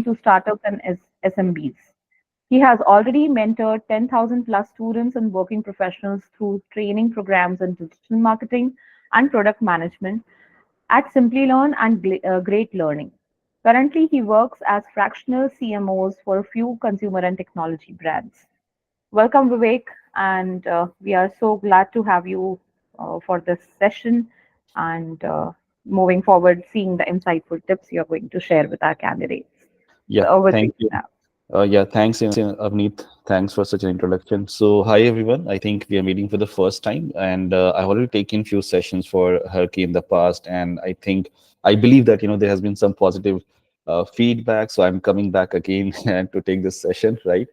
to startups and SMBs. He has already mentored 10,000 plus students and working professionals through training programs in digital marketing and product management at Simply Learn and Great Learning. Currently, he works as fractional CMOs for a few consumer and technology brands. Welcome, Vivek, and we are so glad to have you for this session and moving forward, seeing the insightful tips you're going to share with our candidates. Yeah, So, over to you thank you. now. Yeah, thanks, Avneet. Thanks for such an introduction. So, hi everyone. I think we are meeting for the first time, and I've already taken few sessions for Herky in the past, and I believe that there has been some positive feedback. So I'm coming back again and to take this session, right?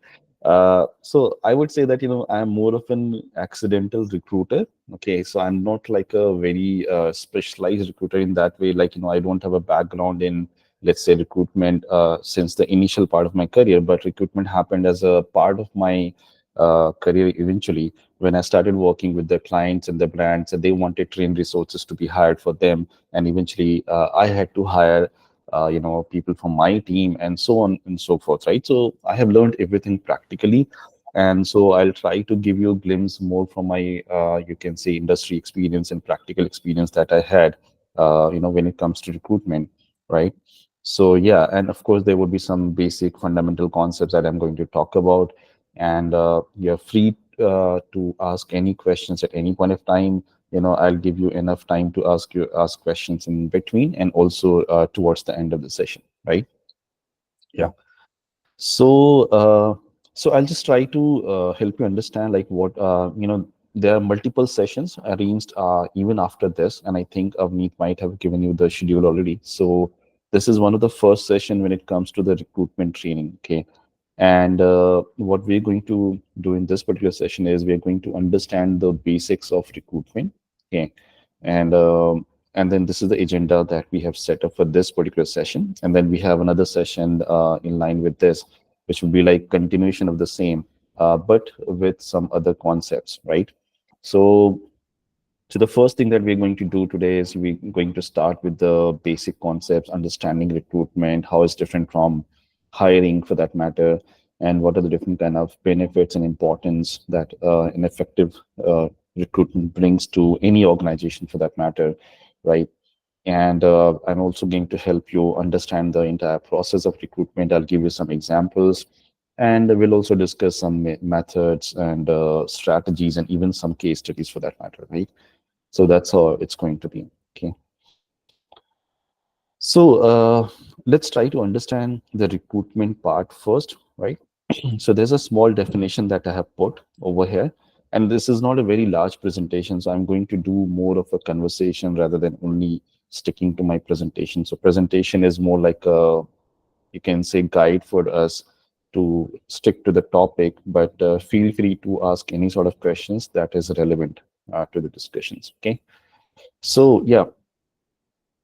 So I would say that I'm more of an accidental recruiter. Okay, so I'm not like a very specialized recruiter in that way. Like I don't have a background in, let's say, recruitment since the initial part of my career, but recruitment happened as a part of my career eventually when I started working with the clients and the brands, and they wanted trained resources to be hired for them, and eventually I had to hire people from my team and so on and so forth, right? So I have learned everything practically, and so I'll try to give you a glimpse more from my you can say industry experience and practical experience that I had when it comes to recruitment, right? So yeah, and of course there would be some basic fundamental concepts that I'm going to talk about, and you're free to ask any questions at any point of time. I'll give you enough time to ask questions in between and also towards the end of the session, right? Yeah. So, I'll just try to help you understand like what there are multiple sessions arranged even after this, and I think Avneet might have given you the schedule already. So this is one of the first session when it comes to the recruitment training. Okay, and what we're going to do in this particular session is we're going to understand the basics of recruitment. Okay, and then this is the agenda that we have set up for this particular session, and then we have another session in line with this, which will be like continuation of the same, but with some other concepts, right? So so the first thing that we're going to do today is we're going to start with the basic concepts, understanding recruitment, how it's different from hiring for that matter, and what are the different kind of benefits and importance that an effective recruitment brings to any organization for that matter, right? And I'm also going to help you understand the entire process of recruitment. I'll give you some examples, and we'll also discuss some methods and strategies and even some case studies for that matter, right? So that's how it's going to be. Okay. So let's try to understand the recruitment part first, right? So there's a small definition that I have put over here. And this is not a very large presentation, so I'm going to do more of a conversation rather than only sticking to my presentation. So presentation is more like a, you can say, guide for us to stick to the topic, but feel free to ask any sort of questions that is relevant to the discussions. Okay. So yeah,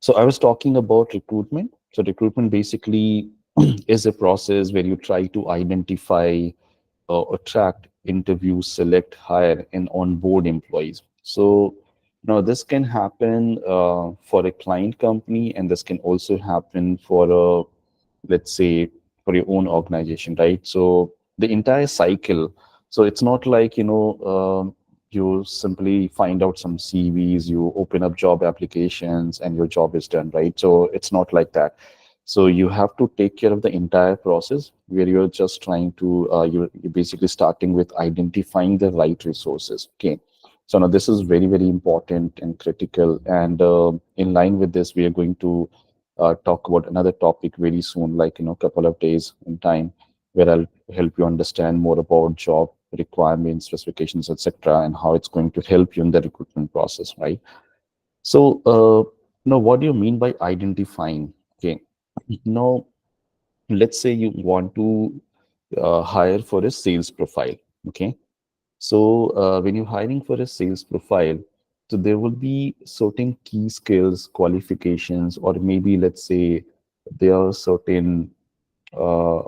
so I was talking about recruitment. So recruitment basically is a process where you try to identify, attract, interview, select, hire, and onboard employees. So now this can happen for a client company, and this can also happen for a, let's say, for your own organization, right? So the entire cycle. So it's not like you simply find out some CVs, you open up job applications, and your job is done, right? So it's not like that. So you have to take care of the entire process where you're just trying to, you're basically starting with identifying the right resources. Okay. So now this is very, very important and critical. And in line with this, we are going to talk about another topic very soon, like, a couple of days in time, where I'll help you understand more about job requirements, specifications, etc., and how it's going to help you in the recruitment process, right? So, now what do you mean by identifying? Okay. Now, let's say you want to hire for a sales profile. Okay. So when you're hiring for a sales profile, so there will be certain key skills, qualifications, or maybe let's say there are certain uh,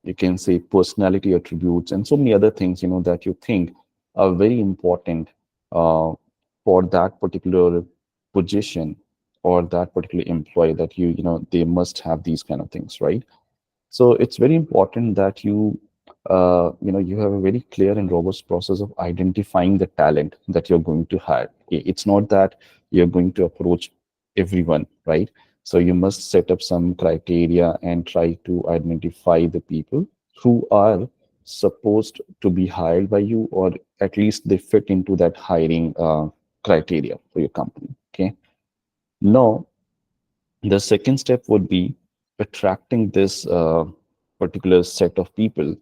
you can say personality attributes and so many other things that you think are very important uh, for that particular position or that particular employee, that they must have these kind of things, right? So it's very important that you have a very clear and robust process of identifying the talent that you're going to hire. It's not that you're going to approach everyone, right? So you must set up some criteria and try to identify the people who are supposed to be hired by you, or at least they fit into that hiring criteria for your company. Okay. Now, the second step would be attracting this particular set of people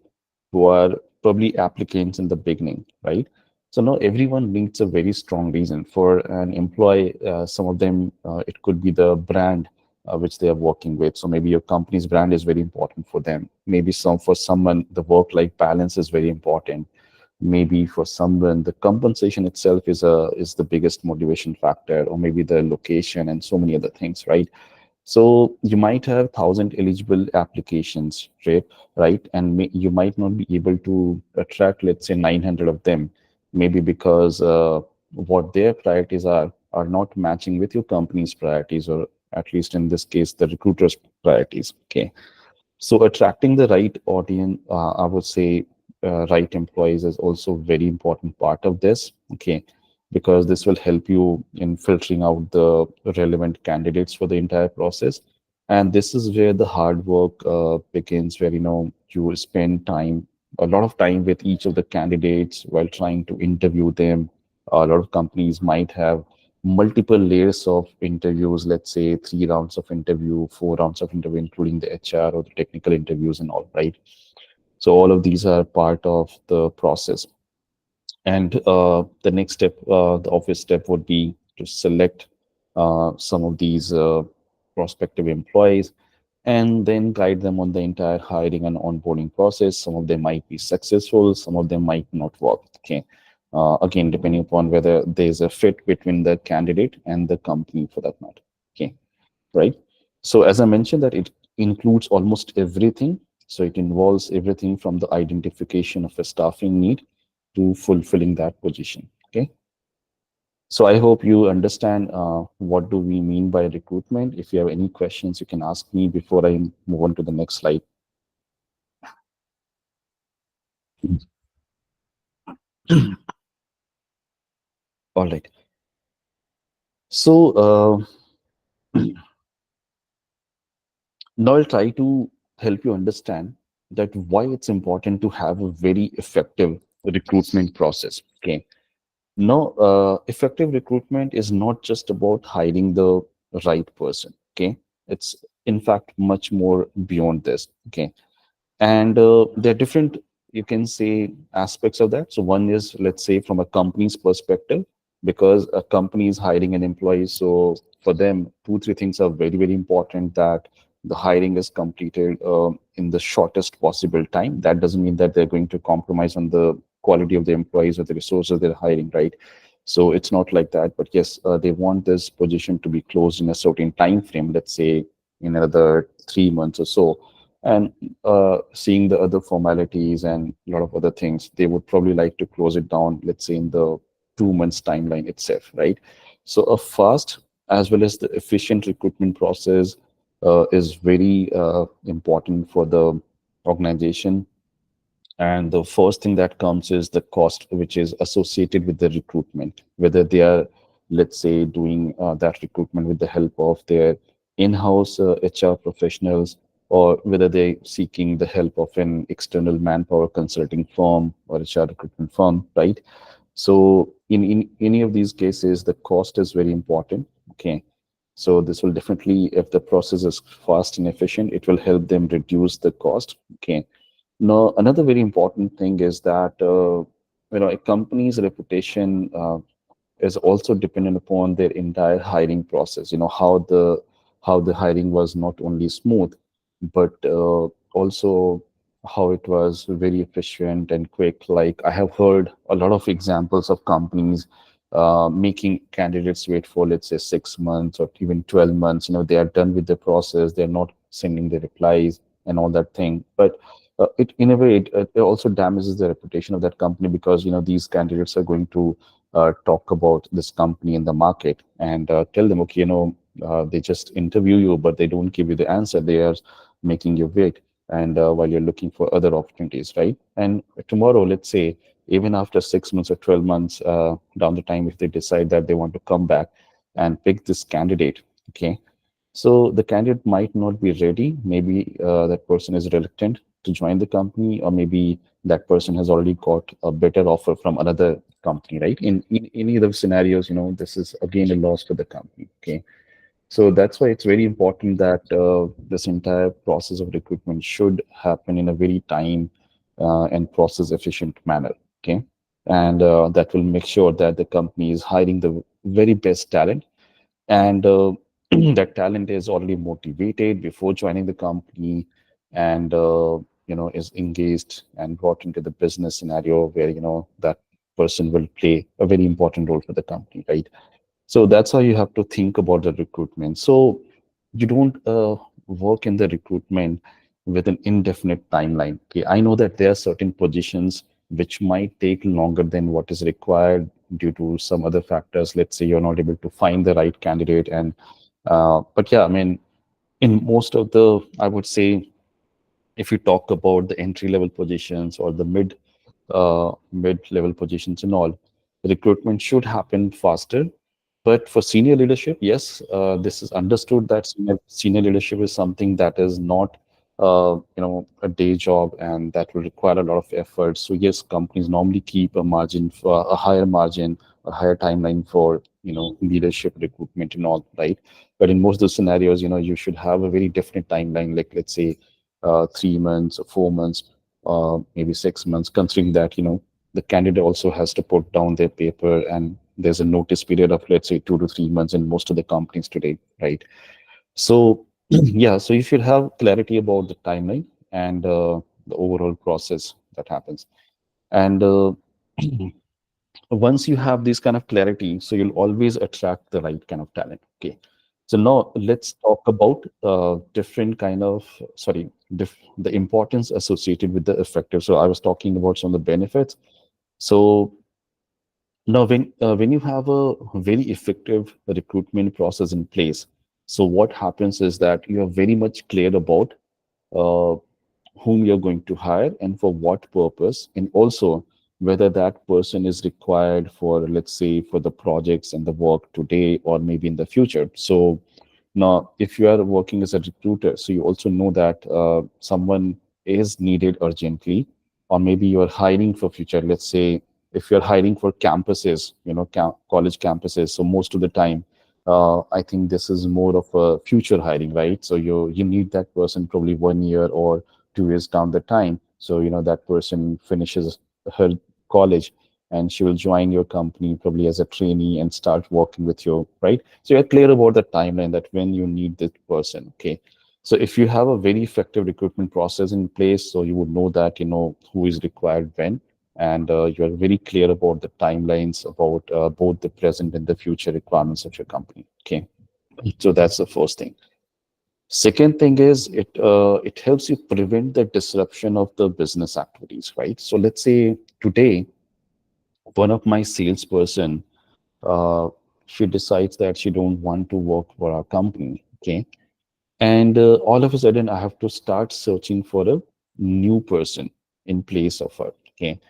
who are probably applicants in the beginning, right? So now everyone needs a very strong reason for an employee. Some of them, it could be the brand which they are working with. So maybe your company's brand is very important for them. Maybe for someone, the work-life balance is very important. Maybe for someone, the compensation itself is the biggest motivation factor, or maybe the location and so many other things, right? So you might have 1,000 eligible applications, right? And you might not be able to attract, let's say, 900 of them, maybe because what their priorities are not matching with your company's priorities, or at least in this case, the recruiter's priorities. Okay. So attracting the right audience, I would say, right employees is also very important part of this. Okay, because this will help you in filtering out the relevant candidates for the entire process. And this is where the hard work begins, where you spend a lot of time with each of the candidates while trying to interview them. A lot of companies might have multiple layers of interviews, let's say 3 rounds of interview, 4 rounds of interview, including the HR or the technical interviews and all, right? So all of these are part of the process. And the next step, the obvious step would be to select some of these prospective employees and then guide them on the entire hiring and onboarding process. Some of them might be successful, some of them might not work. Okay. Again, depending upon whether there's a fit between the candidate and the company for that matter. Okay. Right. So as I mentioned, that it includes almost everything. So it involves everything from the identification of a staffing need to fulfilling that position. Okay. So I hope you understand what do we mean by recruitment. If you have any questions, you can ask me before I move on to the next slide. All right. So now I'll try to help you understand that why it's important to have a very effective recruitment process. Okay. No, effective recruitment is not just about hiring the right person. Okay. It's in fact much more beyond this. Okay. And there are different, you can say, aspects of that. So one is, let's say, from a company's perspective, because a company is hiring an employee, so for them 2 3 things are very very important, that the hiring is completed in the shortest possible time. That doesn't mean that they're going to compromise on the quality of the employees or the resources they're hiring, right? So it's not like that, but yes, they want this position to be closed in a certain time frame, let's say in another 3 months or so. And seeing the other formalities and a lot of other things, they would probably like to close it down, let's say in the 2 months timeline itself, right? So a fast as well as the efficient recruitment process is very important for the organization. And the first thing that comes is the cost, which is associated with the recruitment, whether they are, let's say, doing that recruitment with the help of their in-house HR professionals, or whether they're seeking the help of an external manpower consulting firm or HR recruitment firm, right? So in any of these cases, the cost is very important. Okay. So this will definitely, if the process is fast and efficient, it will help them reduce the cost. Okay. Now, another very important thing is that a company's reputation is also dependent upon their entire hiring process. How the hiring was not only smooth, but also how it was very efficient and quick. Like I have heard a lot of examples of companies making candidates wait for, let's say, 6 months or even 12 months. They are done with the process, they're not sending the replies and all that thing. But it in a way it also damages the reputation of that company, because these candidates are going to talk about this company in the market and tell them, okay, they just interview you, but they don't give you the answer. They are making you wait. and while you're looking for other opportunities, right? And tomorrow, let's say, even after 6 months or 12 months down the time, if they decide that they want to come back and pick this candidate, okay, so the candidate might not be ready. Maybe that person is reluctant to join the company, or maybe that person has already got a better offer from another company, right? In any other scenarios, this is again a loss for the company. Okay. So that's why it's very important that this entire process of recruitment should happen in a very time and process efficient manner. Okay. And that will make sure that the company is hiring the very best talent, and that talent is already motivated before joining the company, and is engaged and brought into the business scenario where that person will play a very important role for the company, right? So that's how you have to think about the recruitment. So you don't work in the recruitment with an indefinite timeline. Okay, I know that there are certain positions which might take longer than what is required due to some other factors. Let's say you're not able to find the right candidate, and but yeah, I mean, in most of the, I would say, if you talk about the entry level positions or the mid level positions and all, recruitment should happen faster. But for senior leadership, yes, this is understood that senior leadership is something that is not a day job, and that will require a lot of effort. So yes, companies normally keep a margin for a higher margin, a higher timeline for leadership recruitment and all, right? But in most of the scenarios, you should have a very definite timeline, like let's say 3 months or 4 months, maybe 6 months, considering that the candidate also has to put down their paper, and there's a notice period of, let's say, 2 to 3 months in most of the companies today, right? So yeah, so you should have clarity about the timeline and the overall process that happens. And once you have this kind of clarity, so you'll always attract the right kind of talent. Okay. So now let's talk about different kind of, sorry, the importance associated with the effective. So I was talking about some of the benefits. So now, when you have a very effective recruitment process in place, so what happens is that you are very much clear about uh, whom you're going to hire and for what purpose, and also whether that person is required for, let's say, for the projects and the work today or maybe in the future. So now, if you are working as a recruiter, so you also know that someone is needed urgently, or maybe you are hiring for future. Let's say if you're hiring for campuses, college campuses. So most of the time, I think this is more of a future hiring, right? So you need that person probably 1 year or 2 years down the time. So that person finishes her college, and she will join your company probably as a trainee and start working with you, right? So you're clear about the timeline that when you need this person. Okay. So if you have a very effective recruitment process in place, so you would know that who is required when, and you are very clear about the timelines about both the present and the future requirements of your company. Okay. So that's the first thing. Second thing is it helps you prevent the disruption of the business activities, right? So let's say today one of my salesperson, uh, she decides that she don't want to work for our company. Okay. And all of a sudden I have to start searching for a new person in place of her. Okay.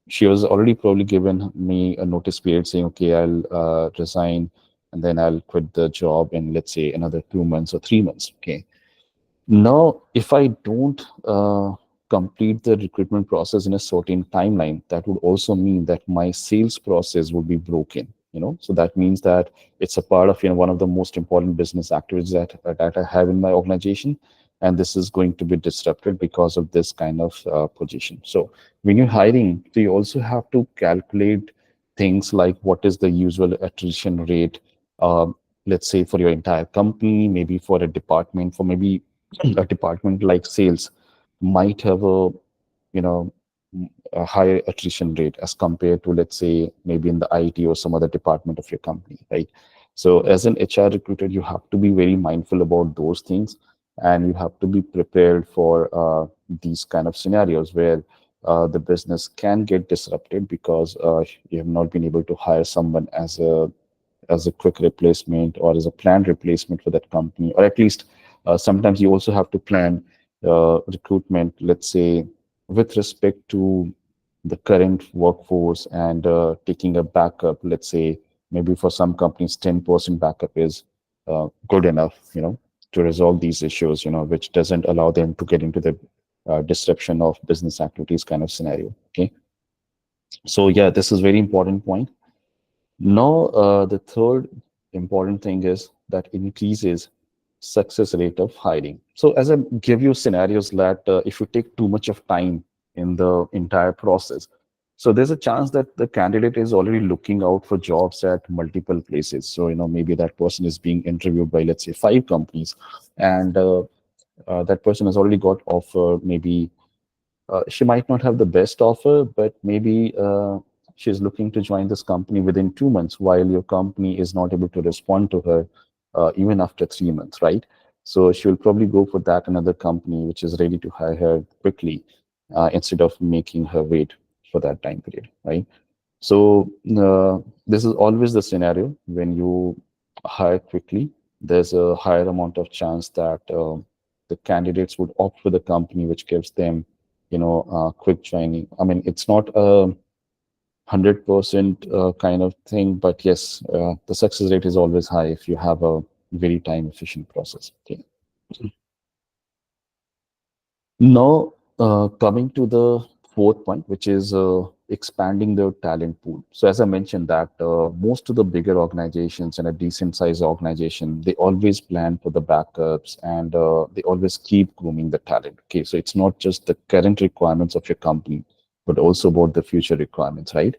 She was already probably given me a notice period saying, okay, I'll resign, and then I'll quit the job in, let's say, another 2 months or 3 months. Okay. Now, if I don't complete the recruitment process in a certain timeline, that would also mean that my sales process would be broken. So that means that it's a part of one of the most important business activities that I have in my organization, and this is going to be disrupted because of this kind of position. So when you're hiring, so you also have to calculate things like what is the usual attrition rate. Let's say for your entire company, maybe for a department, for maybe a department like sales might have you know a higher attrition rate as compared to, let's say, maybe in the IT or some other department of your company, right? So as an HR recruiter, you have to be very mindful about those things, and you have to be prepared for these kind of scenarios where the business can get disrupted because you have not been able to hire someone as a quick replacement or as a planned replacement for that company, or at least sometimes you also have to plan recruitment, let's say, with respect to the current workforce and taking a backup, let's say, maybe for some companies, 10% backup is good enough, to resolve these issues, which doesn't allow them to get into the disruption of business activities kind of scenario. Okay. So yeah, this is very important point. Now, the third important thing is that increases success rate of hiring. So as I give you scenarios that if you take too much of time in the entire process, so there's a chance that the candidate is already looking out for jobs at multiple places. So, maybe that person is being interviewed by, let's say, 5 companies, and that person has already got offer. Maybe she might not have the best offer, but maybe she's looking to join this company within 2 months, while your company is not able to respond to her even after 3 months, right? So she'll probably go for that another company which is ready to hire her quickly, instead of making her wait for that time period, right? So this is always the scenario when you hire quickly. There's a higher amount of chance that the candidates would opt for the company which gives them, quick joining. I mean, it's not a 100% kind of thing, but yes, the success rate is always high if you have a very time efficient process. Okay. Now, coming to the fourth point, which is expanding the talent pool. So, as I mentioned, that most of the bigger organizations and a decent sized organization, they always plan for the backups, and they always keep grooming the talent. Okay, so it's not just the current requirements of your company, but also about the future requirements, right?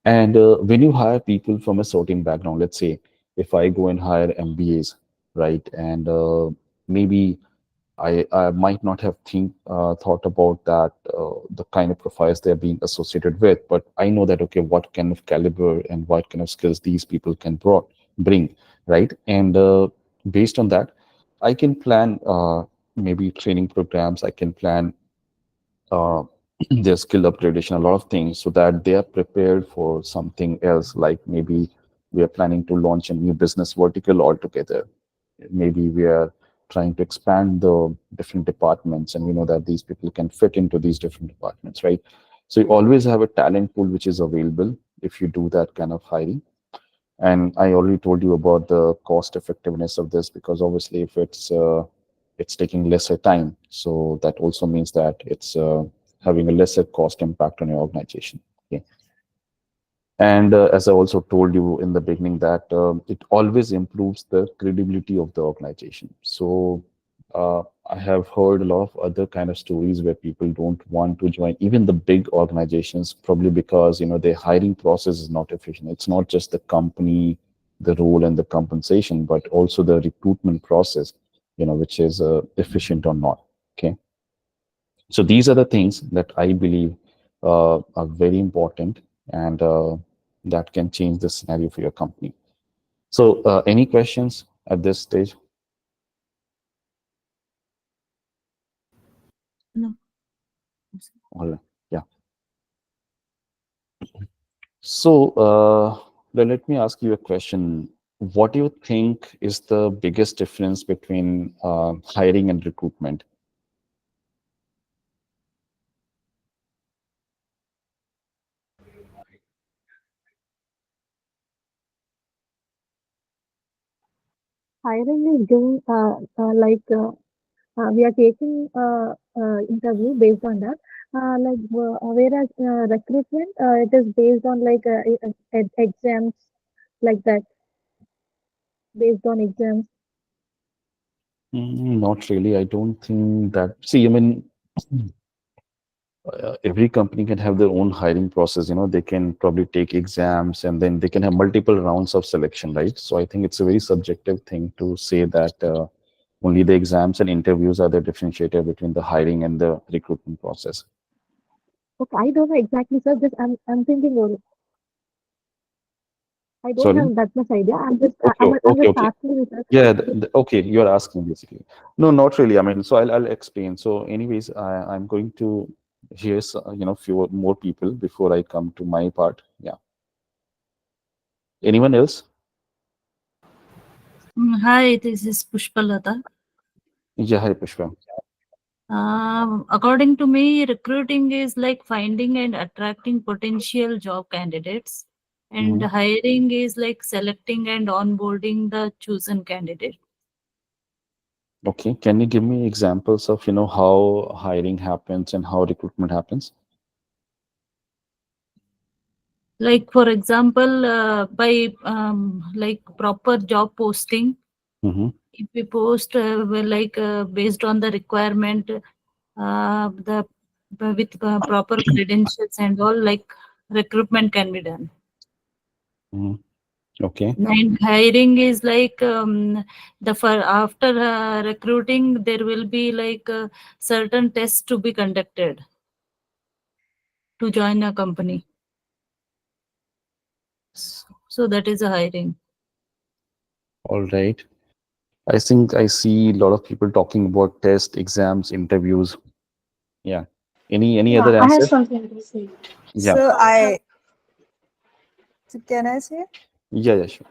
And when you hire people from a certain background, let's say if I go and hire MBAs, right, and maybe I might not have thought about that, the kind of profiles they're being associated with, but I know that, okay, what kind of caliber and what kind of skills these people can bring, right? And based on that, I can plan maybe training programs. I can plan uh, their skill upgradation, a lot of things, so that they are prepared for something else. Like maybe we are planning to launch a new business vertical altogether. Maybe we are trying to expand the different departments, and we know that these people can fit into these different departments, right? So you always have a talent pool which is available if you do that kind of hiring. And I already told you about the cost effectiveness of this, because obviously if it's taking lesser time, so that also means that it's having a lesser cost impact on your organization. Okay. And as I also told you in the beginning, that it always improves the credibility of the organization. So I have heard a lot of other kind of stories where people don't want to join even the big organizations, probably because their hiring process is not efficient. It's not just the company, the role, and the compensation, but also the recruitment process, which is efficient or not. Okay. So these are the things that I believe are very important, and that can change the scenario for your company. So any questions at this stage? No. All right. Yeah. So then let me ask you a question. What do you think is the biggest difference between hiring and recruitment? Hiring is giving we are taking interview based on that. Whereas recruitment, it is based on exams like that, based on exams. Not really. I don't think that. See, I mean, every company can have their own hiring process. They can probably take exams, and then they can have multiple rounds of selection, right? So I think it's a very subjective thing to say that only the exams and interviews are the differentiator between the hiring and the recruitment process. Okay, I don't know exactly, sir. Just I'm thinking. I don't Sorry. have that much idea. Okay, I'm okay, just okay. asking you, sir. Yeah, okay, you're asking basically. No, not really. I mean, so I'll explain. So, anyways, I'm going to hear few more people before I come to my part. Yeah. Anyone else? Hi, this is Pushpalata. Yeah, hi, Pushpa. According to me, recruiting is like finding and attracting potential job candidates, and Mhm. hiring is like selecting and onboarding the chosen candidate. Okay, can you give me examples of, how hiring happens and how recruitment happens? Like for example, by like proper job posting, Mm-hmm. if we post based on the requirement, the with proper credentials and all, like recruitment can be done. Hmm. Okay. And hiring is like the for after recruiting there will be like certain tests to be conducted to join a company. So that is a hiring. All right. I think I see a lot of people talking about test, exams, interviews. Yeah. Any Yeah, other I have answer? something to say. Yeah. So I so can I say? Yeah, yeah, sure.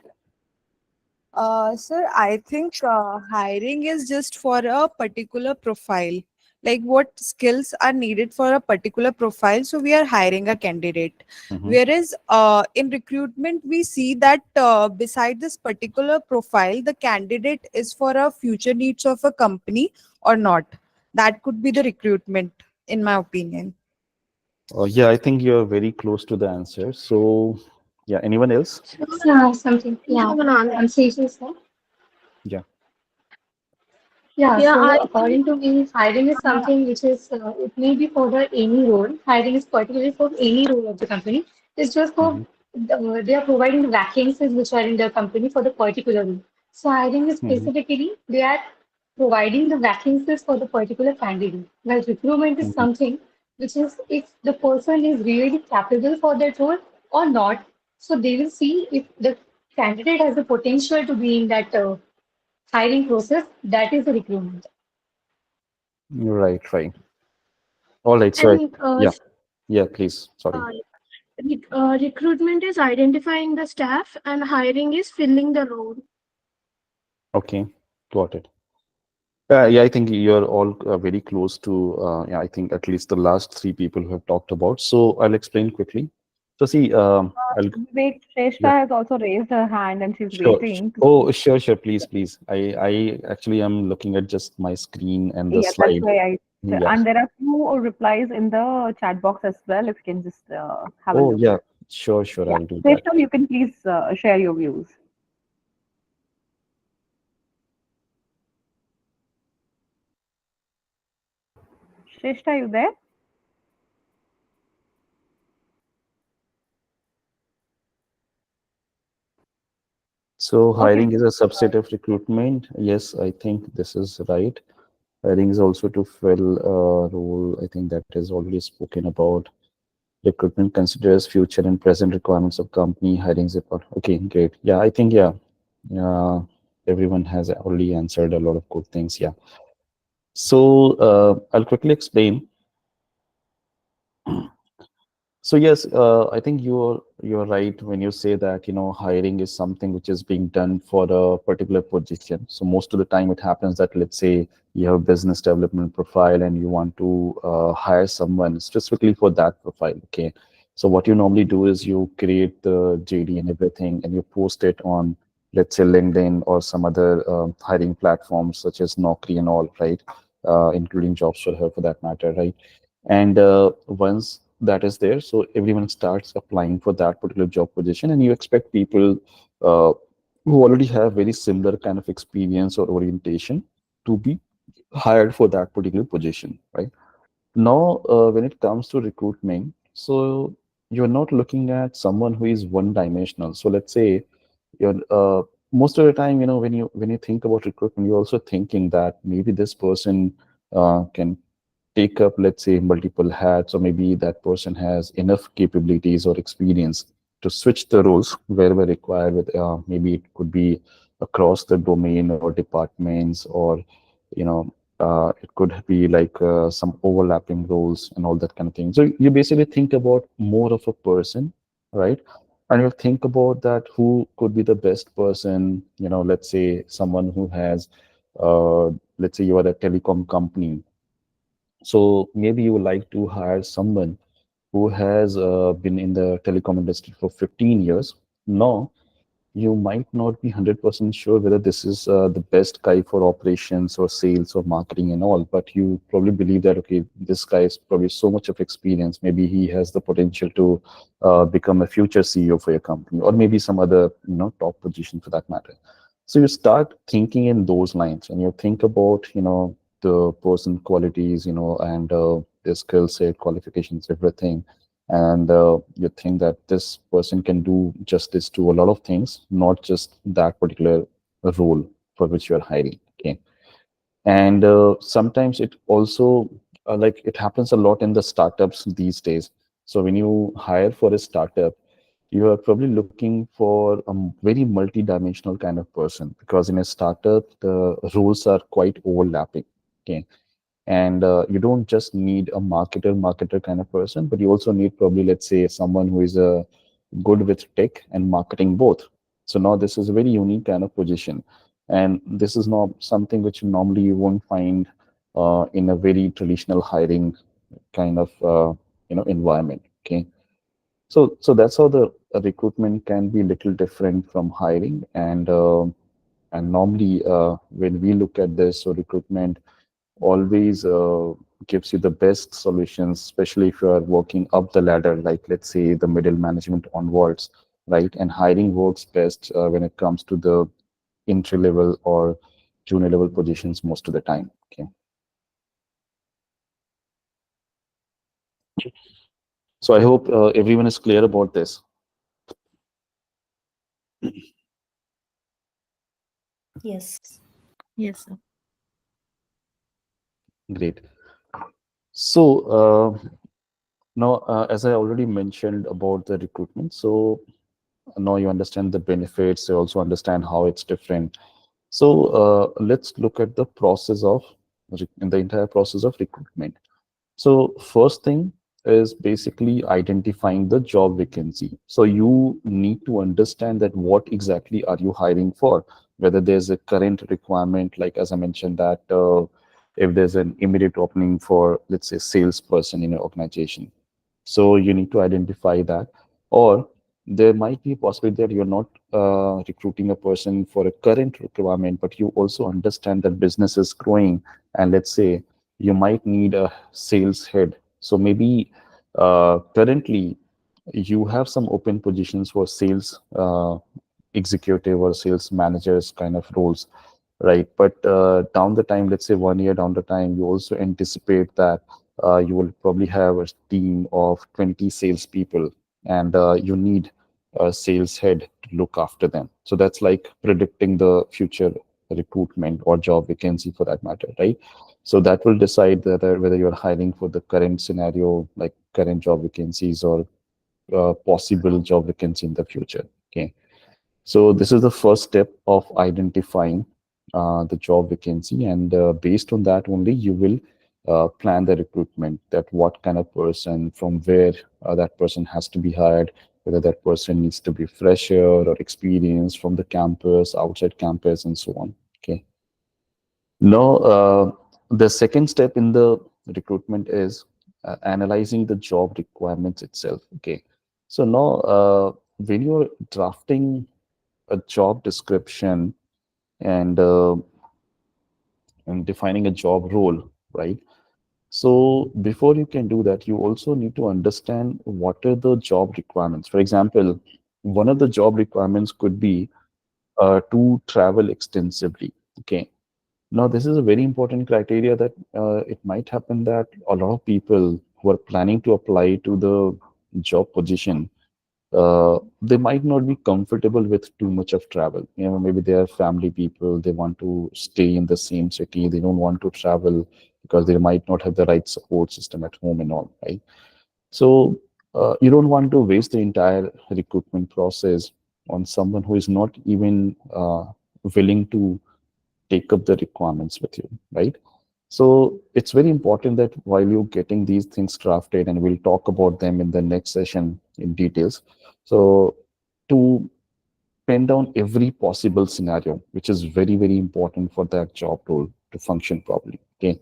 Sir, I think hiring is just for a particular profile. Like what skills are needed for a particular profile, so we are hiring a candidate. Mm-hmm. Whereas in recruitment, we see that beside this particular profile, the candidate is for a future needs of a company or not. That could be the recruitment, in my opinion. Yeah, I think you're very close to the answer. So, yeah, anyone else? Yeah, something. Yeah, I'm saying so. Yeah. Yeah, so according to me, hiring is something which is, it may be for the any role. Hiring is particularly for any role of the company. It's just for, Mm-hmm. they are providing the vacancies which are in the company for the particular role. So hiring is Mm-hmm. specifically, they are providing the vacancies for the particular candidate. While recruitment is Mm-hmm. something which is if the person is really capable for that role or not. So they will see if the candidate has the potential to be in that hiring process, that is the recruitment. Right, right. All right. So, And yeah, yeah, please. Sorry. uh, recruitment is identifying the staff, and hiring is filling the role. Okay, got it. Yeah, I think you're all very close to, yeah, I think at least the last three people who have talked about. So I'll explain quickly. So see, I'll, Vivek, yeah, Shrestha has also raised her hand and she's sure. waiting to Oh, speak. sure, sure. Please, please. I actually am looking at just my screen and the Yeah, that's slide. why I. Yeah. And there are few replies in the chat box as well. If you can just have a Oh, look. yeah. Sure, sure. Yeah, I'll do that. Shrestha, you can please share your views. Shrestha, you there? So Okay. hiring is a subset of recruitment. Yes, I think this is right. Hiring is also to fill a role. I think that is already spoken about. Recruitment considers future and present requirements of company. Hiring is about. Okay, great. Yeah, I think yeah, uh, everyone has already answered a lot of good things. Yeah. So I'll quickly explain. So yes, I think you're right when you say that hiring is something which is being done for a particular position. So most of the time it happens that let's say you have a business development profile and you want to hire someone specifically for that profile. Okay, so what you normally do is you create the JD and everything, and you post it on let's say LinkedIn or some other hiring platforms such as Naukri and all, right? Including Jobs for Her for that matter, right? And once that is there, so everyone starts applying for that particular job position, and you expect people uh, who already have very similar kind of experience or orientation to be hired for that particular position, right? Now when it comes to recruitment, so you're not looking at someone who is one dimensional. So let's say you're most of the time, when you think about recruitment, you're also thinking that maybe this person can take up, let's say, multiple hats, or maybe that person has enough capabilities or experience to switch the roles wherever required. With maybe it could be across the domain or departments, or you know, it could be like some overlapping roles and all that kind of thing. So you basically think about more of a person, right? And you think about that who could be the best person. Let's say someone who has, let's say you are a telecom company, So maybe you would like to hire someone who has been in the telecom industry for 15 years. No, you might not be 100% sure whether this is the best guy for operations or sales or marketing and all, but you probably believe that, okay, this guy is probably so much of experience. Maybe he has the potential to become a future CEO for your company, or maybe some other, top position for that matter. So you start thinking in those lines and you think about, the person qualities, and their skill set, qualifications, everything, and you think that this person can do justice to a lot of things, not just that particular role for which you're hiring. Okay. And sometimes it also, like, it happens a lot in the startups these days. So when you hire for a startup, you are probably looking for a very multi-dimensional kind of person, because in a startup the roles are quite overlapping. Okay. And you don't just need a marketer kind of person, but you also need probably, let's say, someone who is good with tech and marketing both. So now this is a very unique kind of position, and this is not something which normally you won't find in a very traditional hiring kind of environment. Okay. So that's how the recruitment can be a little different from hiring. And normally when we look at this, so recruitment always gives you the best solutions, especially if you are working up the ladder, like, let's say, the middle management onwards, right? And hiring works best when it comes to the entry level or junior level positions most of the time. Okay. So I hope everyone is clear about this. Yes. Yes, sir. Great. So now, as I already mentioned about the recruitment, so now you understand the benefits, you also understand how it's different. So let's look at the process of in the entire process of recruitment. So first thing is basically identifying the job vacancy. So you need to understand that what exactly are you hiring for, whether there's a current requirement, like as I mentioned that if there's an immediate opening for, let's say, salesperson in an organization. So you need to identify that. Or there might be a possibility that you're not recruiting a person for a current requirement, but you also understand that business is growing. And let's say you might need a sales head. So maybe currently you have some open positions for sales executive or sales managers kind of roles, right? But down the time, let's say 1 year down the time, you also anticipate that you will probably have a team of 20 salespeople, and you need a sales head to look after them. So that's like predicting the future recruitment or job vacancy for that matter, right? So that will decide whether you're hiring for the current scenario, like current job vacancies, or possible job vacancy in the future. Okay. So this is the first step of identifying the job vacancy, and based on that only you will plan the recruitment. That what kind of person, from where that person has to be hired, whether that person needs to be fresher or experienced from the campus, outside campus, and so on. Okay. Now, the second step in the recruitment is analyzing the job requirements itself. Okay. So now, when you're drafting a job description and defining a job role, right? So before you can do that, you also need to understand what are the job requirements. For example, one of the job requirements could be to travel extensively. Okay. Now, this is a very important criteria that it might happen that a lot of people who are planning to apply to the job position, they might not be comfortable with too much of travel. Maybe they are family people, they want to stay in the same city, they don't want to travel because they might not have the right support system at home and all, right? So you don't want to waste the entire recruitment process on someone who is not even willing to take up the requirements with you, right? So it's very important that while you're getting these things drafted, and we'll talk about them in the next session in details. So to pen down every possible scenario, which is very, very important for that job role to function properly. Okay.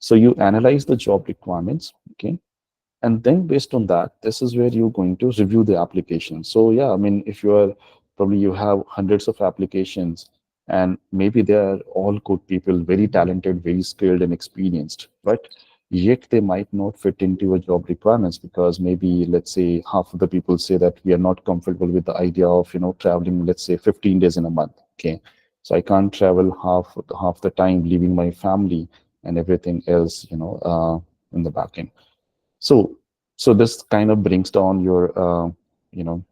So you analyze the job requirements, okay, and then based on that, this is where you're going to review the application. So yeah, I mean, if you are probably you have hundreds of applications, and maybe they are all good people, very talented, very skilled and experienced, but yet they might not fit into your job requirements because maybe, let's say, half of the people say that we are not comfortable with the idea of, traveling, let's say, 15 days in a month. Okay, so I can't travel half the time, leaving my family and everything else, in the back end. So, so this kind of brings down your, you know,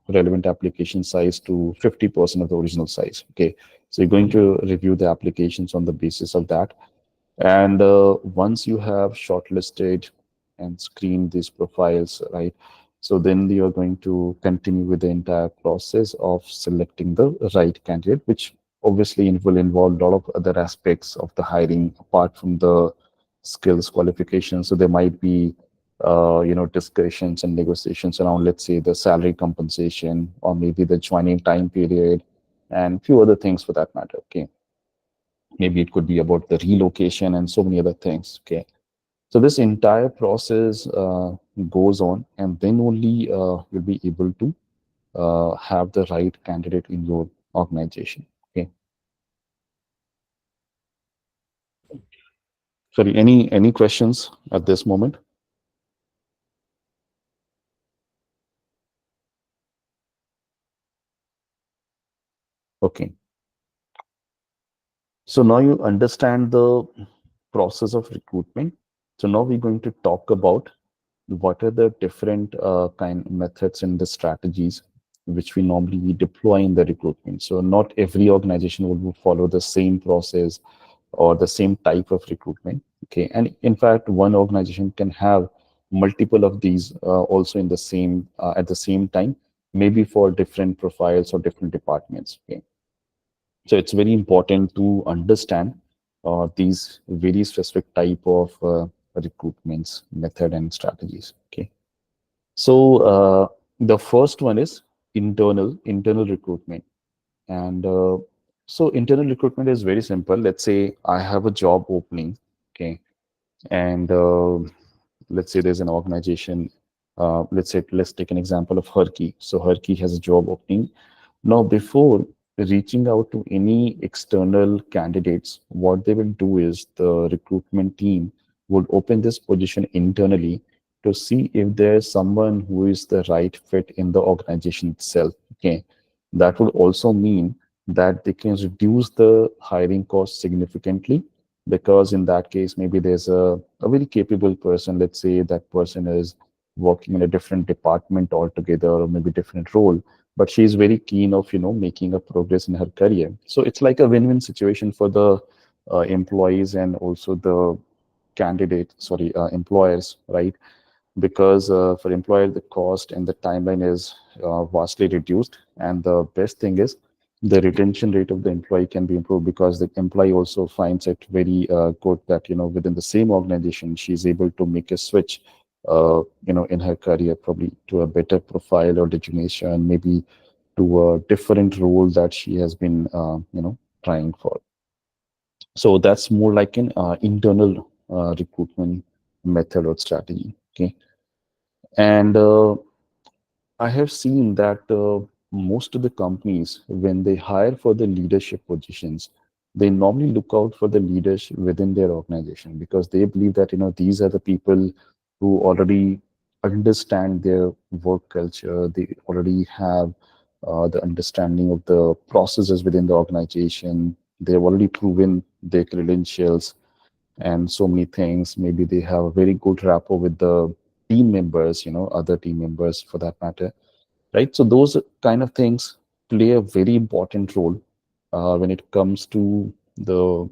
relevant application size to 50% of the original size. Okay, so you're going to review the applications on the basis of that. And once you have shortlisted and screened these profiles, right? So then you are going to continue with the entire process of selecting the right candidate, which obviously will involve a lot of other aspects of the hiring apart from the skills qualifications. So there might be, discussions and negotiations around, let's say, the salary compensation or maybe the joining time period and few other things for that matter. Okay, maybe it could be about the relocation and so many other things. Okay, so this entire process goes on, and then only you'll be able to have the right candidate in your organization. Okay, sorry, any questions at this moment? Okay, so now you understand the process of recruitment. So now we're going to talk about what are the different kind methods and the strategies which we normally deploy in the recruitment. So not every organization will follow the same process or the same type of recruitment. Okay, and in fact, one organization can have multiple of these also in the same at the same time, maybe for different profiles or different departments. Okay, so it's very important to understand these very specific type of recruitments method and strategies. Okay, so the first one is internal recruitment. And so internal recruitment is very simple. Let's say I have a job opening, okay, and let's say there's an organization. Let's take an example of Herky. So Herky has a job opening. Now, before reaching out to any external candidates, what they will do is the recruitment team would open this position internally to see if there's someone who is the right fit in the organization itself. Okay, that would also mean that they can reduce the hiring cost significantly, because in that case maybe there's a very capable person. Let's say that person is working in a different department altogether or maybe different role, but she's very keen of making a progress in her career. So it's like a win-win situation for the employees and also the employers, right? Because for employer the cost and the timeline is vastly reduced, and the best thing is the retention rate of the employee can be improved, because the employee also finds it very good that within the same organization she's able to make a switch in her career, probably to a better profile or designation, maybe to a different role that she has been trying for. So that's more like an internal recruitment method or strategy. Okay, and I have seen that most of the companies, when they hire for the leadership positions, they normally look out for the leaders within their organization, because they believe that these are the people who already understand their work culture. They already have the understanding of the processes within the organization. They've already proven their credentials and so many things. Maybe they have a very good rapport with the team members, other team members for that matter, right? So those kind of things play a very important role when it comes to the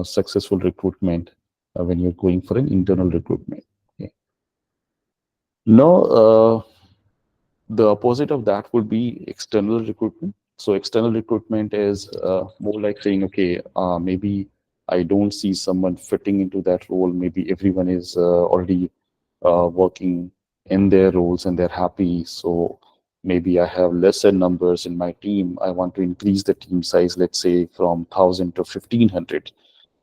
successful recruitment when you're going for an internal recruitment. Okay. Now, the opposite of that would be external recruitment. So external recruitment is more like saying, okay, maybe I don't see someone fitting into that role. Maybe everyone is already working in their roles and they're happy. So maybe I have lesser numbers in my team. I want to increase the team size, let's say from 1,000 to 1,500.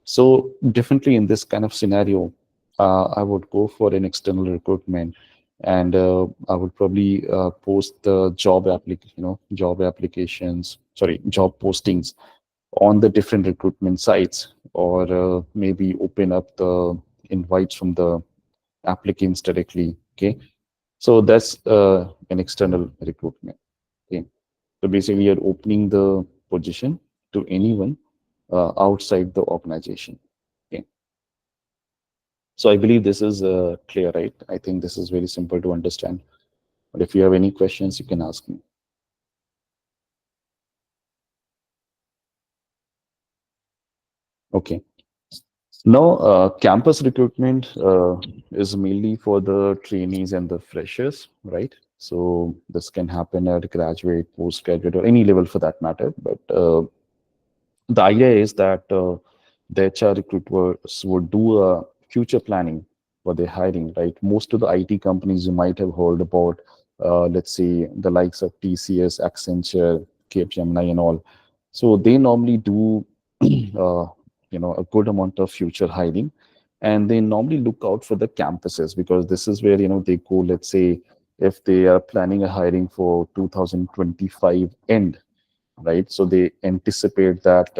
So differently in this kind of scenario, I would go for an external recruitment, and I would probably post the job applications, sorry, job postings on the different recruitment sites, or maybe open up the invites from the applicants directly. Okay, so that's an external recruitment. Okay, so basically you're opening the position to anyone outside the organization. Okay, so I believe this is clear, right? I think this is very simple to understand. But if you have any questions, you can ask me. Okay. Now, campus recruitment is mainly for the trainees and the freshers, right? So this can happen at graduate, postgraduate, or any level for that matter. But the idea is that the HR recruiters would do a future planning for their hiring, right? Most of the IT companies you might have heard about, let's say the likes of TCS, Accenture, Capgemini, and all. So they normally do, a good amount of future hiring, and they normally look out for the campuses because this is where they go. Let's say if they are planning a hiring for 2025 end, right? So they anticipate that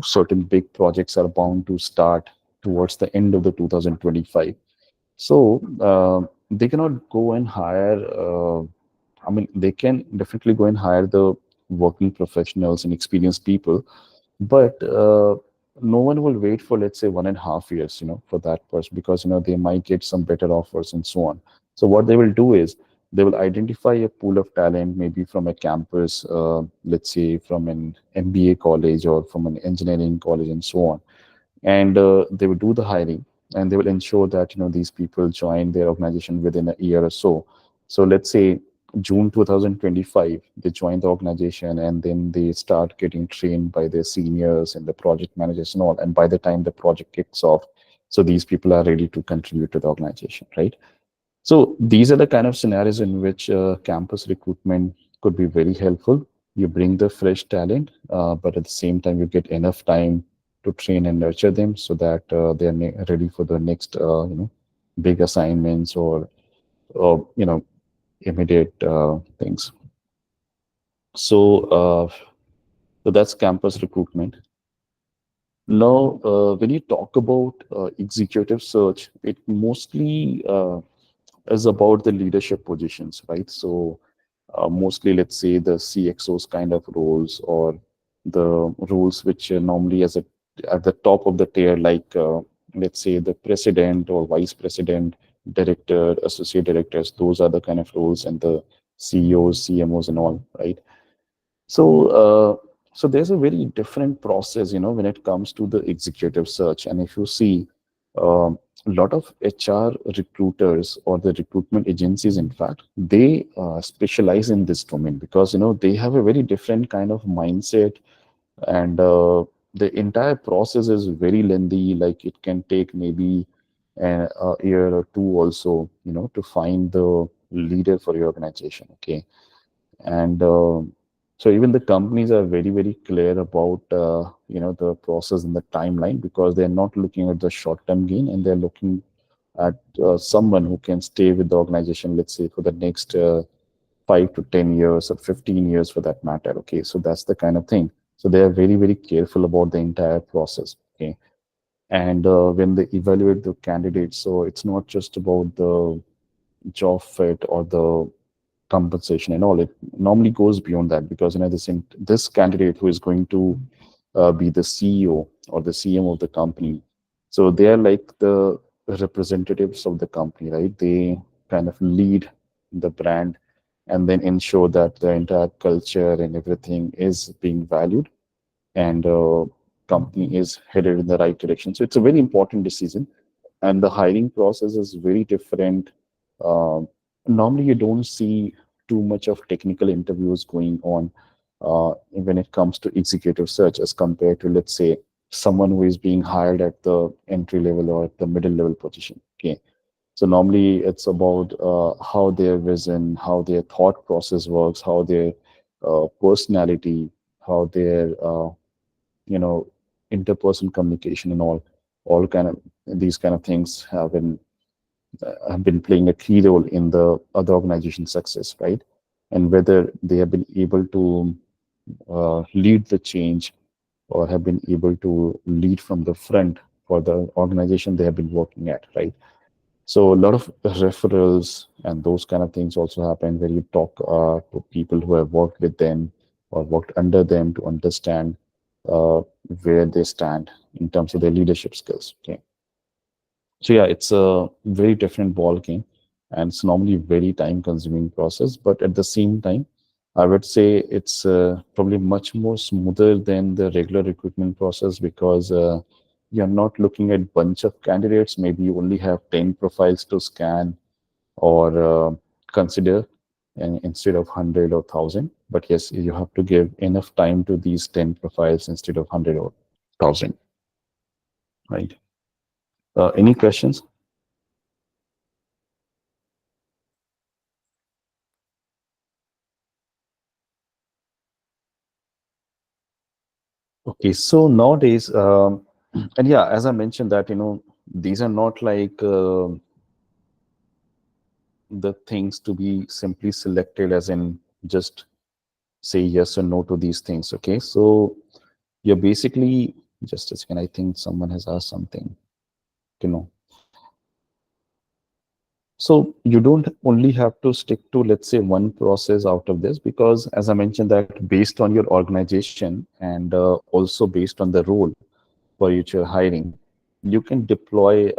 certain big projects are bound to start towards the end of the 2025. So they cannot go and hire. I mean, they can definitely go and hire the working professionals and experienced people, but no one will wait for, let's say, 1.5 years, for that person, because they might get some better offers and so on. So what they will do is they will identify a pool of talent, maybe from a campus, let's say from an MBA college or from an engineering college and so on, and they will do the hiring, and they will ensure that these people join their organization within a year or so. So let's say June 2025 they join the organization, and then they start getting trained by their seniors and the project managers and all, and by the time the project kicks off, so these people are ready to contribute to the organization, right? So these are the kind of scenarios in which campus recruitment could be very helpful. You bring the fresh talent, but at the same time, you get enough time to train and nurture them so that they are ready for the next, big assignments, or immediate things. So, so that's campus recruitment. Now, when you talk about executive search, it mostly is about the leadership positions, right? So mostly, let's say, the CXOs kind of roles, or the roles which are normally at the top of the tier, like let's say the president or vice president, director, associate directors. Those are the kind of roles, and the CEOs, CMOs, and all, right? So, so there's a very different process, when it comes to the executive search. And if you see, a lot of HR recruiters or the recruitment agencies, in fact, they specialize in this domain because they have a very different kind of mindset, and the entire process is very lengthy. Like it can take maybe a year or two also, to find the leader for your organization. Okay, and so even the companies are very, very clear about the process and the timeline, because they're not looking at the short term gain, and they're looking at someone who can stay with the organization, let's say, for the next 5 to 10 years or 15 years for that matter. Okay, so that's the kind of thing. So they are very, very careful about the entire process. Okay, and when they evaluate the candidates, so it's not just about the job fit or the compensation and all. It normally goes beyond that, because this candidate who is going to be the CEO or the CM of the company, so they are like the representatives of the company, right? They kind of lead the brand, and then ensure that the entire culture and everything is being valued, and company is headed in the right direction. So it's a very important decision, and the hiring process is very different. Normally, you don't see too much of technical interviews going on when it comes to executive search, as compared to, let's say, someone who is being hired at the entry level or at the middle level position. Okay, so normally it's about how their vision, how their thought process works, how their personality, how their you know interpersonal communication and all kind of these kind of things have been playing a key role in the other organization's success, right? And whether they have been able to lead the change or have been able to lead from the front for the organization they have been working at, right? So a lot of referrals and those kind of things also happen where you talk to people who have worked with them or worked under them to understand uh, where they stand in terms of their leadership skills. Okay. So yeah, it's a very different ball game, and it's normally a very time-consuming process. But at the same time, I would say it's probably much more smoother than the regular recruitment process because you're not looking at bunch of candidates. Maybe you only have 10 profiles to scan or consider, and instead of 100 or 1,000. But yes, you have to give enough time to these 10 profiles instead of 100 or 1,000, right? Any questions? Okay, so nowadays, and yeah, as I mentioned that, these are not like the things to be simply selected as in just say yes or no to these things. Okay, so you're basically, just a second, I think someone has asked something, you know. So you don't only have to stick to, let's say, one process out of this, because as I mentioned that based on your organization and also based on the role for which you're hiring, you can deploy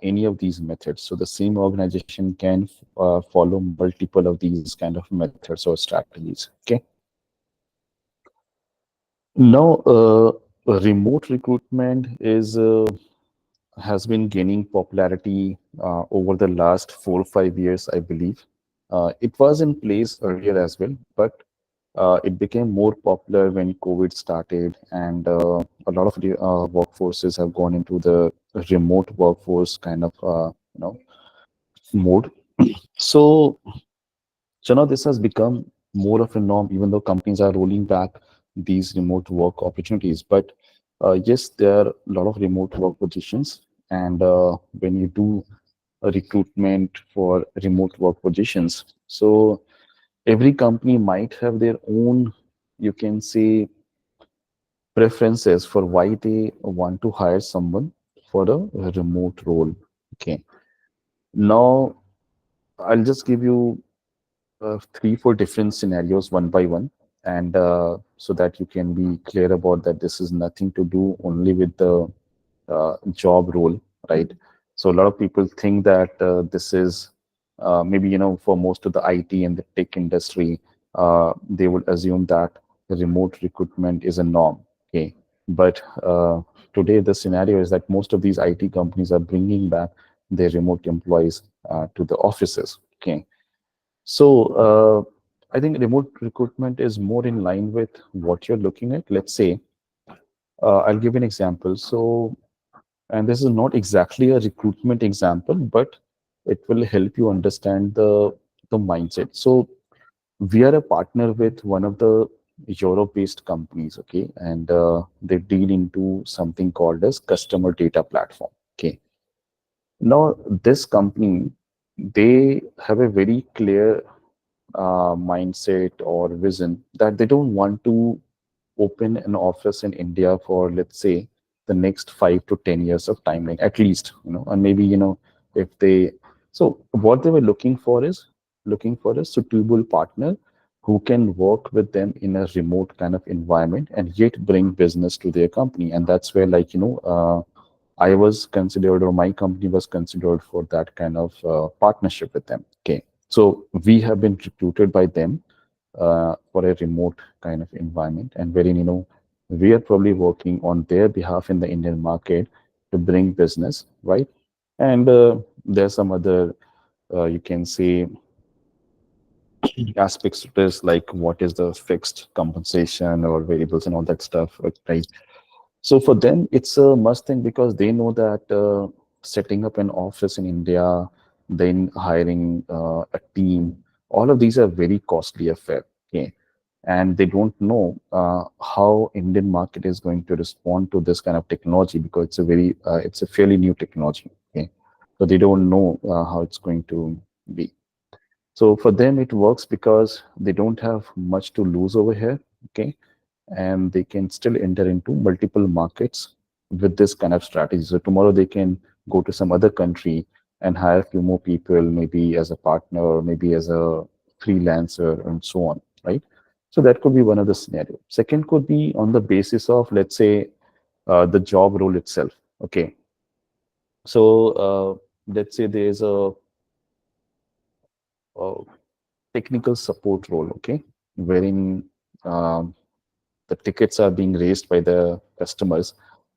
any of these methods. So the same organization can follow multiple of these kind of methods or strategies. Okay. Now, remote recruitment is has been gaining popularity over the last 4 or 5 years, I believe. It was in place earlier as well, but it became more popular when COVID started, and a lot of the workforces have gone into the remote workforce kind of mode. So now this has become more of a norm, even though companies are rolling back these remote work opportunities. But yes, there are a lot of remote work positions, and when you do a recruitment for remote work positions, so every company might have their own, you can say, preferences for why they want to hire someone for a remote role. Okay. Now, I'll just give you 3, 4 different scenarios one by one, and so that you can be clear about that this is nothing to do only with the job role, right? So a lot of people think that this is maybe, for most of the IT and the tech industry, they would assume that remote recruitment is a norm. Okay, but today the scenario is that most of these IT companies are bringing back their remote employees to the offices. Okay, so I think remote recruitment is more in line with what you're looking at. Let's say, I'll give you an example. So, and this is not exactly a recruitment example, but it will help you understand the mindset. So, we are a partner with one of the Europe-based companies, okay, and they deal into something called as customer data platform. Okay, now this company, they have a very clear mindset or vision that they don't want to open an office in India for, let's say, the next 5 to 10 years of timeline, at least, and maybe, if they, so what they were looking for a suitable partner who can work with them in a remote kind of environment and yet bring business to their company. And that's where, like, I was considered, or my company was considered for that kind of partnership with them. Okay. So we have been recruited by them for a remote kind of environment, and wherein, we are probably working on their behalf in the Indian market to bring business, right? And there's some other, you can say, aspects to this, like what is the fixed compensation or variables and all that stuff, right? So for them, it's a must thing because they know that setting up an office in India, then hiring a team, all of these are very costly affair. Okay. and they don't know how Indian market is going to respond to this kind of technology, because it's a fairly new technology. Okay, so they don't know how it's going to be. So for them, it works because they don't have much to lose over here. Okay, and they can still enter into multiple markets with this kind of strategy. So tomorrow they can go to some other country and hire a few more people, maybe as a partner, or maybe as a freelancer, and so on, right? So that could be one of the scenario. Second could be on the basis of, let's say, the job role itself. Okay, so let's say there's a technical support role, okay, wherein the tickets are being raised by the customers,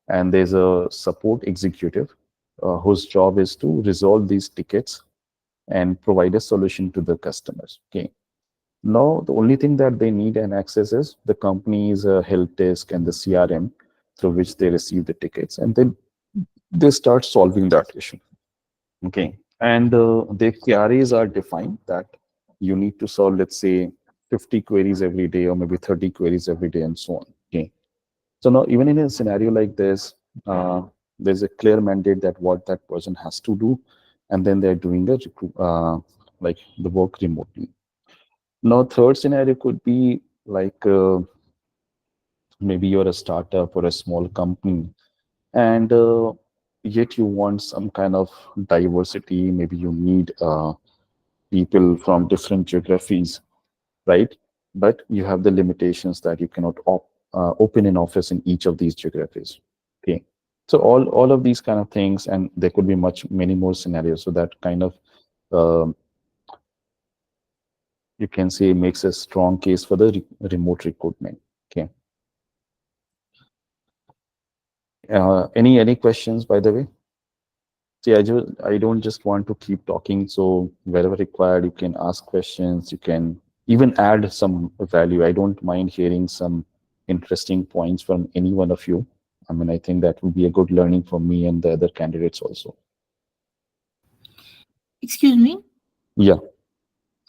and there's a support executive whose job is to resolve these tickets and provide a solution to the customers. Okay. Now, the only thing that they need and access is the company's help desk and the CRM through which they receive the tickets, and then they start solving that issue. Okay. And their queries are defined that you need to solve, let's say, 50 queries every day, or maybe 30 queries every day, and so on. Okay. So now, even in a scenario like this, there's a clear mandate that what that person has to do, and then they're doing like the work remotely. Now, third scenario could be like maybe you're a startup or a small company, and yet you want some kind of diversity. Maybe you need people from different geographies, right? But you have the limitations that you cannot open an office in each of these geographies. Okay, so all of these kind of things, and there could be many more scenarios. So that kind of um, you can say makes a strong case for the remote recruitment. Okay, any questions, by the way? See, I don't just want to keep talking. So wherever required, you can ask questions. You can even add some value. I don't mind hearing some interesting points from any one of you. I mean, I think that would be a good learning for me and the other candidates also. Excuse me. Yeah.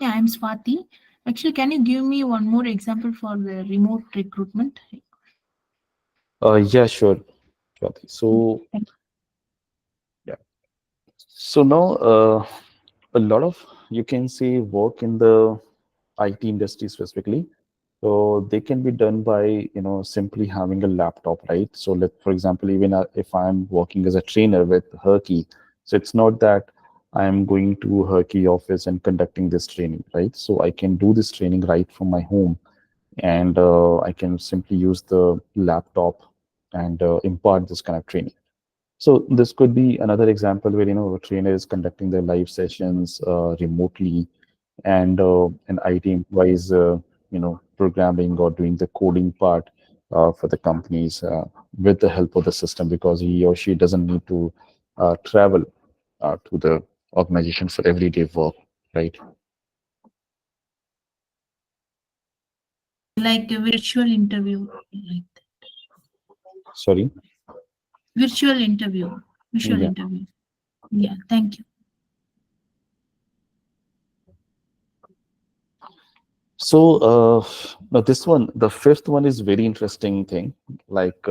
Yeah, I'm Swati. Actually, can you give me one more example for the remote recruitment? Yeah, sure. Swati. So yeah. So now a lot of, you can say, work in the IT industry specifically. So they can be done by, simply having a laptop, right? So for example, even if I'm working as a trainer with Herky, so it's not that I'm going to Herky office and conducting this training, right? So I can do this training right from my home, and I can simply use the laptop and impart this kind of training. So this could be another example where, a trainer is conducting their live sessions remotely, and an IT employee is, programming or doing the coding part for the companies with the help of the system, because he or she doesn't need to travel to the organization for everyday work, right? Like a virtual interview, like Sorry. virtual interview, visual Yeah. interview. Yeah, thank you. So now this one, the fifth one is very interesting thing. Like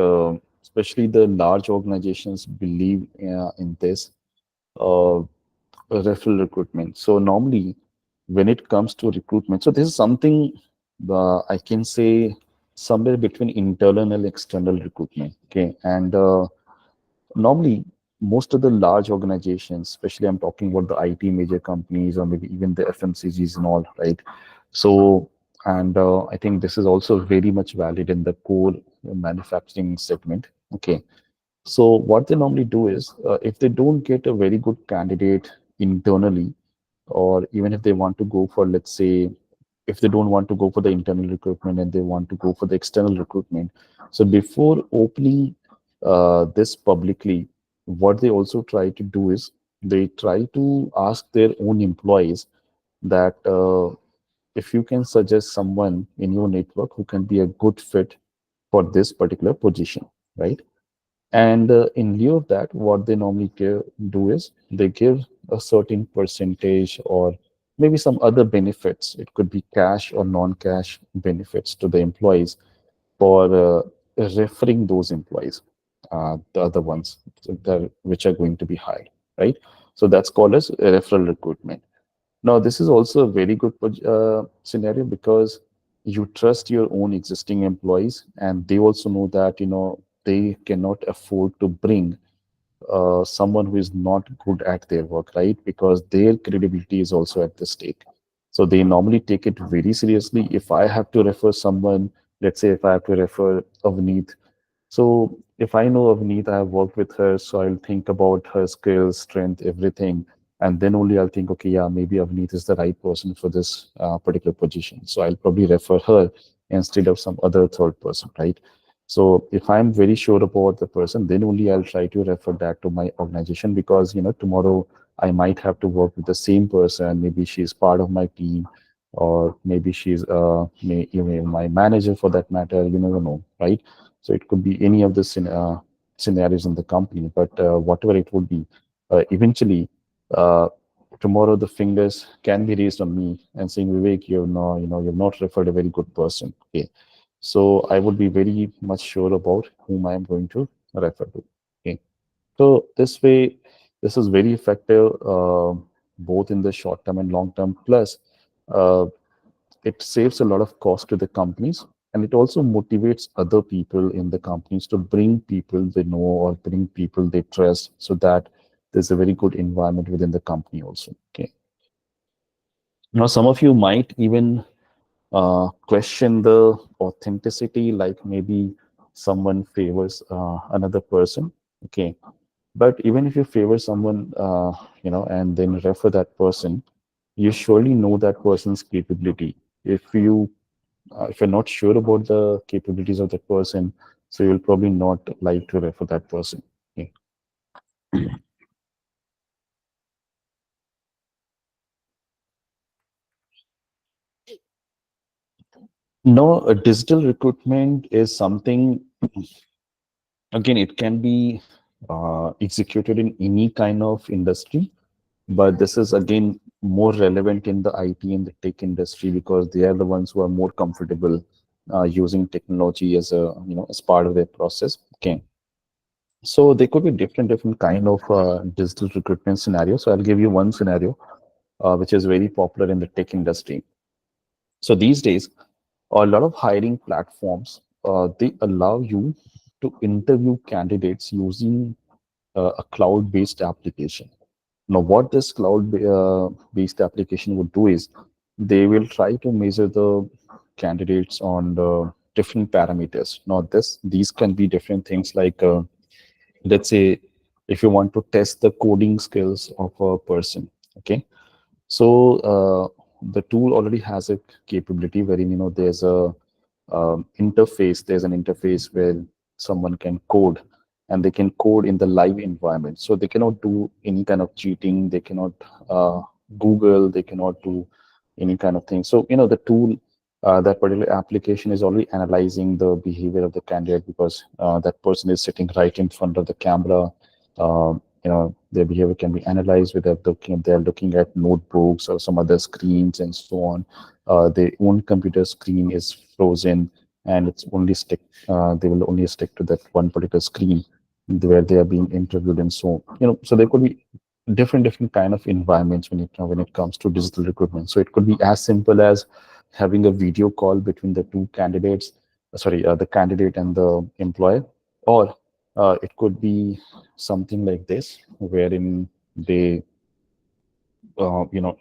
especially the large organizations believe in this uh, referral recruitment. So normally, when it comes to recruitment, so this is something I can say somewhere between internal and external recruitment. Okay, and normally most of the large organizations, especially I'm talking about the IT major companies or maybe even the FMCGs and all, right? So, and I think this is also very much valid in the core manufacturing segment. Okay, so what they normally do is, if they don't get a very good candidate internally, or even if they want to go for, let's say, if they don't want to go for the internal recruitment and they want to go for the external recruitment, so before opening this publicly, what they also try to do is they try to ask their own employees that if you can suggest someone in your network who can be a good fit for this particular position, right? And in lieu of that, what they normally do is they give a certain percentage or maybe some other benefits. It could be cash or non-cash benefits to the employees for referring those employees, the other ones which are going to be hired, right? So that's called as referral recruitment. Now, this is also a very good scenario because you trust your own existing employees, and they also know that they cannot afford to bring someone who is not good at their work, right? Because their credibility is also at the stake. So they normally take it very seriously. If I have to refer someone, let's say if I have to refer Avneet, so if I know Avneet, I have worked with her, so I'll think about her skills, strength, everything, and then only I'll think, okay, yeah, maybe Avneet is the right person for this particular position. So I'll probably refer her instead of some other third person, right? So if I'm very sure about the person, then only I'll try to refer that to my organization because tomorrow I might have to work with the same person. Maybe she's part of my team, or maybe she's my manager for that matter. You never know, right? So it could be any of the scenarios in the company, but whatever it would be, eventually, uh, tomorrow the fingers can be raised on me and saying, Vivek, you've not referred a very good person. Okay, so I would be very much sure about whom I am going to refer to. Okay, so this way, this is very effective, both in the short term and long term. Plus, uh, it saves a lot of cost to the companies, and it also motivates other people in the companies to bring people they know or bring people they trust, so that there's a very good environment within the company also. Okay, now some of you might even question the authenticity, like maybe someone favors another person. Okay, but even if you favor someone, and then refer that person, you surely know that person's capability. If you're not sure about the capabilities of that person, so you'll probably not like to refer that person. Okay. No, a digital recruitment is something, again, it can be executed in any kind of industry, but this is again more relevant in the IT and the tech industry because they are the ones who are more comfortable using technology as as part of their process. Okay. So there could be different kind of digital recruitment scenarios. So I'll give you one scenario which is very popular in the tech industry. So these days, a lot of hiring platforms they allow you to interview candidates using a cloud-based application. Now, what this cloud-based application would do is they will try to measure the candidates on the different parameters. Now, these can be different things like let's say if you want to test the coding skills of a person. Okay, so the tool already has a capability wherein there's a interface. There's an interface where someone can code, and they can code in the live environment. So they cannot do any kind of cheating. They cannot Google. They cannot do any kind of thing. So the tool, that particular application is already analyzing the behavior of the candidate because that person is sitting right in front of the camera. Their behavior can be analyzed whether they're looking at notebooks or some other screens and so on. Their own computer screen is frozen, and it's only stick. They will only stick to that one particular screen where they are being interviewed, and so so there could be different kind of environments when it comes to digital recruitment. So it could be as simple as having a video call between the two candidates, the candidate and the employer, or it could be something like this, wherein they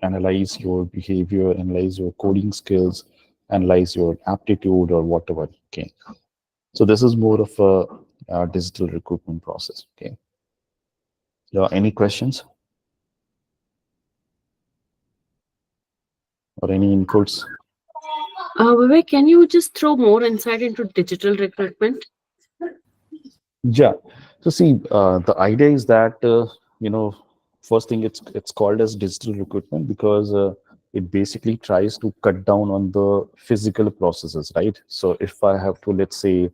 analyze your behavior, analyze your coding skills, analyze your aptitude or whatever. Okay, so this is more of a digital recruitment process. Okay, any questions or any inputs? Vivek, can you just throw more insight into digital recruitment? Yeah. So see, the idea is that first thing, it's called as digital recruitment because it basically tries to cut down on the physical processes, right? So if I have to, let's say,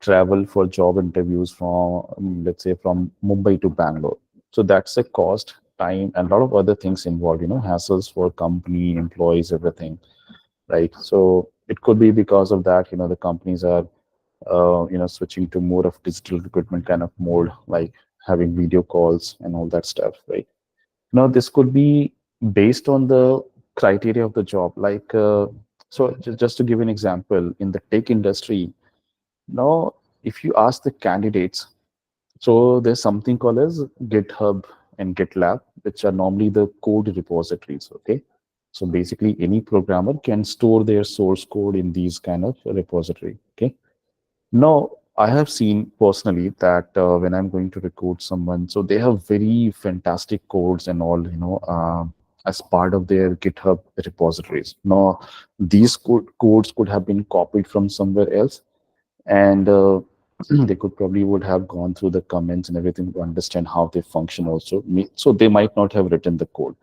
travel for job interviews from, let's say, from Mumbai to Bangalore, so that's a cost time, and a lot of other things involved, hassles for company, employees, everything, right? So it could be because of that, the companies are, switching to more of digital recruitment kind of mode, like having video calls and all that stuff, right? Now, this could be based on the criteria of the job. Like, so just to give an example, in the tech industry, now, if you ask the candidates, so there's something called as GitHub and GitLab, which are normally the code repositories. Okay. So basically, any programmer can store their source code in these kind of repository. Okay. Now, I have seen personally that when I'm going to recruit someone, so they have very fantastic codes and all, as part of their GitHub repositories. Now, these codes could have been copied from somewhere else, and they could probably would have gone through the comments and everything to understand how they function also. So they might not have written the code,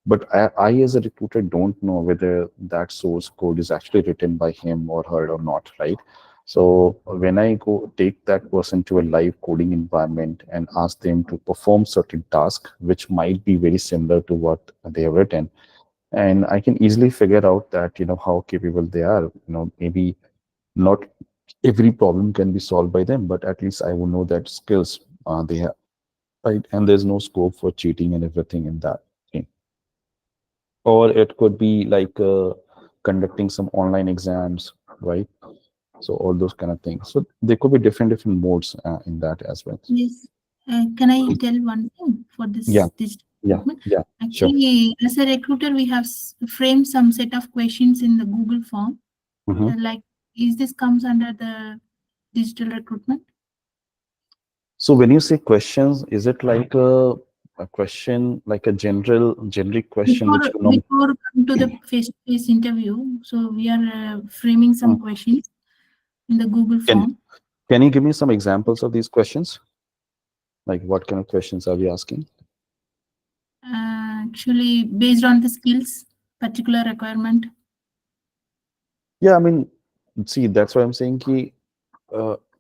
but I as a recruiter don't know whether that source code is actually written by him or her or not, right? So when I go take that person to a live coding environment and ask them to perform certain tasks which might be very similar to what they have written, and I can easily figure out that how capable they are. Maybe not every problem can be solved by them, but at least I will know that skills they have, right? And there's no scope for cheating and everything in that thing. Or it could be like conducting some online exams, right? So all those kind of things. So there could be different modes in that as well. Yes. Can I tell one thing for Yeah, this digital yeah, recruitment? yeah, sure. Actually, as a recruiter, we have framed some set of questions in the Google form. Mhm. Like, is this comes under the digital recruitment? So when you say questions, is it like a question, like a generic question, which you know? Before come to the face-to-face interview, so we are framing some Mm. questions in the Google Can form. can you give me some examples of these questions? Like what kind of questions are we asking? Actually, based on the skills, particular requirement. Yeah, I mean, see, that's why I'm saying ki,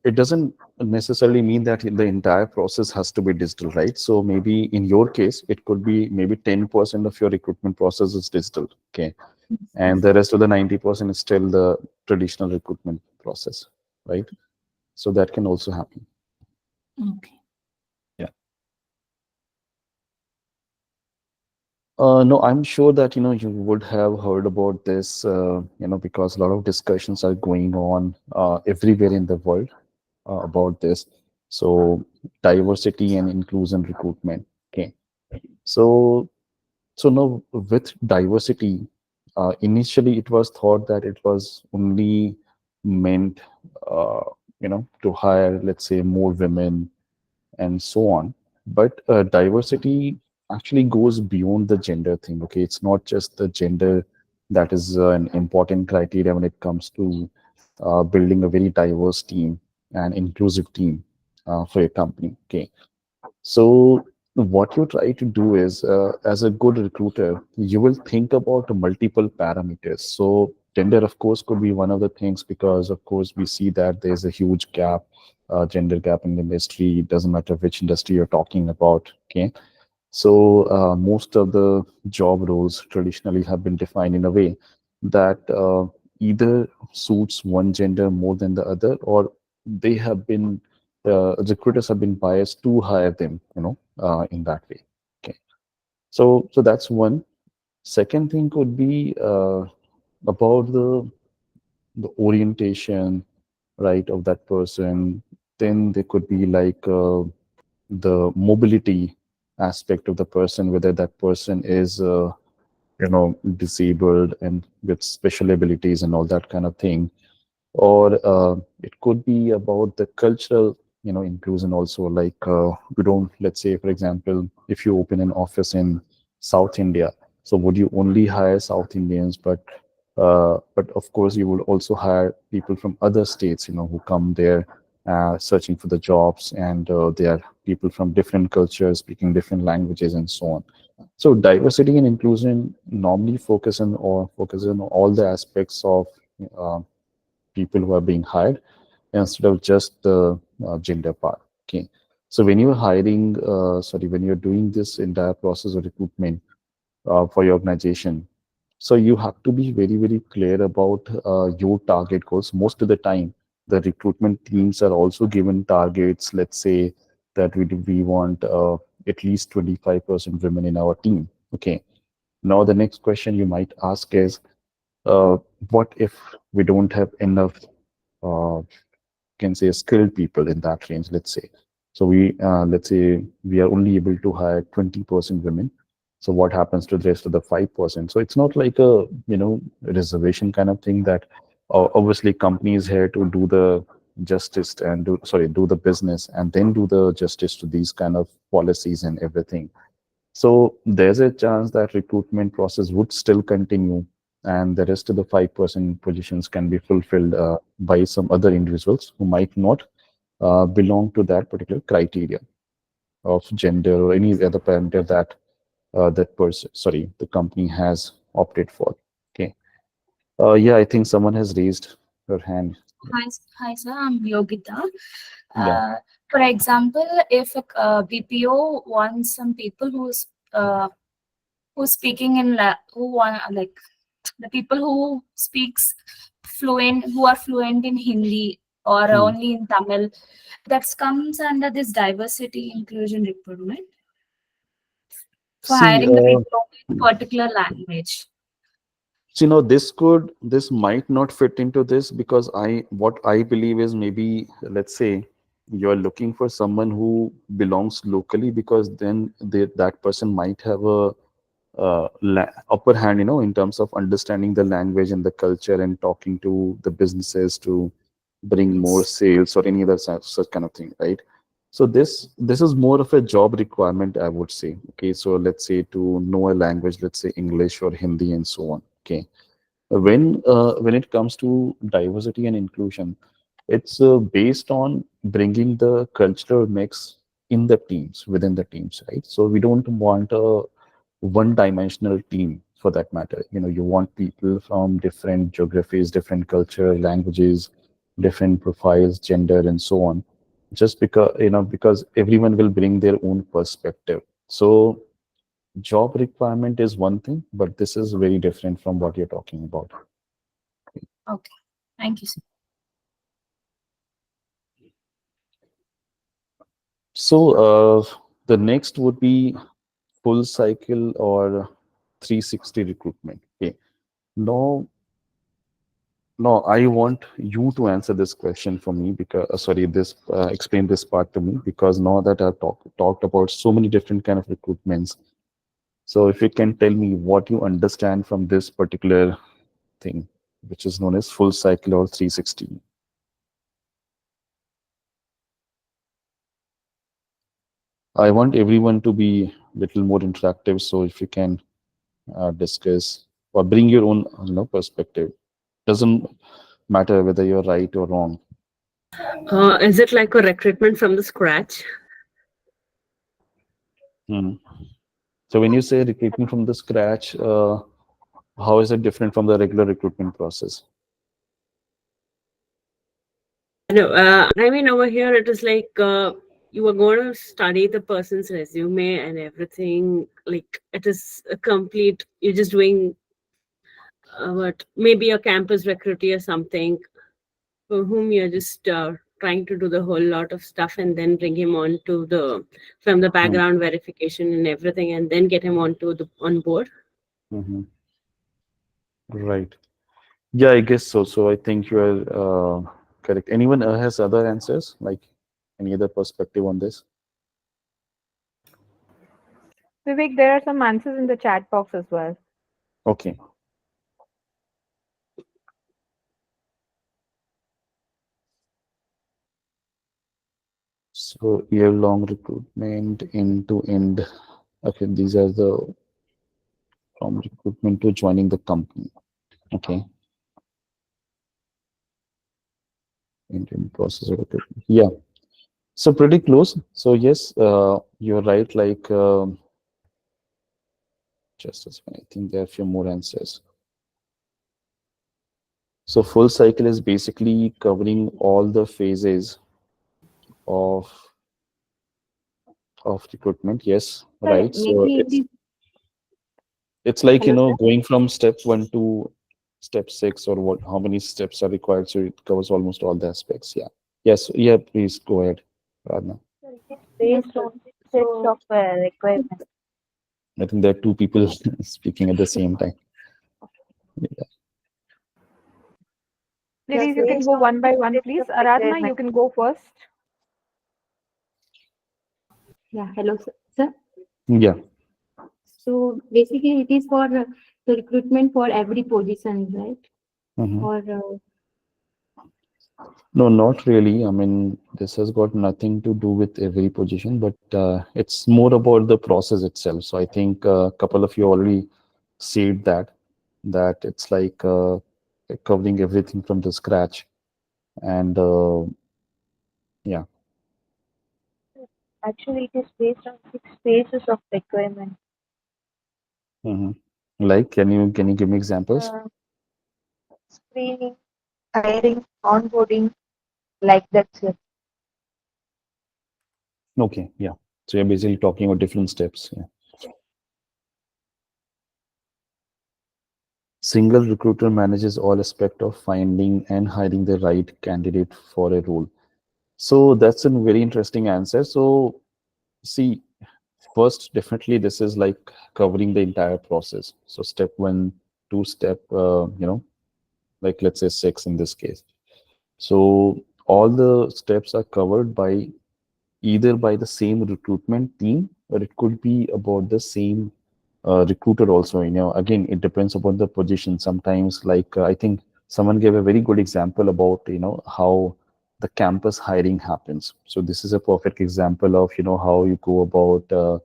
it doesn't necessarily mean that the entire process has to be digital, right? So maybe in your case, it could be maybe 10% of your recruitment process is digital, okay? And the rest of the 90% is still the traditional recruitment process, right? So that can also happen. Okay. Yeah. No, I'm sure that you would have heard about this, because a lot of discussions are going on everywhere in the world about this. So diversity and inclusion recruitment. Okay. So now with diversity, initially it was thought that it was only meant, uh, to hire, let's say, more women and so on. But diversity actually goes beyond the gender thing. Okay, it's not just the gender that is an important criteria when it comes to building a very diverse team and inclusive team for your company. Okay, so what you try to do is, as a good recruiter, you will think about multiple parameters. So gender, of course, could be one of the things, because of course we see that there's a huge gap, gender gap in the industry. It doesn't matter which industry you're talking about. Okay, so most of the job roles traditionally have been defined in a way that either suits one gender more than the other, or they have been recruiters have been biased to hire them, in that way. Okay, so that's one. Second thing could be about the orientation, right, of that person. Then there could be like the mobility aspect of the person, whether that person is disabled and with special abilities and all that kind of thing. Or it could be about the cultural inclusion also. Like we don't, let's say, for example, if you open an office in South India, so would you only hire South Indians? But of course you will also hire people from other states, who come there searching for the jobs, and they are people from different cultures, speaking different languages, and so on. So diversity and inclusion normally focus on all the aspects of uh, people who are being hired, instead of just the gender part. Okay. So when you're hiring, when you're doing this entire process of recruitment for your organization, so you have to be very, very clear about your target goals. Most of the time, the recruitment teams are also given targets. Let's say that we want at least 25% women in our team. Okay. Now the next question you might ask is, uh, what if we don't have enough uh, can say skilled people in that range, let's say. So let's say we are only able to hire 20% women. So what happens to the rest of the 5%? So it's not like a, reservation kind of thing that obviously company is here to do the justice and do the business and then do the justice to these kind of policies and everything. So there's a chance that recruitment process would still continue, and the rest of the 5% positions can be fulfilled by some other individuals who might not belong to that particular criteria of gender or any other parameter that the company has opted for. Okay. Yeah, I think someone has raised her hand. Hi, sir. I'm Yogita. Yeah. For example, if a BPO wants some people who's speaking in who want like the people who speaks who are fluent in Hindi or Hmm. only in Tamil, that comes under this diversity inclusion recruitment for See, hiring the people in particular language. So, this might not fit into this because what I believe is maybe, let's say, you're looking for someone who belongs locally because then that person might have a upper hand, in terms of understanding the language and the culture and talking to the businesses to bring more sales or any other such kind of thing, right? So this is more of a job requirement, I would say. Okay, so let's say to know a language, let's say English or Hindi and so on. Okay, when it comes to diversity and inclusion, it's based on bringing the cultural mix in the teams, within the teams, right? So we don't want a one-dimensional team for that matter. You want people from different geographies, different culture, languages, different profiles, gender, and so on. Just because everyone will bring their own perspective. So job requirement is one thing, but this is very different from what you're talking about. Okay, thank you, sir. So the next would be full cycle or 360 recruitment. Okay. No, no, I want you to answer this question for me because, sorry, this explain this part to me because now that I've talked about so many different kind of recruitments. So if you can tell me what you understand from this particular thing, which is known as full cycle or 360. I want everyone to be a little more interactive. So if you can discuss or bring your own perspective. Doesn't matter whether you're right or wrong. Is it like a recruitment from the scratch? Hmm. So when you say recruitment from the scratch, how is it different from the regular recruitment process? No, I mean over here it is like you are going to study the person's resume and everything. Like it is a complete. You're just doing what maybe a campus recruiter or something for whom you're just trying to do the whole lot of stuff and then bring him on to the from the Hmm. background verification and everything and then get him onto the on board. Mhm. Right. Yeah, I guess so. So I think you are correct. Anyone has other answers, like any other perspective on this? Vivek, there are some answers in the chat box as well. Okay. So year-long recruitment, end-to-end. Okay, these are the from recruitment to joining the company. Okay. End-to-end process of recruitment. Yeah. So pretty close. So yes, you're right. Like just as I think there are a few more answers. So full cycle is basically covering all the phases of of recruitment. Yes, Sir, right. So maybe it is. it's like, Hello, sir. going from step 1 to step 6, or what, how many steps are required. So it covers almost all the aspects. Yeah. Yes. Yeah. Please go ahead, Radna. Sir, it is Yes, based sir. on sets So, of requirements. I think there are two people speaking at the same time. Yeah. Ladies, you can Based go on one by one, sets please. of Aradhana, you requirements. can go first. yeah, hello, sir. Sir, Yeah. so basically, it is for the recruitment for every position, right? Mhm. Or No, not really. I mean, this has got nothing to do with every position, but it's more about the process itself. So I think a couple of you already said that it's like covering everything from the scratch, and yeah. Actually, it is based on 6 phases of requirement. Mhm. Like, can you give me examples? Uh, Screening, hiring, onboarding, like that, sir. Okay, yeah. So you're basically talking about different steps. Yeah. Single recruiter manages all aspect of finding and hiring the right candidate for a role. So that's a very interesting answer. So see, first, definitely this is like covering the entire process. So step 1 to step, like let's say 6 in this case. So all the steps are covered by either by the same recruitment team, or it could be about the same recruiter also. Again, it depends upon the position. Sometimes, like I think someone gave a very good example about how the campus hiring happens. So this is a perfect example of how you go about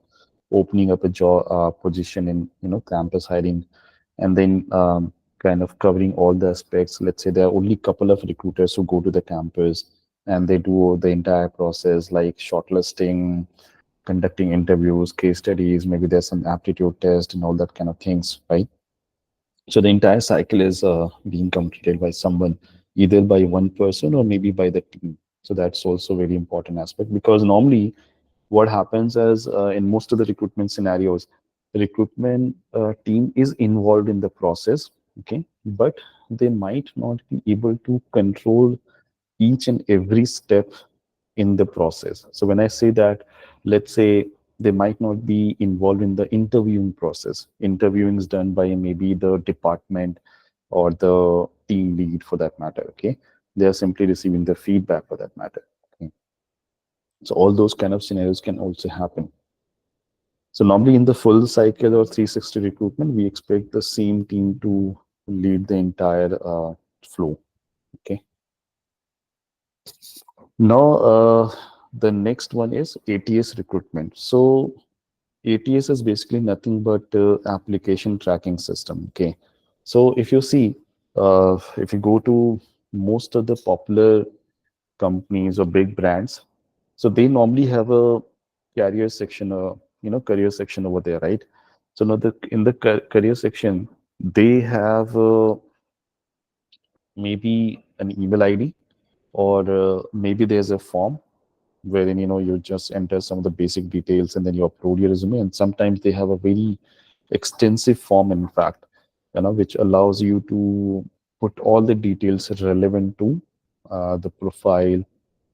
opening up a job position in campus hiring, and then kind of covering all the aspects. Let's say there are only a couple of recruiters who go to the campus, and they do the entire process like shortlisting, conducting interviews, case studies, maybe there's some aptitude test and all that kind of things, right? So the entire cycle is being completed by someone, either by one person or maybe by the team. So that's also a very important aspect, because normally what happens is, in most of the recruitment scenarios, the recruitment team is involved in the process, okay, but they might not be able to control each and every step in the process. So when I say that, let's say they might not be involved in the interviewing process. Interviewing is done by maybe the department or the team lead for that matter. Okay. They are simply receiving the feedback for that matter. Okay. So all those kind of scenarios can also happen. So normally in the full cycle or 360 recruitment, we expect the same team to lead the entire flow. Okay. Now, the next one is ATS recruitment. So ATS is basically nothing but application tracking system. Okay. So if you go to most of the popular companies or big brands, so they normally have a career section, career section over there, right? So now in the career section, they have maybe an email ID, or maybe there's a form wherein you just enter some of the basic details and then you upload your resume. And sometimes they have a very extensive form, in fact, which allows you to put all the details relevant to the profile,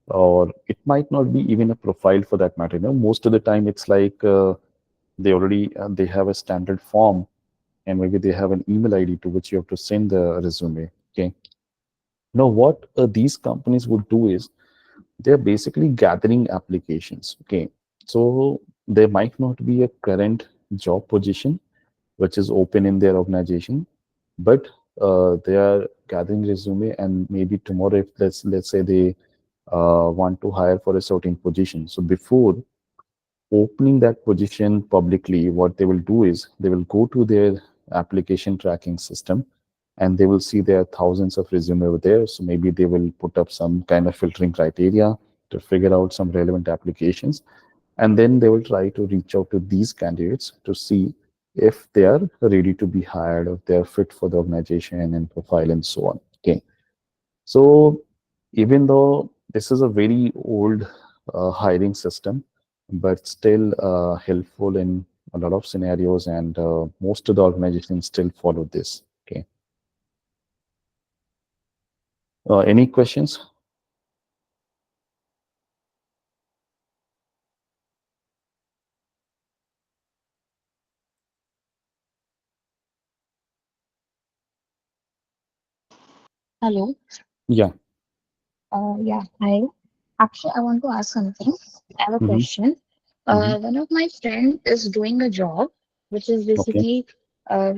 or it might not be even a profile for that matter. Most of the time it's like they have a standard form, and maybe they have an email ID to which you have to send the resume. Okay. Now what these companies would do is, they're basically gathering applications. Okay. So there might not be a current job position which is open in their organization, but they are gathering resume, and maybe tomorrow, if let's say they want to hire for a certain position. So before opening that position publicly, what they will do is they will go to their application tracking system, and they will see there are thousands of resume over there. So maybe they will put up some kind of filtering criteria to figure out some relevant applications, and then they will try to reach out to these candidates to see if they are ready to be hired, or if they are fit for the organization and profile and so on. Okay. So even though this is a very old hiring system, but still helpful in a lot of scenarios, and most of the organizations still follow this. Okay. Any questions? Hello. Yeah. Yeah, hi. Actually, I want to ask something. I have a Hmm. question. Hmm. One of my friend is doing a job, which is Okay. basically,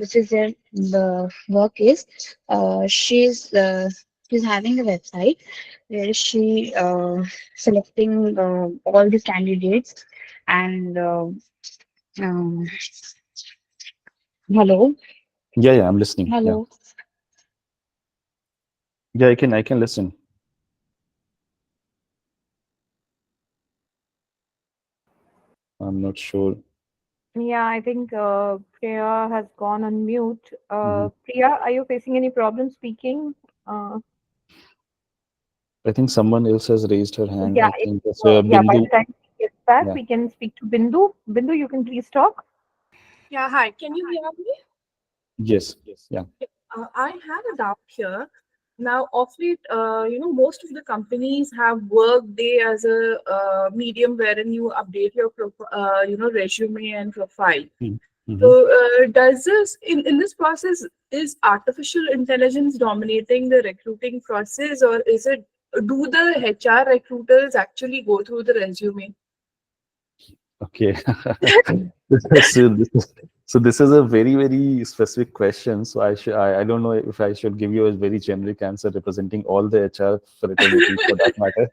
which is their the work is, she's having a website where she selecting all the candidates and um, hello, Yeah, I'm listening. Yeah. hello. Yeah, I can listen. I'm not sure. Yeah, I think Priya has gone on mute. Hmm. Priya, are you facing any problem speaking? Uh, I think someone else has raised her hand. yeah, I think that's yeah. By the Bindu. time she gets back, Yeah. we can speak to Bindu. Bindu, you can please talk. Yeah, hi. Can you hear me? Yes. Yeah. I have a doubt here. Now, of late, most of the companies have Workday as a medium wherein you update your resume and profile. So, Mm-hmm. does this in this process is artificial intelligence dominating the recruiting process, or is it do the HR recruiters actually go through the resume? Okay. So this is a very, very specific question. So I don't know if I should give you a very generic answer representing all the HR fraternity for that matter.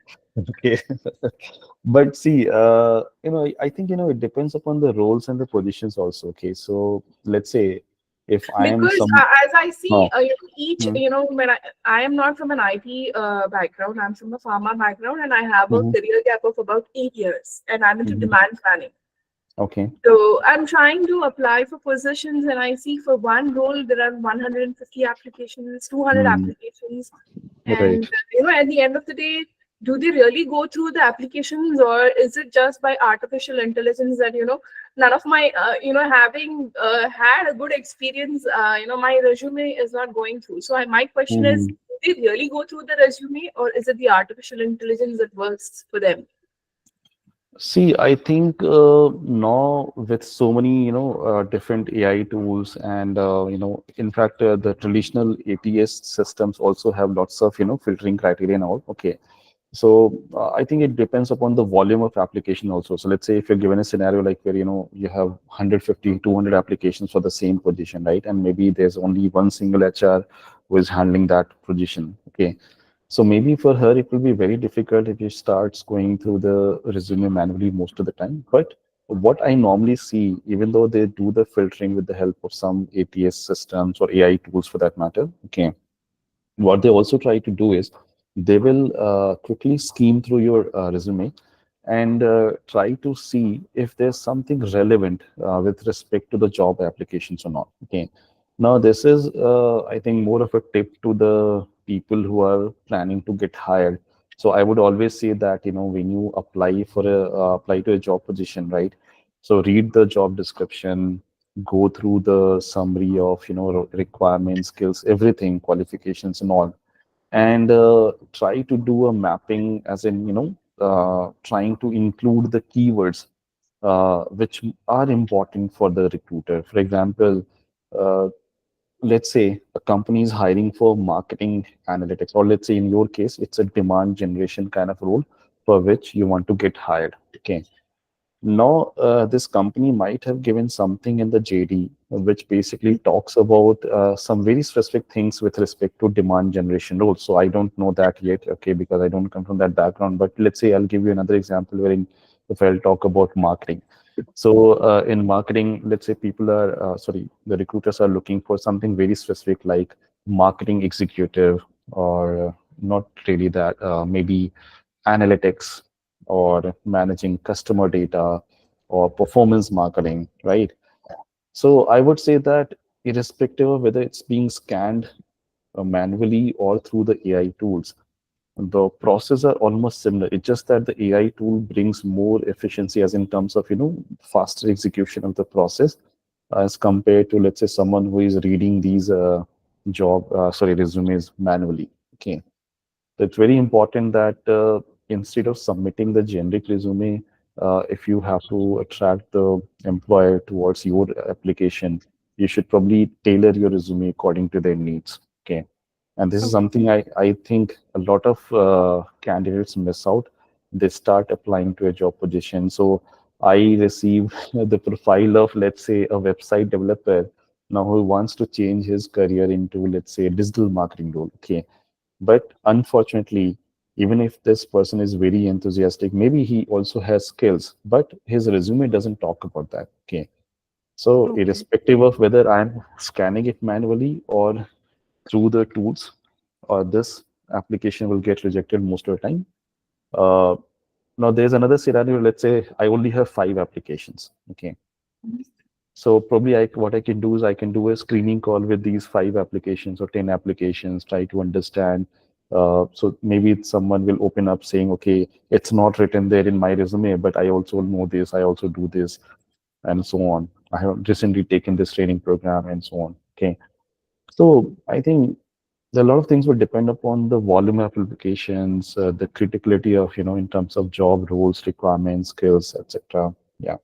Okay. But see, I think, it depends upon the roles and the positions also. Okay. So let's say if I am Because some, as I see, oh, each mm, when I am not from an IT background, I'm from a pharma background, and I have a mhm, career gap of about 8 years, and I'm into mhm, demand planning. okay. So I'm trying to apply for positions, and I see for one role there are 150 applications, 200 Mm, applications, right. and at the end of the day, do they really go through the applications, or is it just by artificial intelligence that none of my having had a good experience, my resume is not going through. So my question is, Mm. do they really go through the resume, or is it the artificial intelligence that works for them? See, I think now with so many, different AI tools, and in fact, the traditional ATS systems also have lots of, filtering criteria and all. Okay, so I think it depends upon the volume of application also. So let's say if you're given a scenario like where, you have 150, 200 applications for the same position, right? And maybe there's only one single HR who is handling that position. Okay, so maybe for her, it will be very difficult if she starts going through the resume manually most of the time. But what I normally see, even though they do the filtering with the help of some ATS systems or AI tools for that matter, okay, what they also try to do is they will quickly skim through your resume and try to see if there's something relevant with respect to the job applications or not. Okay. Now, this is, I think, more of a tip to the people who are planning to get hired. So I would always say that, when you apply to a job position, right? So read the job description, go through the summary of, requirements, skills, everything, qualifications and all, and try to do a mapping, as in, trying to include the keywords which are important for the recruiter. For example, uh, let's say a company is hiring for marketing analytics, or let's say in your case, it's a demand generation kind of role for which you want to get hired. Okay. Now, this company might have given something in the JD, which basically talks about some very specific things with respect to demand generation roles. So I don't know that yet, okay, because I don't come from that background. But let's say I'll give you another example wherein if I'll talk about marketing. So in marketing, let's say the recruiters are looking for something very specific like marketing executive, or not really that, maybe analytics, or managing customer data, or performance marketing, right? So I would say that irrespective of whether it's being scanned manually or through the AI tools, the process are almost similar. It's just that the AI tool brings more efficiency as in terms of, faster execution of the process as compared to, let's say, someone who is reading these resumes manually. Okay. So it's very important that instead of submitting the generic resume, if you have to attract the employer towards your application, you should probably tailor your resume according to their needs. Okay. And this is something I think a lot of candidates miss out. They start applying to a job position. So I receive the profile of, let's say, a website developer now who wants to change his career into, let's say, a digital marketing role. Okay. But unfortunately, even if this person is very enthusiastic, maybe he also has skills, but his resume doesn't talk about that. Okay. So irrespective of whether I'm scanning it manually or through the tools, or this application will get rejected most of the time. Uh, Now there's another scenario. Let's say I only have 5 applications. Okay. So probably what I can do is I can do a screening call with these 5 applications or 10 applications, try to understand. So maybe someone will open up saying, okay, it's not written there in my resume, but I also know this, I also do this, and so on. I have recently taken this training program and so on. Okay. So I think a lot of things will depend upon the volume of applications, the criticality of, in terms of job roles, requirements, skills, etc. Yeah.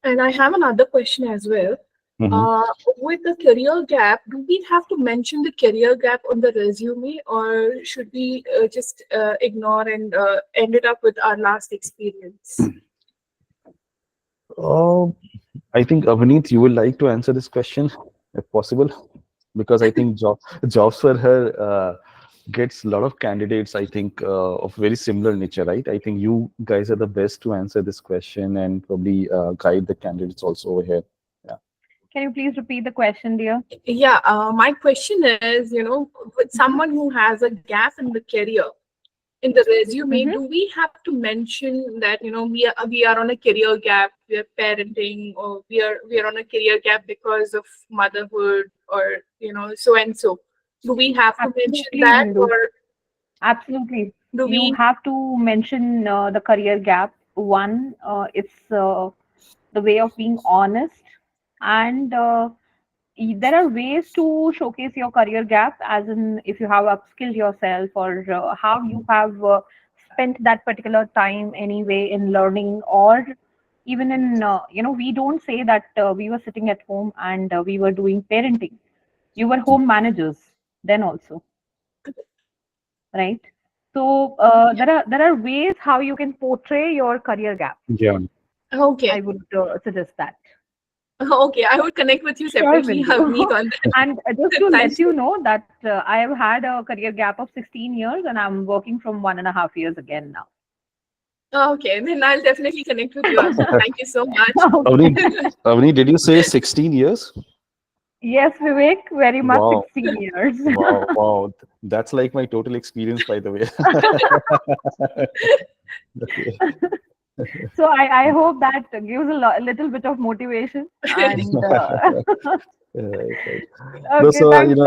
And I have another question as well. Mhm. With the career gap, do we have to mention the career gap on the resume, or should we just ignore and end it up with our last experience? Oh, I think Avneet, you would like to answer this question if possible, because I think jobs for her gets a lot of candidates, I think, of very similar nature, right? I think you guys are the best to answer this question and probably guide the candidates also over here. Yeah. Can you please repeat the question, dear? Yeah, my question is, with someone who has a gap in the career, in the resume, do we have to mention that we are on a career gap, we are parenting, or we are on a career gap because of motherhood, or so and so? Do we have to mention Absolutely, that, Bindu. or Absolutely. do You we? have to mention the career gap. One, it's the way of being honest, and there are ways to showcase your career gap, as in if you have upskilled yourself, or how you have spent that particular time anyway in learning, or even in we don't say that we were sitting at home and we were doing parenting. You were home managers then also, right? So there are ways how you can portray your career gap. Yeah. Okay. I would suggest that. Okay, I would connect with you Sure, separately, Bindu. Havneet, on that. And just to Thank let you know that I have had a career gap of 16 years and I'm working from 1.5 years again now. Okay, then I'll definitely connect with you after. Thank you so much. Avneet, did you say 16 years? Yes, Vivek, very much Wow. 16 years. Wow, wow. That's like my total experience, by the way. Okay. So I hope that gives a little bit of motivation. And Right, right. No, okay, so thanks.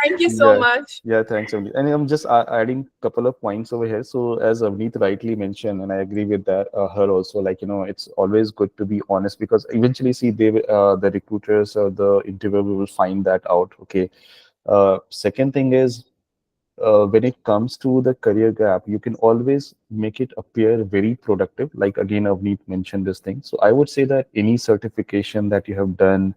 Thank you so yeah, much. yeah, thanks, Avneet. And I'm just adding a couple of points over here. So as Avneet rightly mentioned, and I agree with that, her also, like, it's always good to be honest, because eventually, see, the recruiters or the interviewer will find that out. Okay. Second thing is, when it comes to the career gap, you can always make it appear very productive. Like again, Avneet mentioned this thing. So I would say that any certification that you have done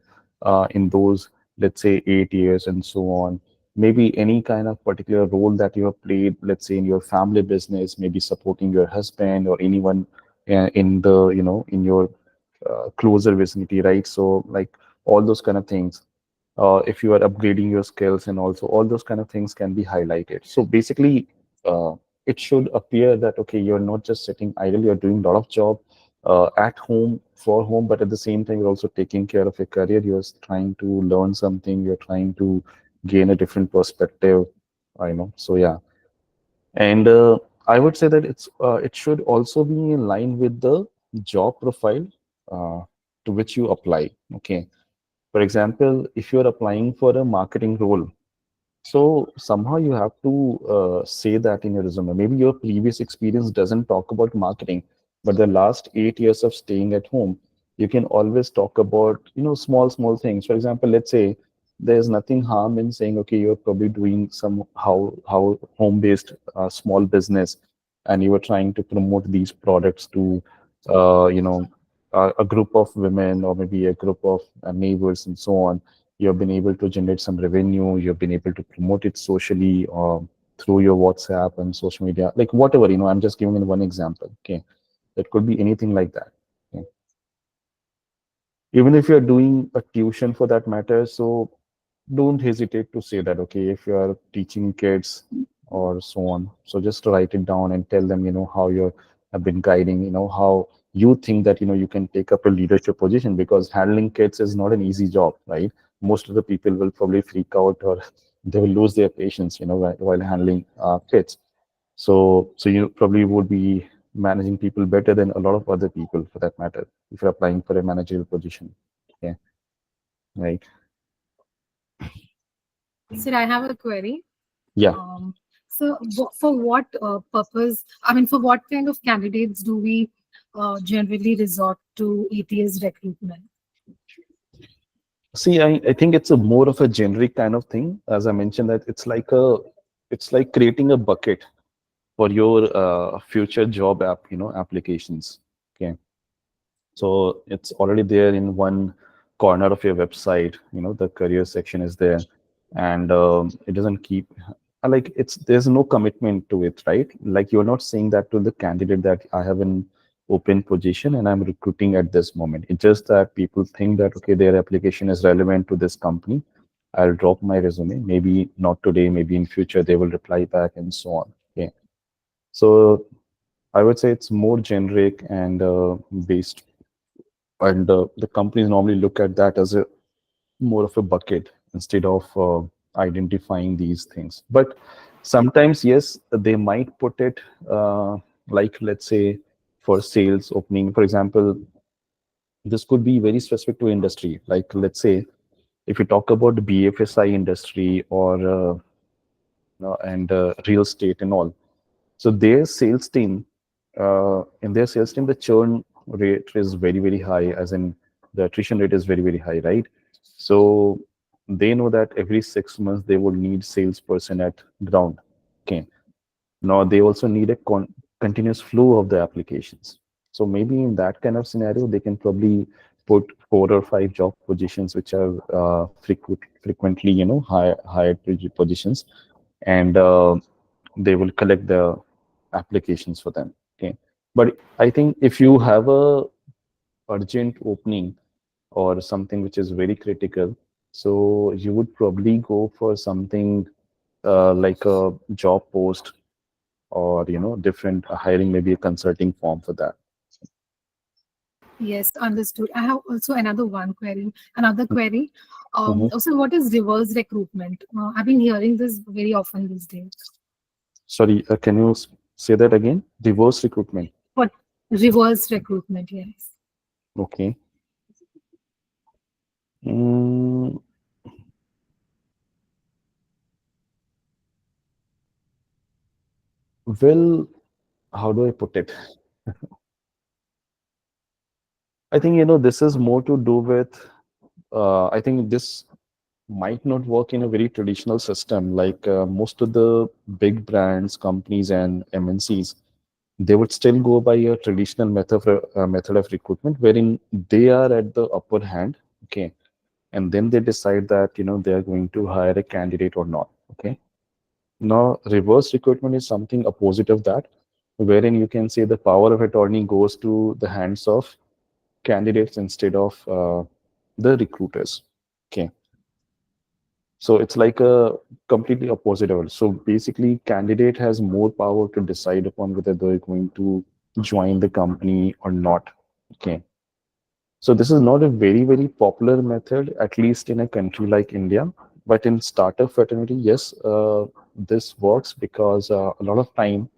in those, let's say, 8 years and so on, maybe any kind of particular role that you have played, let's say in your family business, maybe supporting your husband or anyone in the, in your closer vicinity, right? So like all those kind of things, if you are upgrading your skills, and also all those kind of things can be highlighted. So basically, it should appear that, okay, you're not just sitting idle, you're doing a lot of job at home, for home, but at the same time, you're also taking care of your career. You're trying to learn something, you're trying to gain a different perspective, so yeah. And I would say that it should also be in line with the job profile to which you apply. Okay. For example, if you're applying for a marketing role, So somehow you have to say that in your resume. Maybe your previous experience doesn't talk about marketing, but the last 8 years of staying at home, you can always talk about, small things. For example, let's say there's nothing harm in saying, okay, you're probably doing some how home-based small business, and you were trying to promote these products to, uh, you know, a group of women or maybe a group of neighbors and so on. You have been able to generate some revenue, you've been able to promote it socially or through your WhatsApp and social media, like whatever, I'm just giving in one example. Okay. It could be anything like that. Okay. Even if you're doing a tuition for that matter, so don't hesitate to say that, okay, if you are teaching kids or so on, so just write it down and tell them, how you have been guiding, how you think that, you can take up a leadership position, because handling kids is not an easy job, right? Most of the people will probably freak out, or they will lose their patience, while handling kids. So you probably would be managing people better than a lot of other people for that matter, if you're applying for a managerial position. Yeah, right. Sir, I have a query. Yeah. So for what purpose, I mean, for what kind of candidates do we generally resort to ATS recruitment? See, I think it's a more of a generic kind of thing. As I mentioned, that it's like creating a bucket for your future job applications. Okay. So it's already there in one corner of your website. The career section is there, and it doesn't keep like there's no commitment to it, right? Like you're not saying that to the candidate that I have an open position and I'm recruiting at this moment. It's just that people think that, okay, their application is relevant to this company. I'll drop my resume. Maybe not today, maybe in future they will reply back and so on. Okay. So I would say it's more generic and based, and the companies normally look at that as a more of a bucket instead of identifying these things. But sometimes, yes, they might put it like, let's say, for sales opening, for example. This could be very specific to industry. Like, let's say, if you talk about the BFSI industry or and real estate and all, so their sales team, in their sales team, the churn rate is very, very high, as in the attrition rate is very, very high, right? So they know that every 6 months they would need salesperson at ground. Okay. Now they also need a continuous flow of the applications. So maybe in that kind of scenario, they can probably put 4 or 5 job positions which are frequently, hired positions, and they will collect the applications for them. Okay. But I think if you have a urgent opening or something which is very critical, so you would probably go for something like a job post, or different hiring, maybe a consulting firm for that. Yes, understood. I have also another query. Mhm. Also, what is reverse recruitment? I've been hearing this very often these days. Sorry, can you say that again? Reverse recruitment. What reverse recruitment? Yes. Okay. Mm, well, how do I put it? I think, this is more to do with, I think this might not work in a very traditional system. Like most of the big brands, companies, and MNCs, they would still go by a traditional method of recruitment, wherein they are at the upper hand. Okay. And then they decide that, they are going to hire a candidate or not. Okay. Now, reverse recruitment is something opposite of that, wherein you can say the power of attorney goes to the hands of candidates instead of the recruiters. Okay. So it's like a completely opposite of it. So basically, candidate has more power to decide upon whether they're going to join the company or not. Okay. So this is not a very, very popular method, at least in a country like India. But in startup fraternity, yes, this works because a lot of time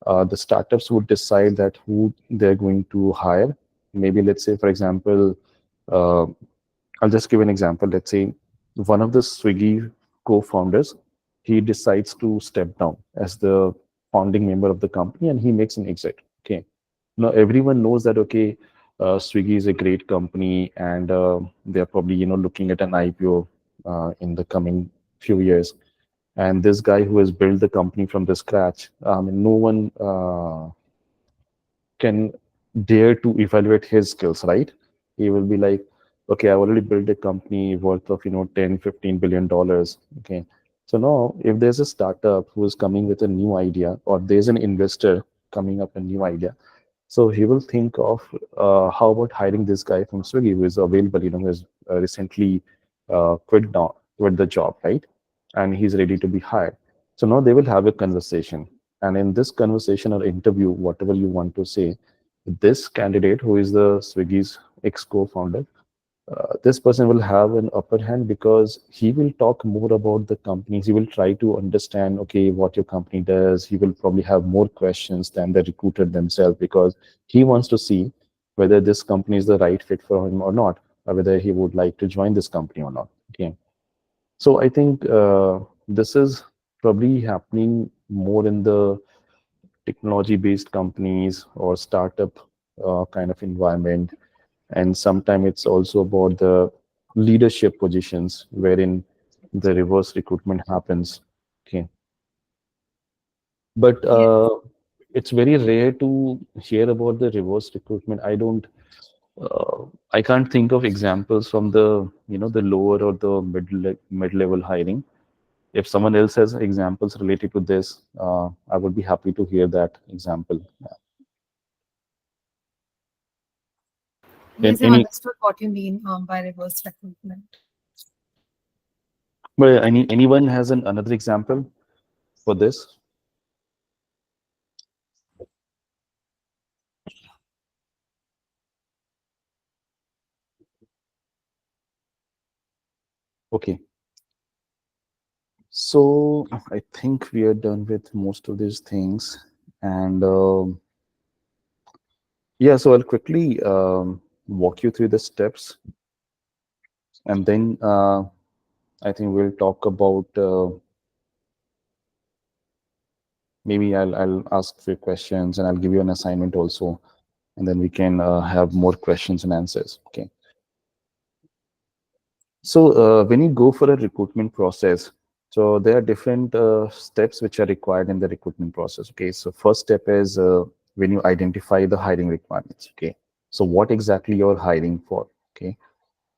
the startups would decide that who they're going to hire. Maybe let's say, for example, uh, I'll just give an example. Let's say one of the Swiggy co-founders, he decides to step down as the founding member of the company and he makes an exit. Okay. Now everyone knows that okay, Swiggy is a great company and they're probably looking at an IPO in the coming few years. And this guy who has built the company from the scratch, no one can dare to evaluate his skills, right? He will be like, okay, I already built a company worth of 10, $15 billion. Okay. So now if there's a startup who is coming with a new idea, or there's an investor coming up a new idea, so he will think of how about hiring this guy from Swiggy who is available, who has recently quit the job, right? And he's ready to be hired. So now they will have a conversation. And in this conversation or interview, whatever you want to say, this candidate who is the Swiggy's ex co-founder, this person will have an upper hand because he will talk more about the companies. He will try to understand, okay, what your company does. He will probably have more questions than the recruiter themselves because he wants to see whether this company is the right fit for him or not, or whether he would like to join this company or not. Okay. So I think this is probably happening more in the technology-based companies or startup kind of environment. And sometimes it's also about the leadership positions wherein the reverse recruitment happens. Okay. But it's very rare to hear about the reverse recruitment. I can't think of examples from the the lower or the mid-level hiring. If someone else has examples related to this, I would be happy to hear that example. In Yes, I've any, understood what you mean by reverse recruitment. but anyone has another example for this? Okay. So I think we are done with most of these things. And yeah, so I'll quickly walk you through the steps. And then I think we'll talk about maybe I'll ask few questions and I'll give you an assignment also. And then we can have more questions and answers. Okay. So when you go for a recruitment process, so there are different steps which are required in the recruitment process. Okay, so first step is when you identify the hiring requirements. Okay, so what exactly you're hiring for. Okay,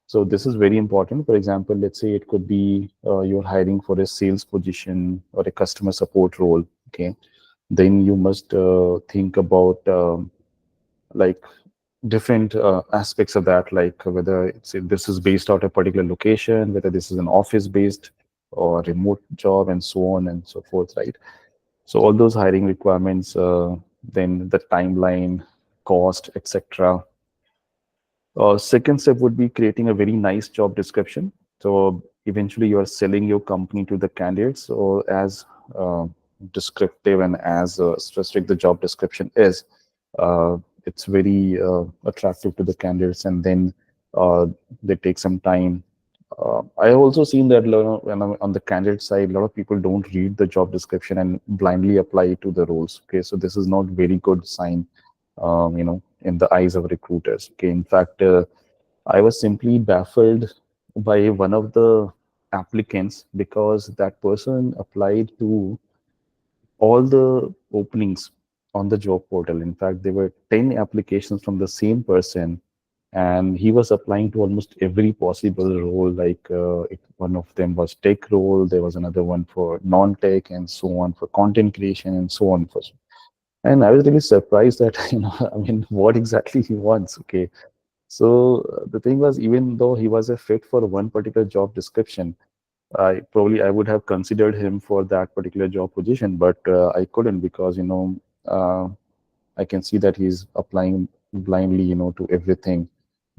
so this is very important. For example, let's say it could be you're hiring for a sales position or a customer support role. Okay, then you must think about like different aspects of that, like whether this is based out of a particular location, whether this is an office based or remote job, and so on and so forth, right? So all those hiring requirements, then the timeline, cost, etc. Second step would be creating a very nice job description. So eventually you are selling your company to the candidates, or as descriptive and as specific the job description is, it's very attractive to the candidates, and then they take some time. I have also seen that when I'm on the candidate side, a lot of people don't read the job description and blindly apply to the roles. Okay, so this is not very good sign, in the eyes of recruiters. Okay, in fact, I was simply baffled by one of the applicants because that person applied to all the openings on the job portal. In fact, there were 10 applications from the same person, and he was applying to almost every possible role. Like one of them was tech role, there was another one for non-tech, and so on for content creation, and so on. And I was really surprised that I mean, what exactly he wants. Okay, so the thing was, even though he was a fit for one particular job description, I would have considered him for that particular job position, but I couldn't because uh, I can see that he's applying blindly, to everything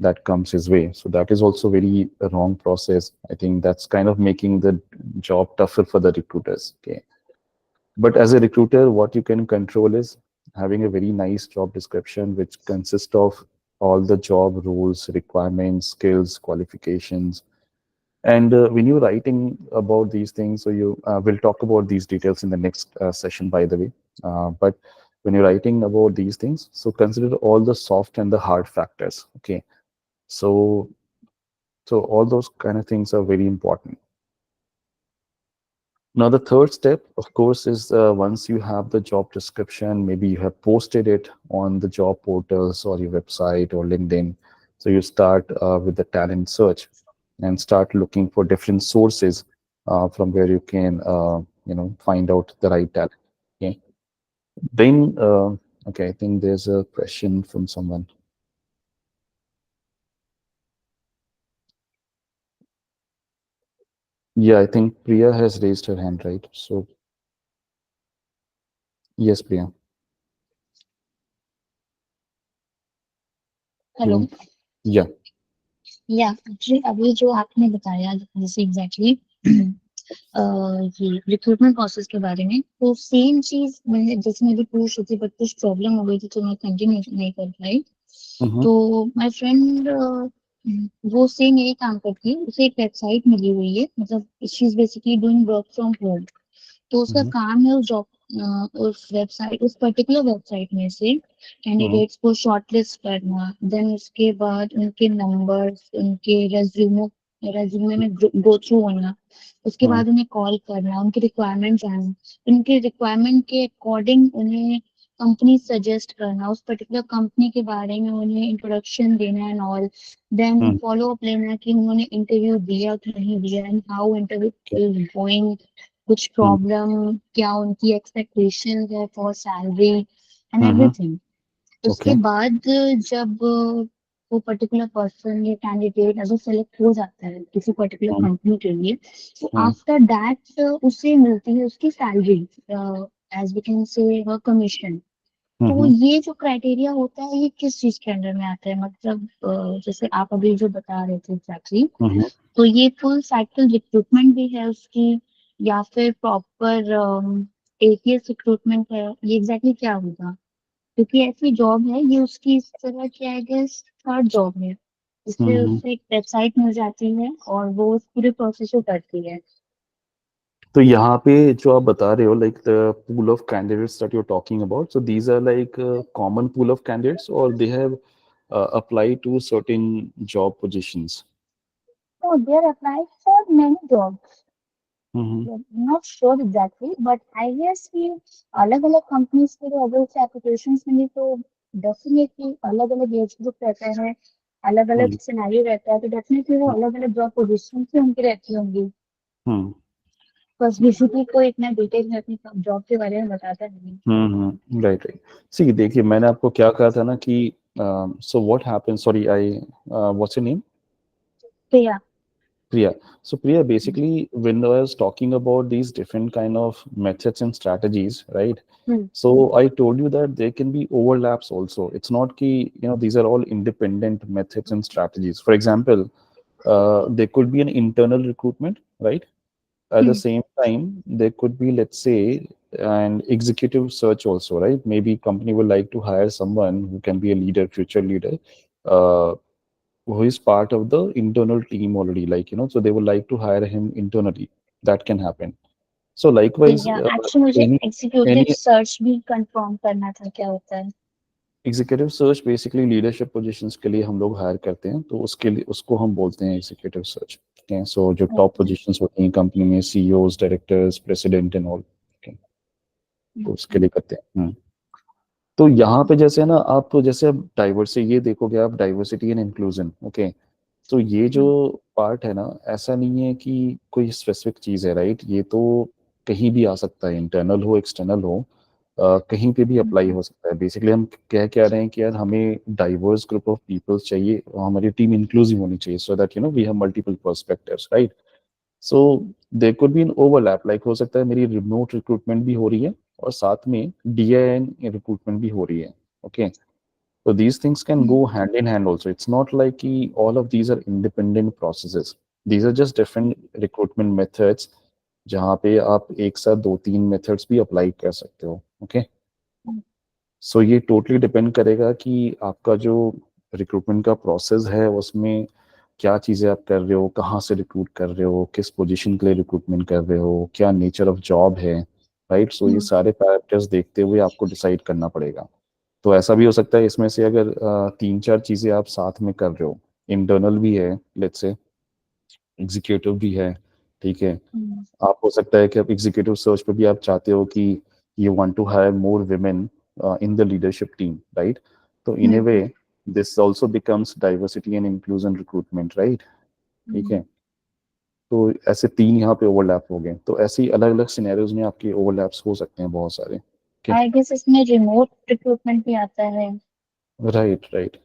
that comes his way. So that is also very wrong process. I think that's kind of making the job tougher for the recruiters. Okay, but as a recruiter, what you can control is having a very nice job description, which consists of all the job roles, requirements, skills, qualifications, And when you're writing about these things, so you will talk about these details in the next session, by the way. But when you're writing about these things, so consider all the soft and the hard factors. Okay, so all those kind of things are very important. Now, the third step, of course, is once you have the job description, maybe you have posted it on the job portals or your website or LinkedIn. So you start with the talent search and start looking for different sources from where you can, find out the right talent. Okay. Then, okay, I think there's a question from someone. Yeah, I think Priya has raised her hand, right? So, yes, Priya. Hello Yeah. या actually अभी जो आपने बताया जैसे exactly ये recruitment process के बारे में, तो सेम चीज मैंने जैसे मैं भी पूछ रही थी बट कुछ प्रॉब्लम हो गई थी तो मैं कंटिन्यू नहीं कर पाई। तो माय फ्रेंड वो सेम यही काम करती है, उसे एक वेबसाइट मिली हुई है, मतलब she is basically doing work from home. तो उसका काम है उस जॉब उस वेबसाइट उस पर्टिकुलर वेबसाइट में से कैंडिडेट्स को शॉर्टलिस्ट करना, देन उसके बाद उनके नंबर्स उनके रेज्यूमे में गो थ्रू होना, उसके बाद उन्हें कॉल करना, उनकी रिक्वायरमेंट जानना, उनके रिक्वायरमेंट के अकॉर्डिंग उन्हें कंपनी सजेस्ट करना, उस पर्टिकुलर कंपनी के बारे में उन्हें इंट्रोडक्शन देना and all, then follow up लेना कि उन्होंने इंटरव्यू दिया कि नहीं दिया and how interview is going, कुछ प्रॉब्लम, क्या उनकी एक्सपेक्टेशन है फॉर सैलरी एंड एवरीथिंग। उसके बाद जब वो पर्टिकुलर पर्सन या कैंडिडेट अगर सेलेक्ट हो जाता है किसी पर्टिकुलर कंपनी के लिए, तो आफ्टर दैट उसे मिलती है उसकी salary, as we can say her commission. तो ये जो क्राइटेरिया होता है ये किस चीज के अंडर में आता है, मतलब जैसे आप अभी जो बता रहे थे एग्जैक्टली, तो ये फुल साइकिल रिक्रूटमेंट भी है उसकी या फिर प्रॉपर एटीएस रिक्रूटमेंट है, ये एग्जैक्टली क्या होगा? क्योंकि ऐसी जॉब है ये उसकी इस तरह की आई गेस थर्ड जॉब है, इससे उसे एक वेबसाइट मिल जाती है और वो उस पूरे प्रोसेस को करती है। तो यहाँ पे जो आप बता रहे हो, like the pool of candidates that you're talking about, so these are like a common pool of candidates or they have applied to certain job positions? So they are applying for many jobs. Not sure exactly, but I guess कि अलग अलग companies के जो अगर से applications मिली तो definitely अलग अलग एज ग्रुप रहता है, अलग अलग सिनेरियो रहता है, तो डेफिनेटली वो अलग अलग जॉब पोजीशन से उनकी रहती होंगी। बस बेसिकली कोई इतना डिटेल में अपनी जॉब के बारे में बताता नहीं। Right right. सी देखिए, मैंने आपको क्या कहा था ना कि so what happens, sorry I what's your name? Priya. Priya. So Priya, basically, when I was talking about these different kind of methods and strategies, right? So I told you that there can be overlaps also. It's not key, these are all independent methods and strategies. For example, there could be an internal recruitment, right? At the same time, there could be, let's say, an executive search also, right? Maybe company would like to hire someone who can be a leader, future leader, uh, who is part of the internal team already, like, so they would like to hire him internally. That can happen. So likewise, या actually मुझे any executive search भी confirm करना था क्या होता है। Executive search basically leadership positions के लिए हम लोग हायर करते हैं, तो उसके लिए उसको हम बोलते हैं एग्जीक्यूटिव सर्च। ओके, सो जो टॉप पोजीशंस होती हैं कंपनी में, CEOs, directors, president and all, तो उसके लिए करते हैं। तो यहाँ पे जैसे ना, आप तो जैसे अब डाइवर्सिटी ये देखोगे आप, डाइवर्सिटी एंड इंक्लूजन, ओके, तो ये जो पार्ट है ना, ऐसा नहीं है कि कोई स्पेसिफिक चीज है, राइट? ये तो कहीं भी आ सकता है, इंटरनल हो एक्सटर्नल हो, कहीं पे भी अप्लाई हो सकता है। बेसिकली हम कह क्या रहे हैं कि यार हमें डाइवर्स ग्रुप ऑफ पीपल्स चाहिए और हमारी टीम इंक्लूसिव होनी चाहिए, so that we have multiple perspectives, right? So there could be an overlap, like हो सकता है मेरी रिमोट रिक्रूटमेंट भी हो रही है और साथ में डीआईएन रिक्रूटमेंट भी हो रही है, okay. So these things can go hand in hand also. It's not like all of these are independent processes. These are just different recruitment methods जहाँ पे आप एक साथ दो तीन मेथड्स भी अप्लाई कर सकते हो, ओके। सो ये टोटली डिपेंड करेगा कि आपका जो रिक्रूटमेंट का प्रोसेस है उसमें क्या चीज़ें आप कर रहे हो, कहाँ से रिक्रूट कर रहे हो, किस पोजीशन के लिए रिक्रूटमेंट कर रहे हो, क्या नेचर ऑफ जॉब है, राइट। सो ये सारे पैरामीटर्स देखते हुए आपको डिसाइड करना पड़ेगा। तो ऐसा भी हो सकता है इसमें से अगर तीन चार चीज़ें आप साथ में कर रहे हो, इंटरनल भी है, लेट्स से एग्जीक्यूटिव भी है, ठीक है। आप हो सकता है कि आप एग्जीक्यूटिव सर्च पे भी आप चाहते हो कि you want to hire more women in the leadership team, right. तो in a way this also becomes diversity and inclusion recruitment, right. ठीक है। तो ऐसे तीन यहाँ पे ओवरलैप हो गए, तो ऐसे ही अलग अलग सिनेरियोज में आपके ओवरलैप्स हो सकते हैं बहुत सारे। आई गेस इसमें रिमोट रिक्रूटमेंट भी आता है। Right right.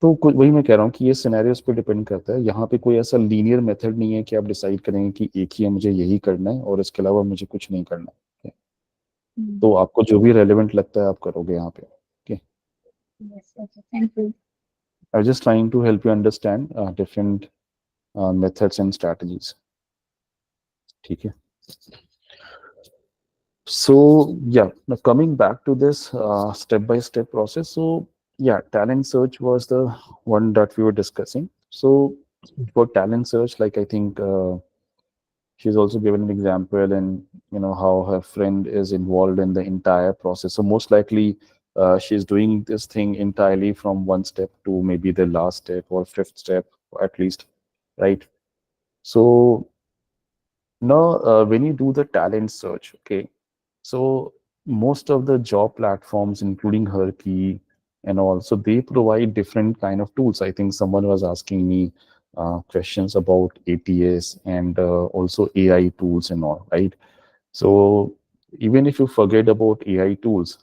तो वही मैं कह रहा हूँ कि ये सिनेरियोज पे डिपेंड करता है। यहाँ पे कोई ऐसा लीनियर मेथड नहीं है कि आप डिसाइड करेंगे कि एक ही है, मुझे यही करना है और इसके अलावा मुझे कुछ नहीं करना है। तो आपको जो भी रेलेवेंट लगता है आप करोगे यहाँ पे। Okay, Yes, okay, thank you. I just trying to help you understand different methods and strategies, ठीक है। So yeah, now coming back to this step-by-step process. So yeah, talent search was the one that we were discussing. So for talent search, like I think she's also given an example, and you know how her friend is involved in the entire process. So most likely, she's doing this thing entirely from one step to maybe the last step or fifth step, at least, right? So now, when you do the talent search, okay, so most of the job platforms, including Herky and all, so they provide different kind of tools. I think someone was asking me questions about ATS and also AI tools and all, right? So even if you forget about AI tools,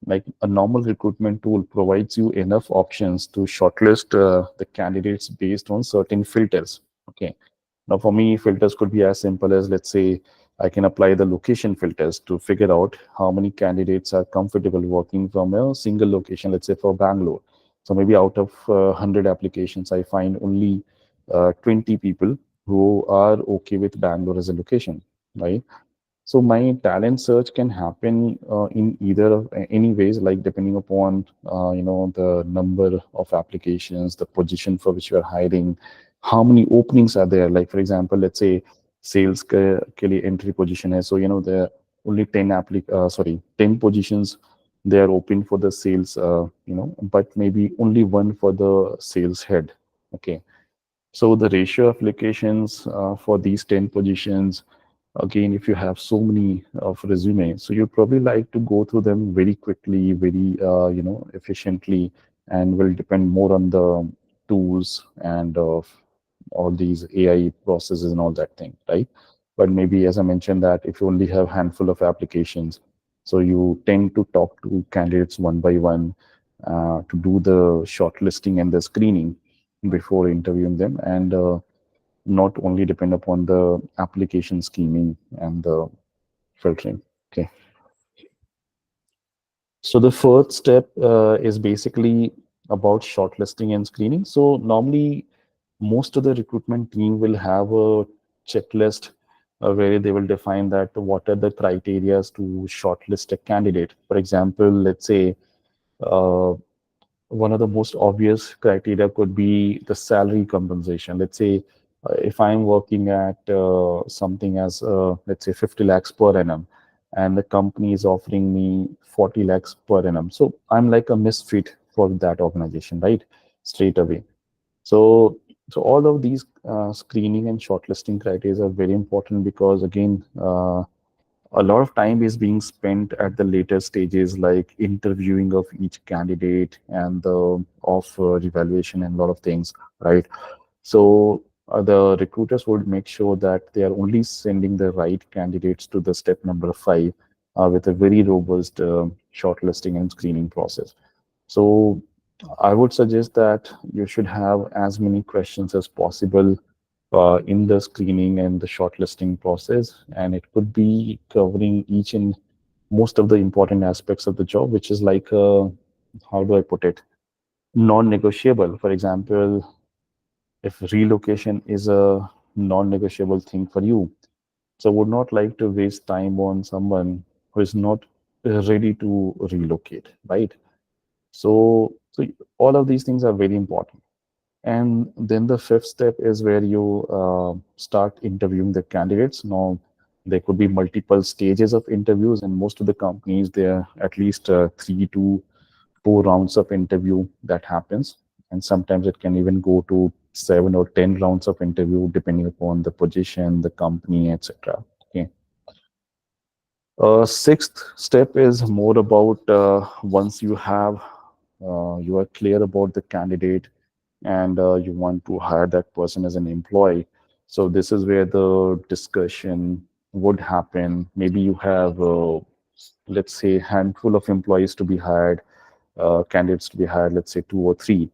like a normal recruitment tool provides you enough options to shortlist the candidates based on certain filters. Okay. Now, for me, filters could be as simple as, let's say, I can apply the location filters to figure out how many candidates are comfortable working from a single location, let's say for Bangalore. So maybe out of 100 applications, I find only 20 people who are okay with Bangalore as a location, right? So my talent search can happen in either of any ways, like depending upon the number of applications, the position for which you are hiring, how many openings are there. Like for example, let's say sales के लिए entry position है, so you know there are only 10 positions they are open for the sales, but maybe only one for the sales head. Okay, so the ratio of applications for these 10 positions, again, if you have so many of resume, so you probably like to go through them very quickly, very efficiently, and will depend more on the tools and all these AI processes and all that thing, right? But maybe, as I mentioned, that if you only have handful of applications, so you tend to talk to candidates one by one to do the shortlisting and the screening before interviewing them, and not only depend upon the application scheming and the filtering. Okay. So the first step is basically about shortlisting and screening. So normally, most of the recruitment team will have a checklist where they will define that what are the criteria to shortlist a candidate. For example, let's say uh, one of the most obvious criteria could be the salary compensation. Let's say if I'm working at something as let's say 50 lakhs per annum, and the company is offering me 40 lakhs per annum, so I'm like a misfit for that organization, right? Straight away. So all of these screening and shortlisting criteria are very important, because again, a lot of time is being spent at the later stages, like interviewing of each candidate and the offer evaluation and a lot of things, right? So the recruiters would make sure that they are only sending the right candidates to the step number 5 with a very robust shortlisting and screening process. So I would suggest that you should have as many questions as possible in the screening and the shortlisting process, and it could be covering each and most of the important aspects of the job, which is like how do I put it, non-negotiable. For example, if relocation is a non-negotiable thing for you, so I would not like to waste time on someone who is not ready to relocate, right? So all of these things are very important. And then the fifth step is where you start interviewing the candidates. Now, there could be multiple stages of interviews, and most of the companies, there are at least 3 to 4 rounds of interview that happens. And sometimes it can even go to 7 or 10 rounds of interview, depending upon the position, the company, etc. Okay. Sixth step is more about once you are clear about the candidate and you want to hire that person as an employee. So this is where the discussion would happen. Maybe you have, let's say, handful of employees to be hired, candidates to be hired, let's say 2 or 3.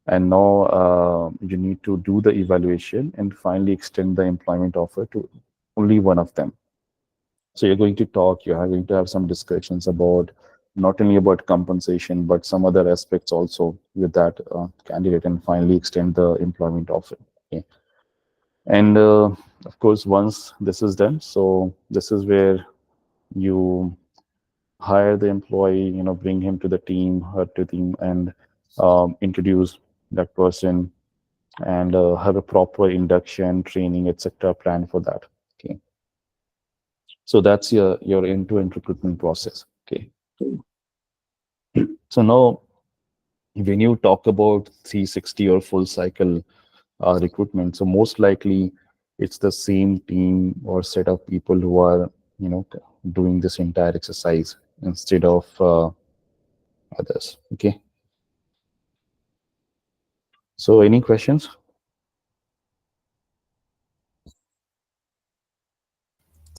And now you need to do the evaluation and finally extend the employment offer to only one of them. So you're going to talk, you're going to have some discussions about not only about compensation, but some other aspects also with that candidate and finally extend the employment offer. Okay. And of course, once this is done, so this is where you hire the employee, bring him to the team, her to the team, and introduce that person and have a proper induction, training, etc. plan for that. Okay. So that's your end-to-end recruitment process. Okay. So now, when you talk about 360 or full cycle recruitment, so most likely it's the same team or set of people who are, doing this entire exercise instead of others. Okay. So any questions?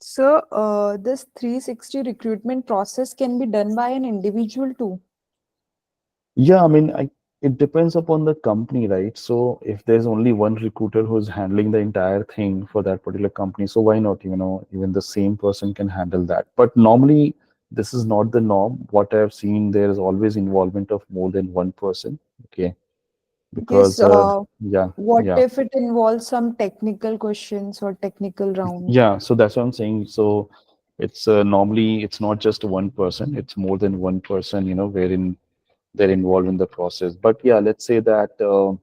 So, this 360 recruitment process can be done by an individual too. Yeah, I mean, it depends upon the company, right? So if there's only one recruiter who's handling the entire thing for that particular company, so why not, even the same person can handle that. But normally, this is not the norm. What I've seen, there is always involvement of more than one person. Okay, Yes, because yeah, what yeah, if it involves some technical questions or technical round? yeah. So that's what I'm saying. So it's normally it's not just one person; it's more than one person. Wherein they're involved in the process. But yeah, let's say that.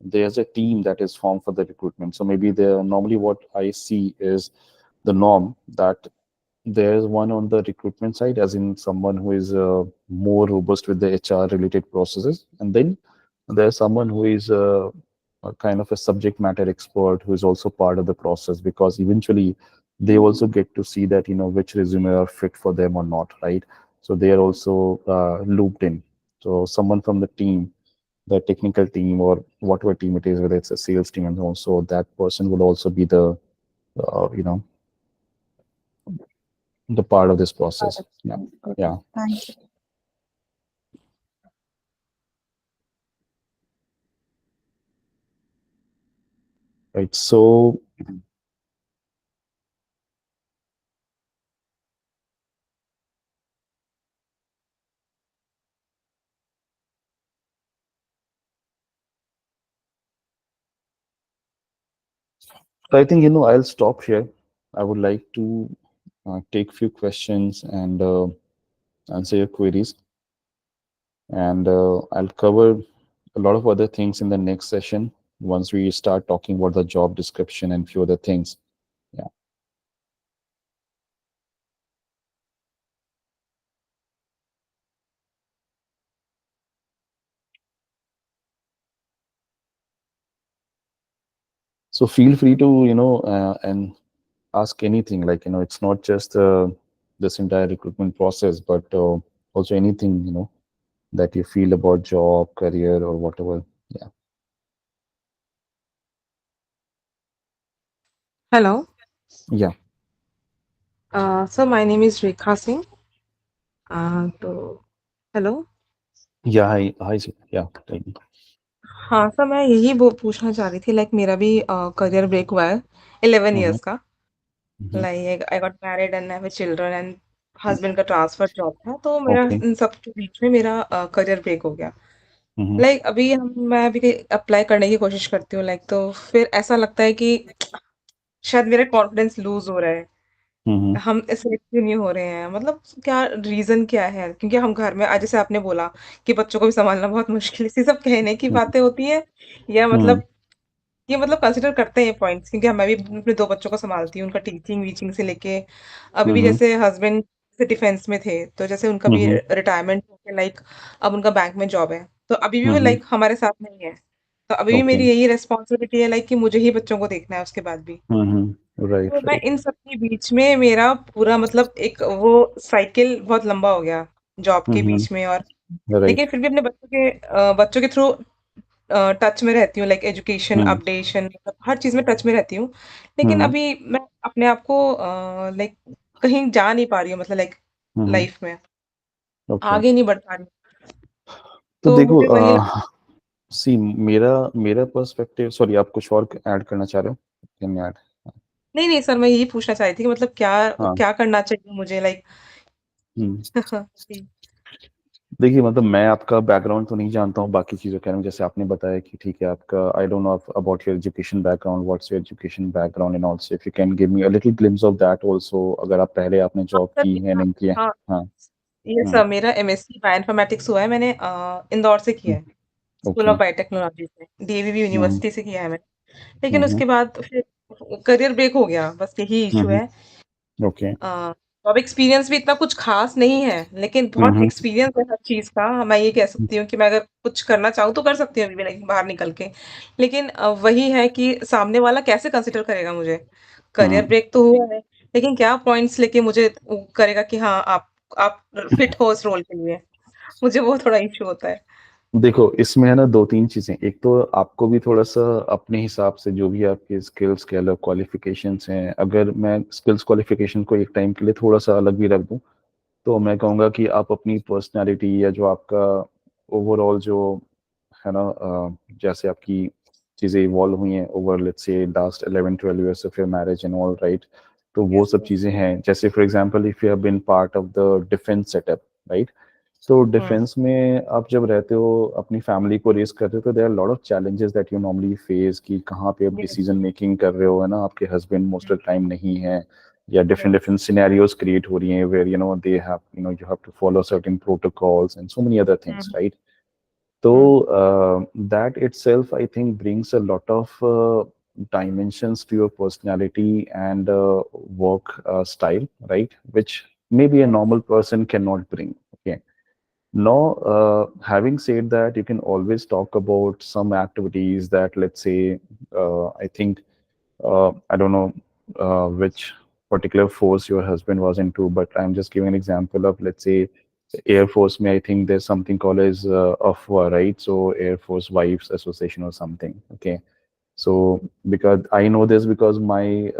There's a team that is formed for the recruitment. So maybe there normally what I see is the norm that there's one on the recruitment side, as in someone who is more robust with the HR related processes, and then there's someone who is a kind of a subject matter expert who is also part of the process, because eventually they also get to see that which resume are fit for them or not, right? So they are also looped in. So someone from the team, the technical team or whatever team it is, whether it's a sales team, and also that person would also be the uh, you know the part of this process. Yeah, Okay, yeah, thank you. right. So I think I'll stop here. I would like to take few questions and answer your queries, and I'll cover a lot of other things in the next session once we start talking about the job description and few other things. Yeah. So feel free to and ask anything, like it's not just this entire recruitment process, but also anything that you feel about job, career, or whatever. Yeah. Hello. Yeah. So my name is Rekha Singh. तो hello. Yeah. Hi. Yeah. Tell me. हाँ sir, मैं यही वो पूछना चाह रही थी, like मेरा भी करियर ब्रेक हुआ है 11 Mm-hmm. इयर्स का। Mm-hmm. Like I got married and I have children and husband का ट्रांसफर जॉब था, तो मेरा Okay. इन सब के बीच में मेरा करियर ब्रेक हो गया। Mm-hmm. लाइक मैं अभी अप्लाई करने की कोशिश करती हूँ, लाइक तो फिर ऐसा लगता है कि शायद मेरा कॉन्फिडेंस लूज हो रहा है हम सेलेक्ट क्यों नहीं हो रहे हैं, मतलब क्या रीजन क्या है? क्योंकि हम घर में आज जैसे आपने बोला कि बच्चों को भी संभालना बहुत मुश्किल है, ये सब कहने की बातें होती है या हम्म मतलब ये मतलब कंसिडर करते हैं पॉइंट्स? क्योंकि मैं भी अपने दो बच्चों को संभालती हूँ, उनका टीचिंग वीचिंग से लेके अभी भी हम्म जैसे हस्बैंड से डिफेंस में थे तो जैसे उनका भी हम्म रिटायरमेंट होके लाइक अब उनका बैंक में जॉब है तो अभी भी वो हम्म लाइक हमारे साथ नहीं है। तो अभी भी ओके मेरी यही रिस्पॉन्सिबिलिटी है लाइक कि मुझे ही बच्चों को देखना है उसके बाद भी। राइट तो मैं राइट इन सब के बीच में मेरा पूरा मतलब एक वो साइकिल बहुत लंबा हो गया जॉब के बीच में। और राइट लेकिन फिर भी अपने बच्चों के थ्रू टच में रहती हूँ, लाइक एजुकेशन हम्म अपडेशन मतलब हर चीज में टच में रहती हूँ। लेकिन हम्म अभी मैं अपने आप को लाइक कहीं जा नहीं पा रही हूँ, मतलब लाइक हम्म लाइफ में ओके। आगे नहीं बढ़ पा रही हूँ। तो तो देखो मुझे वही सी मेरा मेरा पर्सपेक्टिव, सॉरी आप कुछ और ऐड करना चाह रहे हो? Can you add? नहीं नहीं सर, मैं यही पूछना चाह रही थी कि मतलब क्या हाँ। क्या करना चाहिए मुझे लाइक हम्म देखिए, मतलब मैं आपका बैकग्राउंड तो नहीं जानता हूँ बाकी चीज़ों के बारे में, जैसे आपने बताया कि ठीक है आपका, I don't know about your education background, what's your education background and also if you can give me a little glimpse of that also, अगर आप पहले आपने जॉब सर की है मेरा नहीं किया। हाँ हाँ। ये हम्म सर मेरा एमएससी बायोइन्फॉर्मेटिक्स हुआ है, मैंने इंदौर से किया है, स्कूल ओके। ऑफ बायोटेक्नोलॉजी से, डीएवीवी हम्म यूनिवर्सिटी से किया है मैंने। लेकिन हम्म उसके बाद फिर करियर ब्रेक हो गया, बस यही इशू है। ओके। जॉब एक्सपीरियंस भी इतना कुछ खास नहीं है लेकिन बहुत हम्म एक्सपीरियंस है हर चीज का। मैं ये कह सकती हूँ कि मैं अगर कुछ करना चाहूँ तो कर सकती हूँ अभी भी like बाहर निकल के। लेकिन वही है कि सामने वाला कैसे कंसिडर करेगा मुझे। करियर हम्म ब्रेक तो हुआ है लेकिन क्या पॉइंट्स लेके मुझे वो करेगा कि हाँ आप फिट हो उस रोल के लिए। मुझे वो थोड़ा इशू होता है। देखो, इसमें है ना दो तीन चीजें। एक तो आपको भी थोड़ा सा अपने हिसाब से जो भी आपके स्किल्स कह लो, क्वालिफिकेशंस हैं, अगर मैं स्किल्स क्वालिफिकेशन को एक टाइम के लिए थोड़ा सा अलग भी रख दूं, तो मैं कहूँगा कि आप अपनी पर्सनालिटी या जो आपका ओवरऑल जो है ना, जैसे आपकी चीज़ें इवॉल्व हुई हैं over let's say last 11-12 years of your marriage and all, right? तो वो यस सब यस। चीज़ें हैं, जैसे for example if you have been part of the defence setup, right? तो हम्म। डिफेंस में आप जब रहते हो, अपनी फैमिली को रेस करते हो, तो there are lot of challenges that you normally face, कि कहाँ पे आप यस डिसीजन मेकिंग कर रहे हो, है ना, आपके हस्बैंड मोस्ट ऑफ टाइम नहीं है, या different yes. Different scenarios create हो रही हैं where you know they have you know you have to follow certain protocols and so many other things, hmm. Right? तो hmm. that itself I think brings a lot of dimensions to your personality and work style, right, which maybe a normal person cannot bring. Okay. Now, having said that, you can always talk about some activities that, let's say, I think, I don't know which particular force your husband was into, but I'm just giving an example of, let's say, Air Force. May I think there's something called as AFWA, right? So Air Force Wives Association or something. Okay. So because I know this because my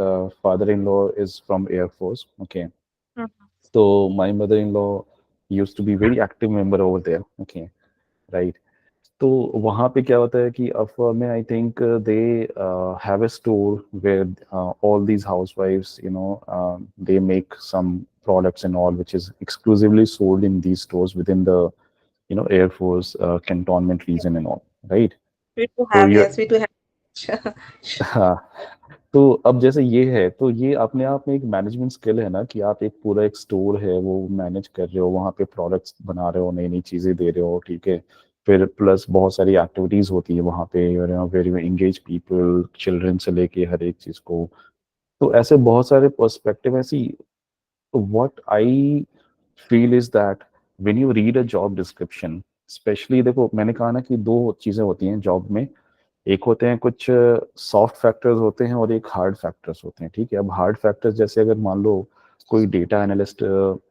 father-in-law is from Air Force. Okay. Hmm. So my mother-in-law used to be very active member over there. Okay. Right. तो वहाँ पे क्या होता है कि अफवाह में I think they have a store where all these हाउसवाइफ्स you know they make some products and all which is exclusively sold in these stores within the Air Force cantonment region and all, right? We do So have, you yes, we do have. हाँ, तो अब जैसे ये है, तो ये अपने आप में एक मैनेजमेंट स्किल है ना, कि आप एक पूरा एक स्टोर है वो मैनेज कर रहे हो, वहाँ पे प्रोडक्ट्स बना रहे हो, नई नई चीज़ें दे रहे हो, ठीक है? फिर प्लस बहुत सारी एक्टिविटीज़ होती है वहाँ पे, वेरी एंगेज पीपल, चिल्ड्रन से लेके हर एक चीज़ को। तो ऐसे बहुत सारे पर्सपेक्टिव ऐसी, what I feel is that when you read a job description, specially देखो मैंने कहा ना कि दो चीज़ें होती हैं जॉब में। एक होते हैं कुछ सॉफ्ट फैक्टर्स होते हैं और एक हार्ड फैक्टर्स होते हैं, ठीक है? अब हार्ड फैक्टर्स जैसे अगर मान लो कोई डेटा एनालिस्ट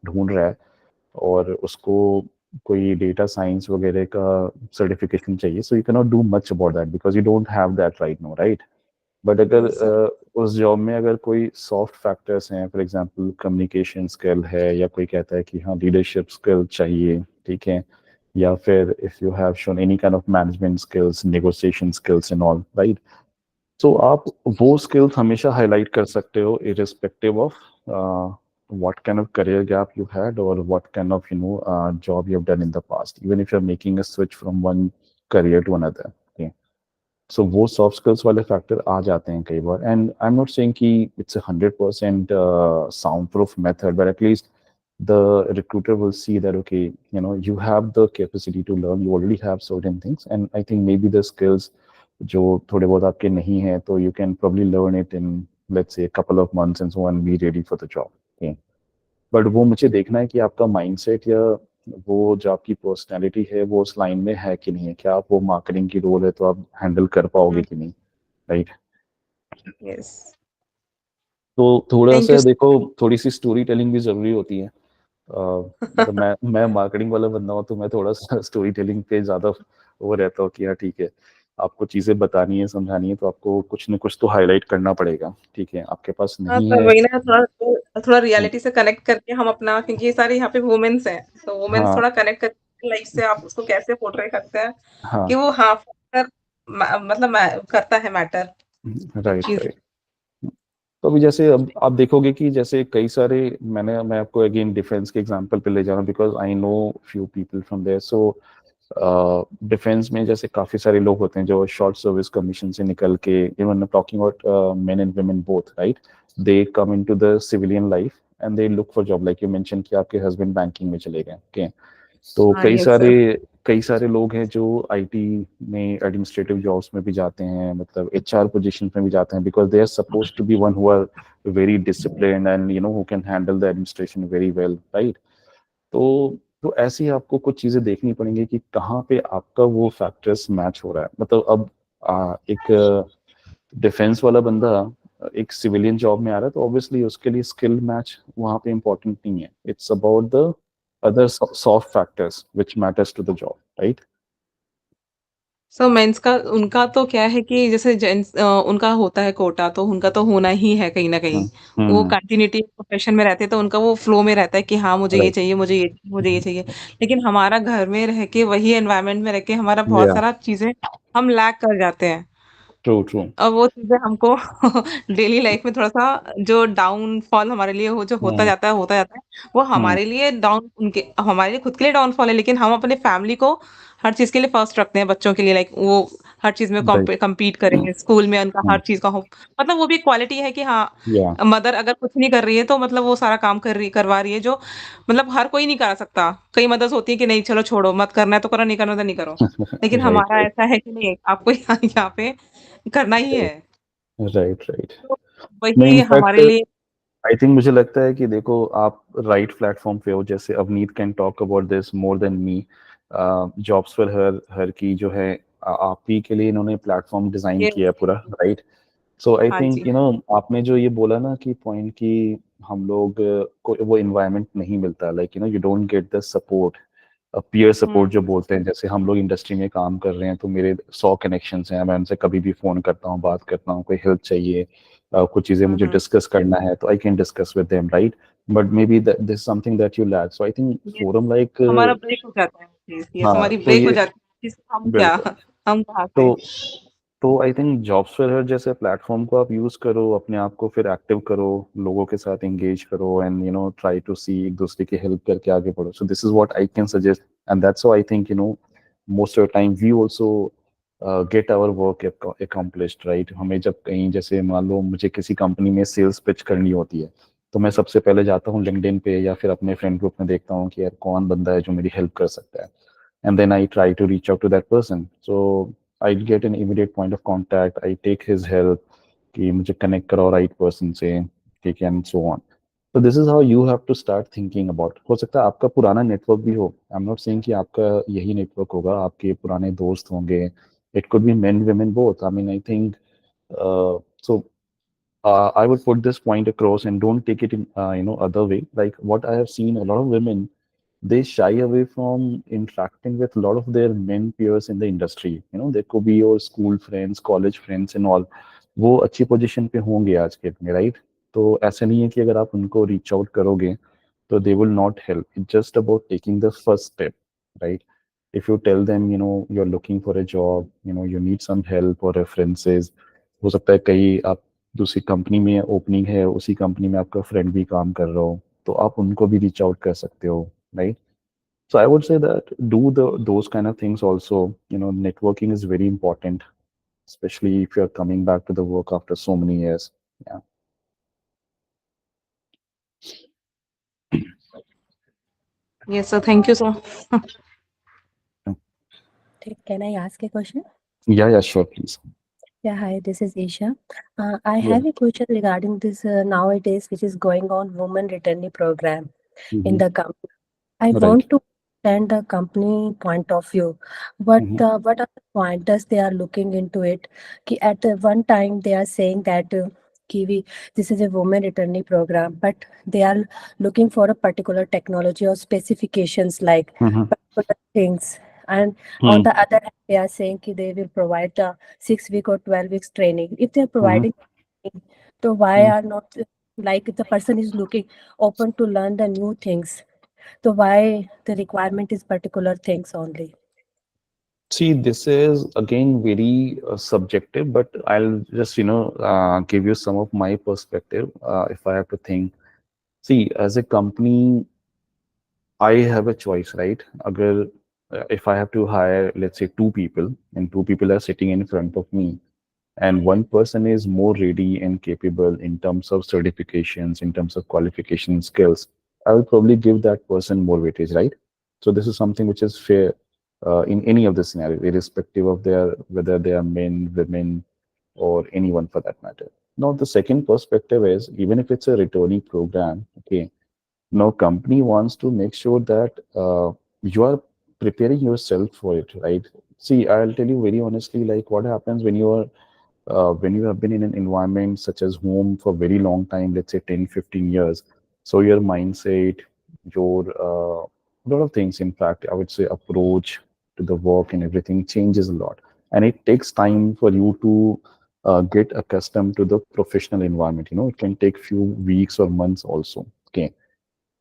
ढूंढ रहा है और उसको कोई डेटा साइंस वगैरह का सर्टिफिकेशन चाहिए, so you can not do much about that because you don't have that right no, right? But अगर Yes, sir. उस जॉब में अगर कोई सॉफ्ट फैक्टर्स हैं, फॉर एग्जांपल कम्युनिकेशन स्किल है, या कोई कहता है कि हाँ लीडरशिप स्किल चाहिए, ठीक है, या फिर if you have shown any kind of management skills, negotiation skills and all, right? तो आप वो स्किल्स हमेशा हाईलाइट कर सकते हो irrespective of what kind of career gap you had, or what kind of job you have done in the past, even if you're making a switch from one career to another. Okay. So वो soft skills वाले factor आ जाते हैं कई बार, and I am not saying कि it's 100% sound proof method, but at least the recruiter will see that, okay, you have the capacity to learn, you already have certain things, and I think maybe the skills जो थोड़े बहुत आपके नहीं है, तो you can probably learn it in, let's say, a couple of months and so on, be ready for the job. Okay. But वो मुझे देखना है कि आपका माइंडसेट या वो जो आपकी पर्सनैलिटी है वो उस लाइन में है कि नहीं है, क्या आप वो मार्केटिंग की रोल है तो आप हैंडल कर पाओगे कि नहीं, राइट? यस। तो थोड़ा थैंक यू। सा देखो, थोड़ी सी स्टोरी टेलिंग भी जरूरी होती है। मतलब मैं मार्केटिंग वाला बंदा हूँ, तो मैं थोड़ा सा स्टोरी टेलिंग पे ज्यादा वो रहता हूँ कि हाँ ठीक है, आपको चीजें बतानी है, समझानी है, तो आपको कुछ न कुछ तो हाईलाइट करना पड़ेगा। ठीक है, आपके पास हाँ, नहीं तो है। वही ना, थोड़ा रियलिटी से कनेक्ट करके हम अपना, क्योंकि ये सारे यहाँ पे वुमेन्स हैं, तो वुमेन्स हाँ थोड़ा कनेक्ट करके लाइफ से आप उसको कैसे पोर्ट्रे करते हैं कि हाँ, वो हाँ factor मतलब करता है मैटर एक राइट चीज। राइट। तो अभी जैसे अब आप देखोगे कि जैसे कई सारे, मैं आपको अगेन डिफेंस के एग्जांपल पे ले जा रहा हूँ, because I know few people from there. So defence में जैसे काफी सारे लोग होते हैं जो शॉर्ट सर्विस कमीशन से निकल के, even talking about main and women both, right, they come into the civilian life and they look for job, like you mention कि आपके हस्बैंड बैंकिंग में चले गए। ओके, तो हाँ, यस सर। कई सारे लोग हैं जो आईटी में एडमिनिस्ट्रेटिव जॉब्स में भी जाते हैं, मतलब एचआर पोजीशन में भी जाते हैं, because they are suppose to be one who are very disciplined and who can handle the administration very well, right? तो ऐसे ही आपको कुछ चीजें देखनी पड़ेंगी कि कहाँ पे आपका वो फैक्टर्स मैच हो रहा है। मतलब अब एक डिफेंस वाला बंदा एक सिविलियन जॉब में आ रहा है, तो ऑब्वियसली उसके लिए स्किल मैच वहां पे इंपॉर्टेंट नहीं है। It's about the other soft factors which matters to the job, right? So men's का उनका तो क्या है कि जैसे जेंट्स उनका होता है कोटा, तो उनका तो होना ही है कहीं ना कहीं। वो हम्म, कंटिन्यूटी प्रोफेशन में रहते हैं, तो उनका वो फ्लो में रहता है कि हाँ मुझे ये राइट, चाहिए, मुझे ये चाहिए, मुझे ये चाहिए। लेकिन हमारा घर में रह के, वही एनवायरनमेंट में रह के, हमारा बहुत या सारा चीजें हम लैक कर जाते हैं। ट्रू ट्रू, और वो चीजें हमको डेली लाइफ में थोड़ा सा जो डाउनफॉल हमारे लिए हो, जो हम्म होता जाता है, वो हम्म, हमारे लिए हमारे लिए खुद के लिए डाउनफॉल है, लेकिन हम अपने फैमिली को हर चीज के लिए फर्स्ट रखते हैं, बच्चों के लिए, लाइक वो हर चीज में राइट, कम्पीट करें, स्कूल में उनका हर चीज का हो। मतलब वो भी क्वालिटी है कि हाँ, या मदर अगर कुछ नहीं कर रही है तो मतलब वो सारा काम करवा रही है, जो मतलब हर कोई नहीं करा सकता। कई मदर्स होती है कि नहीं चलो छोड़ो, मत करना है तो करो, नहीं करना तो नहीं करो। लेकिन राइट हमारा राइट ऐसा है कि नहीं, आपको यहाँ पे करना ही है। Right right. तो नहीं, वही इनफैक्ट हमारे लिए। आई थिंक मुझे लगता है कि देखो, आप राइट प्लेटफॉर्म पे हो। जैसे Avneet can talk about this more than me. Jobs for her her की जो है, आप ही के लिए इन्होंने प्लेटफॉर्म डिजाइन ये किया है पूरा, राइट? सो आई हाँ थिंक जी। आपने जो ये बोला ना कि पॉइंट कि हम लोग को वो इन्वायरमेंट नहीं मिलता, like you don't get the support, peer support जो बोलते हैं। जैसे हम लोग इंडस्ट्री में काम कर रहे हैं, तो मेरे 100 कनेक्शंस हैं, मैं उनसे कभी भी फोन करता हूँ, बात करता हूँ, कोई हेल्प चाहिए, कुछ चीजें मुझे हम्म। डिस्कस करना है, तो I can discuss with them, right? But maybe this something that you lack, so I think ये फोरम लाइक, हमारा ब्रेक हो जाता है, ये हाँ, हमारी तो ब्रेक हो ये जाती है कि हम क्या, बिल्कुल। हम कहाँ से। तो आई थिंक जॉब्स फेयर जैसे प्लेटफॉर्म को आप यूज करो, अपने आप को फिर एक्टिव करो, लोगों के साथ एंगेज करो, एंड ट्राई टू सी, एक दूसरे की हेल्प करके आगे बढ़ो। So this is what I can suggest, and that's how I think most of the time we also get our work accomplished, right? हमें जब कहीं, जैसे मान लो मुझे किसी कंपनी में सेल्स पिच करनी होती है, तो मैं सबसे पहले जाता हूँ लिंक्डइन पे या फिर अपने फ्रेंड ग्रुप में देखता हूँ कि यार कौन बंदा है जो मेरी हेल्प कर सकता है, and then I try to reach out to that person. So I get an immediate point of contact. I take his help कि मुझे connect कराओ right person से, ठीक है, and so on. So this is how you have to start thinking about. हो सकता है आपका पुराना नेटवर्क भी हो। I'm not saying कि आपका यही नेटवर्क होगा, आपके पुराने दोस्त होंगे. It could be men, women, both. I mean, I think so. I would put this point across and don't take it in other way. Like what I have seen, a lot of women, they shy away from interacting with a lot of their men peers in the industry. They could be your school friends, college friends and all. वो अच्छी position पे होंगे आज के में, right? तो ऐसा नहीं है कि अगर आप उनको रीच आउट करोगे तो they will not help. It's just about taking the first step, right? If you tell them you're looking for a job, you need some help or references, हो सकता है कहीं आप दूसरी कंपनी में ओपनिंग है, उसी कंपनी में आपका फ्रेंड भी काम कर रहा हो, तो आप उनको भी रीच आउट कर सकते हो, right? So I would say that do those kind of things also. Networking is very important. especially if you're coming back to the work after so many years. Yeah. Yes, so thank you so. Can I ask a question? Yeah, sure, please. Yeah, hi, this is Isha. I Yeah. have a question regarding this nowadays, which is going on women returnee program in Hmm. the company. I Right. want to understand the company point of view. What are the pointers they are looking into it? At the one time, they are saying that Kiwi, this is a women returnee program, but they are looking for a particular technology or specifications like Hmm. particular things. And on Hmm. the other hand, they are saying they will provide the 6 week or 12 weeks training. If they are Hmm. providing, so why are not like if the person is looking open to learn the new things? So why the requirement is particular things only? See, this is again very subjective, but I'll just, give you some of my perspective if I have to think. See, as a company, I have a choice, right? If I have to hire, let's say, two people, and two people are sitting in front of me, and one person is more ready and capable in terms of certifications, in terms of qualification skills, I will probably give that person more weightage, right? So this is something which is fair in any of the scenario, irrespective of their whether they are men, women, or anyone for that matter. Now, the second perspective is even if it's a returning program, okay, now company wants to make sure that you are preparing yourself for it, right? See, I'll tell you very honestly, like what happens when you have been in an environment such as home for very long time, let's say 10, 15 years, so your mindset, your lot of things, in fact, I would say approach to the work and everything changes a lot. And it takes time for you to get accustomed to the professional environment. It can take few weeks or months also. Okay.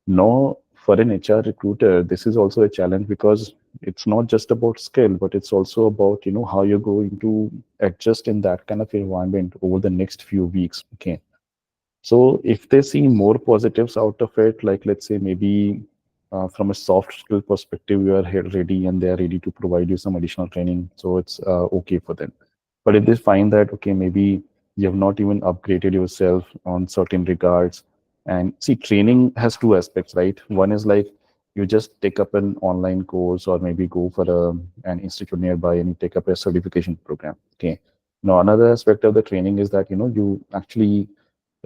Now, for an HR recruiter, this is also a challenge because it's not just about skill, but it's also about, how you're going to adjust in that kind of environment over the next few weeks. Okay. So if they see more positives out of it, like let's say maybe from a soft skill perspective, you are ready and they are ready to provide you some additional training. So it's okay for them. But if they find that, okay, maybe you have not even upgraded yourself on certain regards, and see, training has two aspects, right? One is like you just take up an online course or maybe go for an institute nearby and you take up a certification program. Okay. Now, another aspect of the training is that, you actually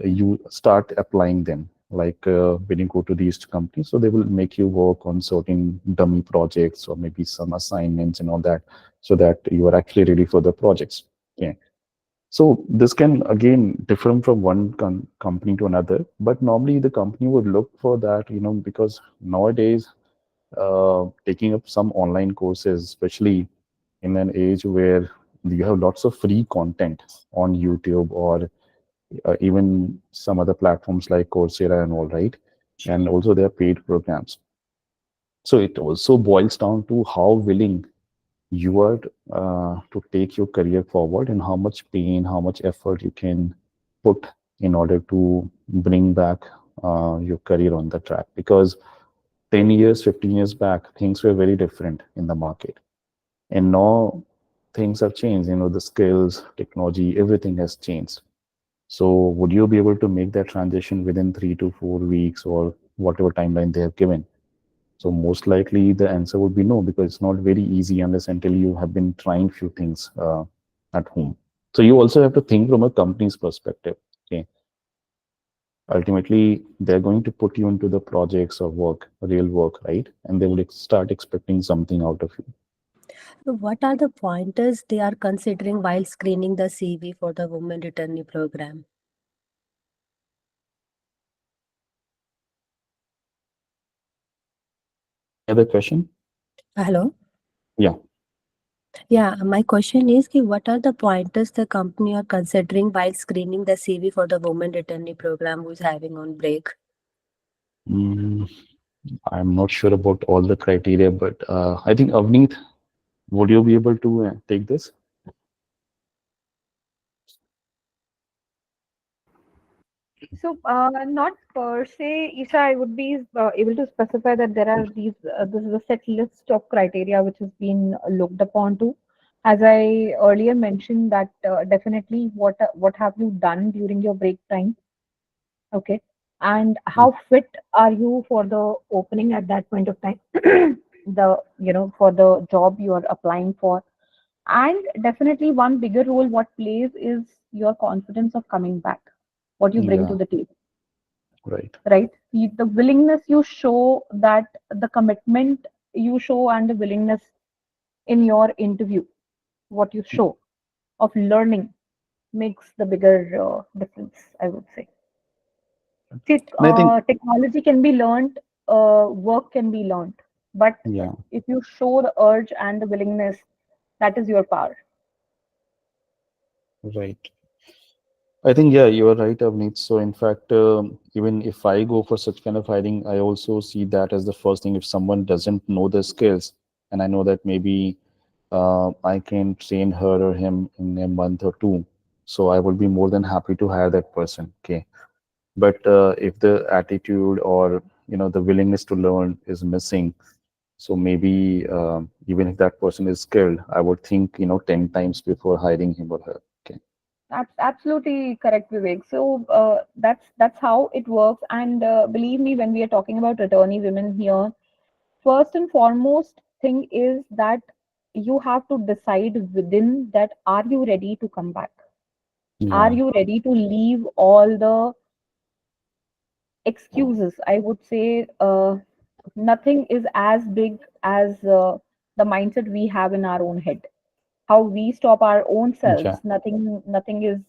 you start applying them like when you go to these companies, so they will make you work on certain dummy projects or maybe some assignments and all that, so that you are actually ready for the projects. Okay. So this can again differ from one company to another, but normally the company would look for that, because nowadays taking up some online courses, especially in an age where you have lots of free content on YouTube or even some other platforms like Coursera and all, right? And also there are paid programs. So it also boils down to how willing you are to take your career forward and how much pain, how much effort you can put in order to bring back your career on the track. Because 10 years, 15 years back, things were very different in the market. And now things have changed, the skills, technology, everything has changed. So would you be able to make that transition within 3 to 4 weeks or whatever timeline they have given? So most likely the answer would be no, because it's not very easy unless until you have been trying few things at home. So you also have to think from a company's perspective. Okay. Ultimately, they're going to put you into the projects or work, real work, right? And they will start expecting something out of you. So what are the pointers they are considering while screening the CV for the women returnee program? Any other question? Hello. Yeah. Yeah, my question is ki what are the pointers the company are considering while screening the CV for the women returnee program who is having on break? Mm, I'm not sure about all the criteria, but I think Avneet, would you be able to take this? So, not per se, Isha, I would be able to specify that there are these, this is a set list of criteria which has been looked upon to. As I earlier mentioned that definitely what have you done during your break time, okay, and how fit are you for the opening at that point of time, the for the job you are applying for, and definitely one bigger role what plays is your confidence of coming back, what you bring to Yeah, the table, right. right? The willingness you show, that the commitment you show, and the willingness in your interview, what you show of learning makes the bigger difference, I would say. And I think, Technology can be learned, work can be learned, but yeah, if you show the urge and the willingness, that is your power. right. I think, yeah, you are right, Avneet. So, in fact, even if I go for such kind of hiring, I also see that as the first thing. If someone doesn't know the skills, and I know that maybe I can train her or him in a month or two, so I would be more than happy to hire that person. Okay. But if the attitude or the willingness to learn is missing, so maybe even if that person is skilled, I would think 10 times before hiring him or her. Okay. Absolutely correct, Vivek. So that's how it works. And believe me, when we are talking about attorney women here, first and foremost thing is that you have to decide within that, are you ready to come back? Are Yeah. you ready to leave all the excuses? I would say nothing is as big as the mindset we have in our own head. How we stop our own Yeah. selves. Nothing is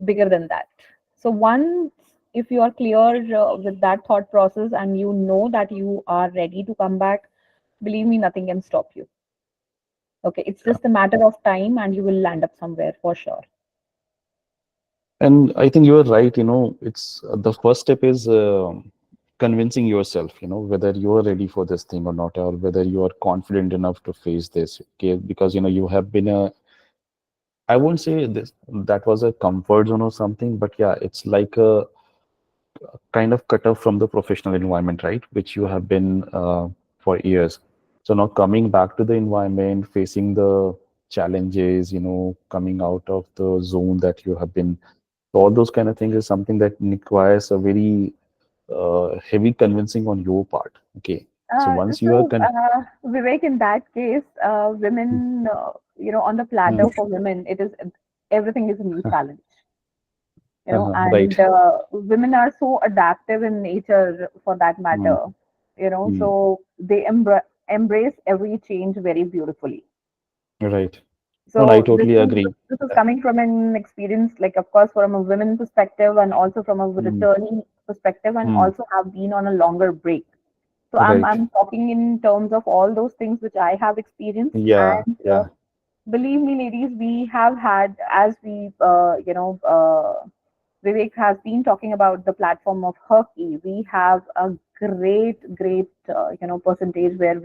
bigger than that. So once if you are clear with that thought process and you know that you are ready to come back, believe me, nothing can stop you. Okay, it's Yeah. just a matter of time and you will land up somewhere for sure. And I think you're right. It's the first step is convincing yourself, whether you are ready for this thing or not, or whether you are confident enough to face this. Okay. Because, you have been I won't say this, that was a comfort zone or something, but yeah, it's like a kind of cut off from the professional environment, right? Which you have been for years. So now coming back to the environment, facing the challenges, coming out of the zone that you have been, all those kind of things is something that requires a very heavy convincing on your part. Okay. So once you are Vivek, in that case, women, on the platter for women, it is everything is a new challenge. right. And women are so adaptive in nature for that Mm, matter, mm, so they embrace every change very beautifully. right. No, I So this totally is agree. this is coming from an experience, like of course from a women perspective and also from a Mm, returning perspective, and mm, also have been on a longer break. So right. I'm talking in terms of all those things which I have experienced, Yeah. and Yeah. believe me, ladies, we have had, as we Vivek has been talking about the platform of Herky. We have a great percentage where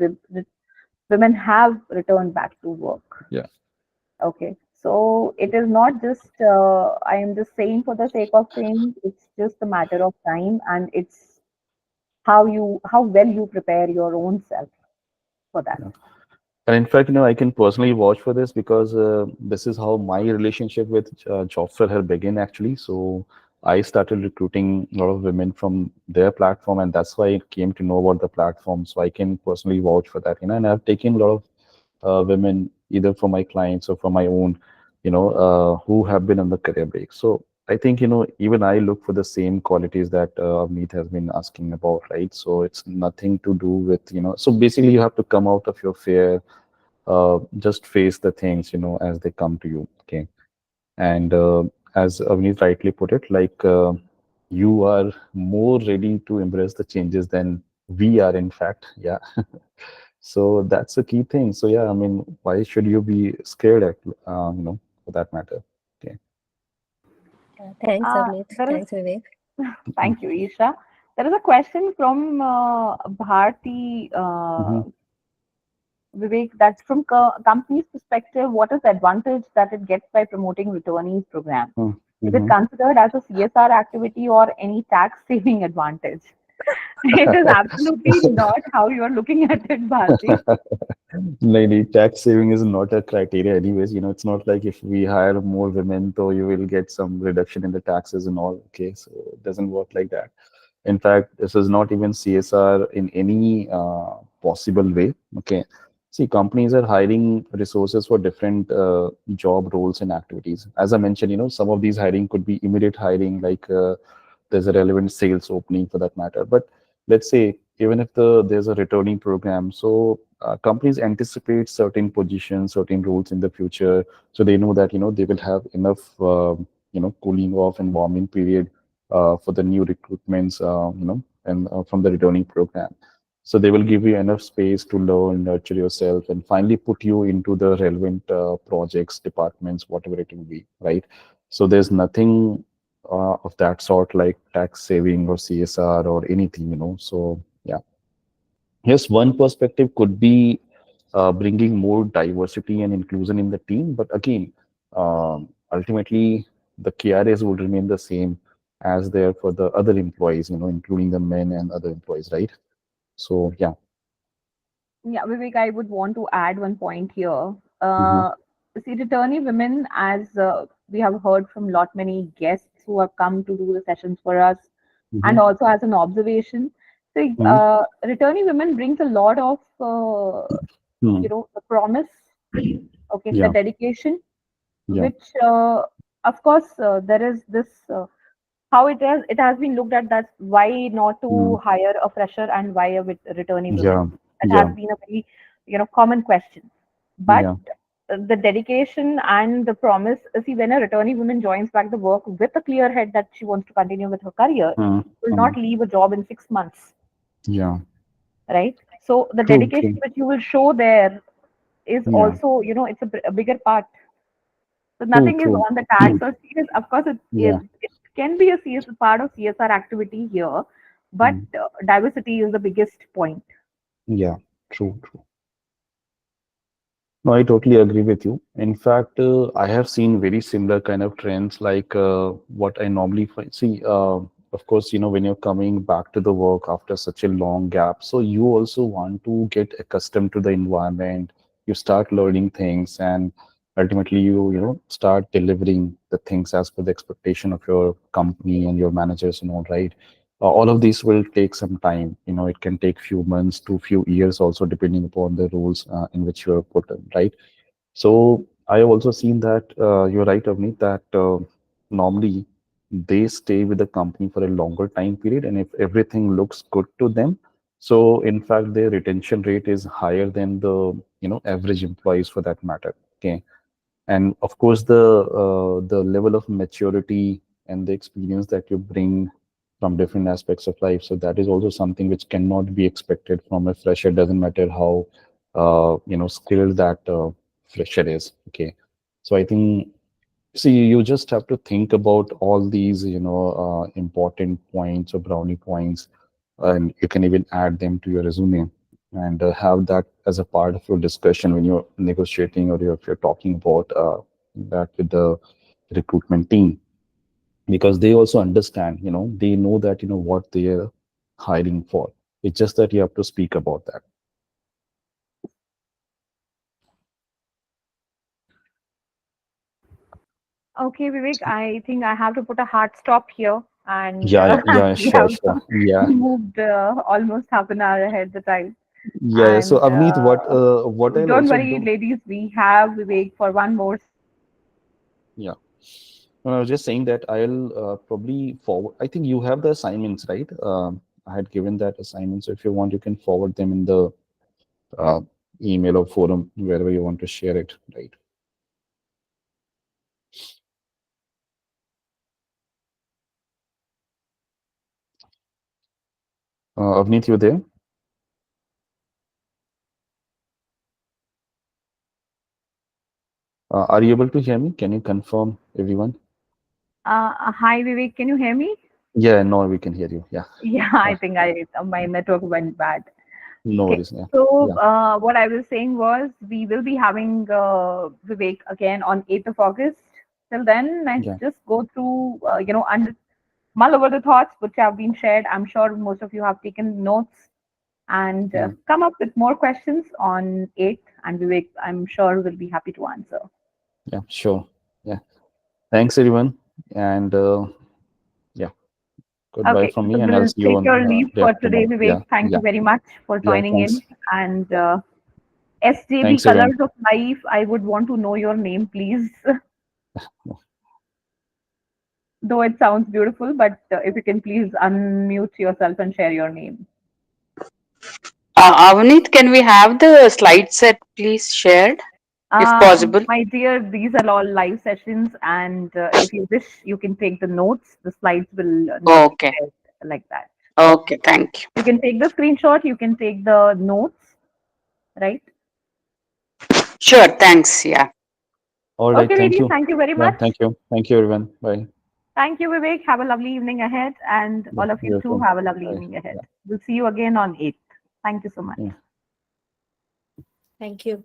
women have returned back to work. Yeah. Okay, so it is not just I am just saying for the sake of saying. It's just a matter of time, and it's how well you prepare your own self for that. Yeah. And in fact, I can personally vouch for this because this is how my relationship with job fair had began actually. So I started recruiting a lot of women from their platform, and that's why I came to know about the platform. So I can personally vouch for that, and I've taken a lot of women either for my clients or for my own, who have been on the career break. So I think, even I look for the same qualities that Avneet has been asking about, right? So it's nothing to do with, so basically you have to come out of your fear, just face the things, as they come to you. Okay. And as Avneet rightly put it, like you are more ready to embrace the changes than we are, in fact. Yeah. So that's a key thing. So yeah, I mean, why should you be scared at, for that matter? Okay. Thanks, Avneet. There is Thanks, Vivek. Thank you, Isha. There is a question from Bharti Mm-hmm. Vivek, that from company's perspective, what is the advantage that it gets by promoting returnees program? Is it Mm-hmm. considered as a CSR activity or any tax saving advantage? It is absolutely not how you are looking at it, Bharti. No, no, tax saving is not a criteria anyways. It's not like if we hire more women, so you will get some reduction in the taxes and all. Okay, so it doesn't work like that. In fact, this is not even CSR in any possible way. Okay. See, companies are hiring resources for different job roles and activities. As I mentioned, some of these hiring could be immediate hiring, like there's a relevant sales opening for that matter. But let's say even if there's a returning program, so companies anticipate certain positions, certain roles in the future, so they know that they will have enough cooling off and warming period for the new recruitments, and from the returning program. So they will give you enough space to learn, nurture yourself, and finally put you into the relevant projects, departments, whatever it will be, right? So there's nothing of that sort like tax saving or CSR or anything. So yeah, yes, one perspective could be bringing more diversity and inclusion in the team, but again, ultimately the KRAs would remain the same as there for the other employees, including the men and other employees, right? So yeah. Yeah, Vivek, I would want to add one point here. Hmm. See, returnee women, as we have heard from lot many guests who have come to do the sessions for us, and Hmm. also as an observation, see, Hmm. returnee women brings a lot of, Hmm. the promise, okay, the Yeah. dedication, Yeah. which, of course, there is this. How it has been looked at that why not to Hmm. hire a fresher and why a returnee women. Yeah. It has Yeah. been a very common question. But Yeah. the dedication and the promise, see, when a returnee woman joins back the work with a clear head that she wants to continue with her career, Hmm. will Hmm. not leave a job in 6 months, Yeah. right? So the True. dedication True. which you will show there is Yeah. also, it's a bigger part. So True. nothing is True. on the tax or CS. Of course, Yeah. it can be a CS part of CSR activity here, but Hmm. diversity is the biggest point. Yeah. True. True. No, I totally agree with you. In fact, I have seen very similar kind of trends like what I normally find. See, of course, when you're coming back to the work after such a long gap, so you also want to get accustomed to the environment. You start learning things, and ultimately, start delivering the things as per the expectation of your company and your managers and all, right? All of these will take some time. It can take few months to few years also, depending upon the roles in which you are put in, right? So I have also seen that you're right, Avneet, that normally they stay with the company for a longer time period, and if everything looks good to them, so in fact their retention rate is higher than the average employees for that matter. Okay, and of course the level of maturity and the experience that you bring from different aspects of life, so that is also something which cannot be expected from a fresher. Doesn't matter how skilled that fresher is. Okay, so I think, see, you just have to think about all these important points or brownie points, and you can even add them to your resume and have that as a part of your discussion when you're negotiating, or if you're talking about that with the recruitment team, because they also understand, they know that what they are hiring for. It's just that you have to speak about that. Okay, Vivek, I think I have to put a hard stop here, and Yeah, yeah, yeah, we sure, have sure. Yeah, moved almost half an hour ahead the time. yeah, yeah. So And Avneet, what I'll don't also worry, do. ladies, we have Vivek for one more. Yeah. No, I was just saying that I'll probably forward. I think you have the assignments, right? I had given that assignment, so if you want, you can forward them in the uh, email or forum, wherever you want to share it, right? Avneet, you there? Are you able to hear me? Can you confirm, everyone? Hi, Vivek, can you hear me? Yeah, no, we can hear you. Yeah, Yeah, I think my network went bad. no Okay. worries. Yeah, So, yeah, what I was saying was we will be having Vivek again on 8th of August. Till then, let's yeah. just go through, mull over the thoughts which have been shared. I'm sure most of you have taken notes and come up with more questions on 8th, and Vivek, I'm sure, will be happy to answer. Yeah, sure. Yeah. Thanks, everyone. And yeah, goodbye Okay, from so me, and I'll we'll see you take on your leave day for after today, tomorrow. Vivek. Yeah, Thank you yeah, very much for yeah. joining in. Thanks. And SJB Thanks, everyone. Colors of Life, I would want to know your name, please. Though it sounds beautiful, but if you can please unmute yourself and share your name. Avneet, can we have the slide set please shared, if possible? My dear, these are all live sessions, and if you wish, you can take the notes. The slides will not be Okay. shared like that. Okay, thank you. You can take the screenshot, you can take the notes, right? Sure, thanks. Yeah. All right. Okay, Thank ladies, you. thank you very Yeah, much. thank you. Thank you, everyone. Bye. Thank you, Vivek. Have a lovely evening ahead, and Yeah, all of you you're too welcome. have a lovely Bye. evening ahead. Yeah. We'll see you again on 8th. Thank you so much. Yeah. Thank you.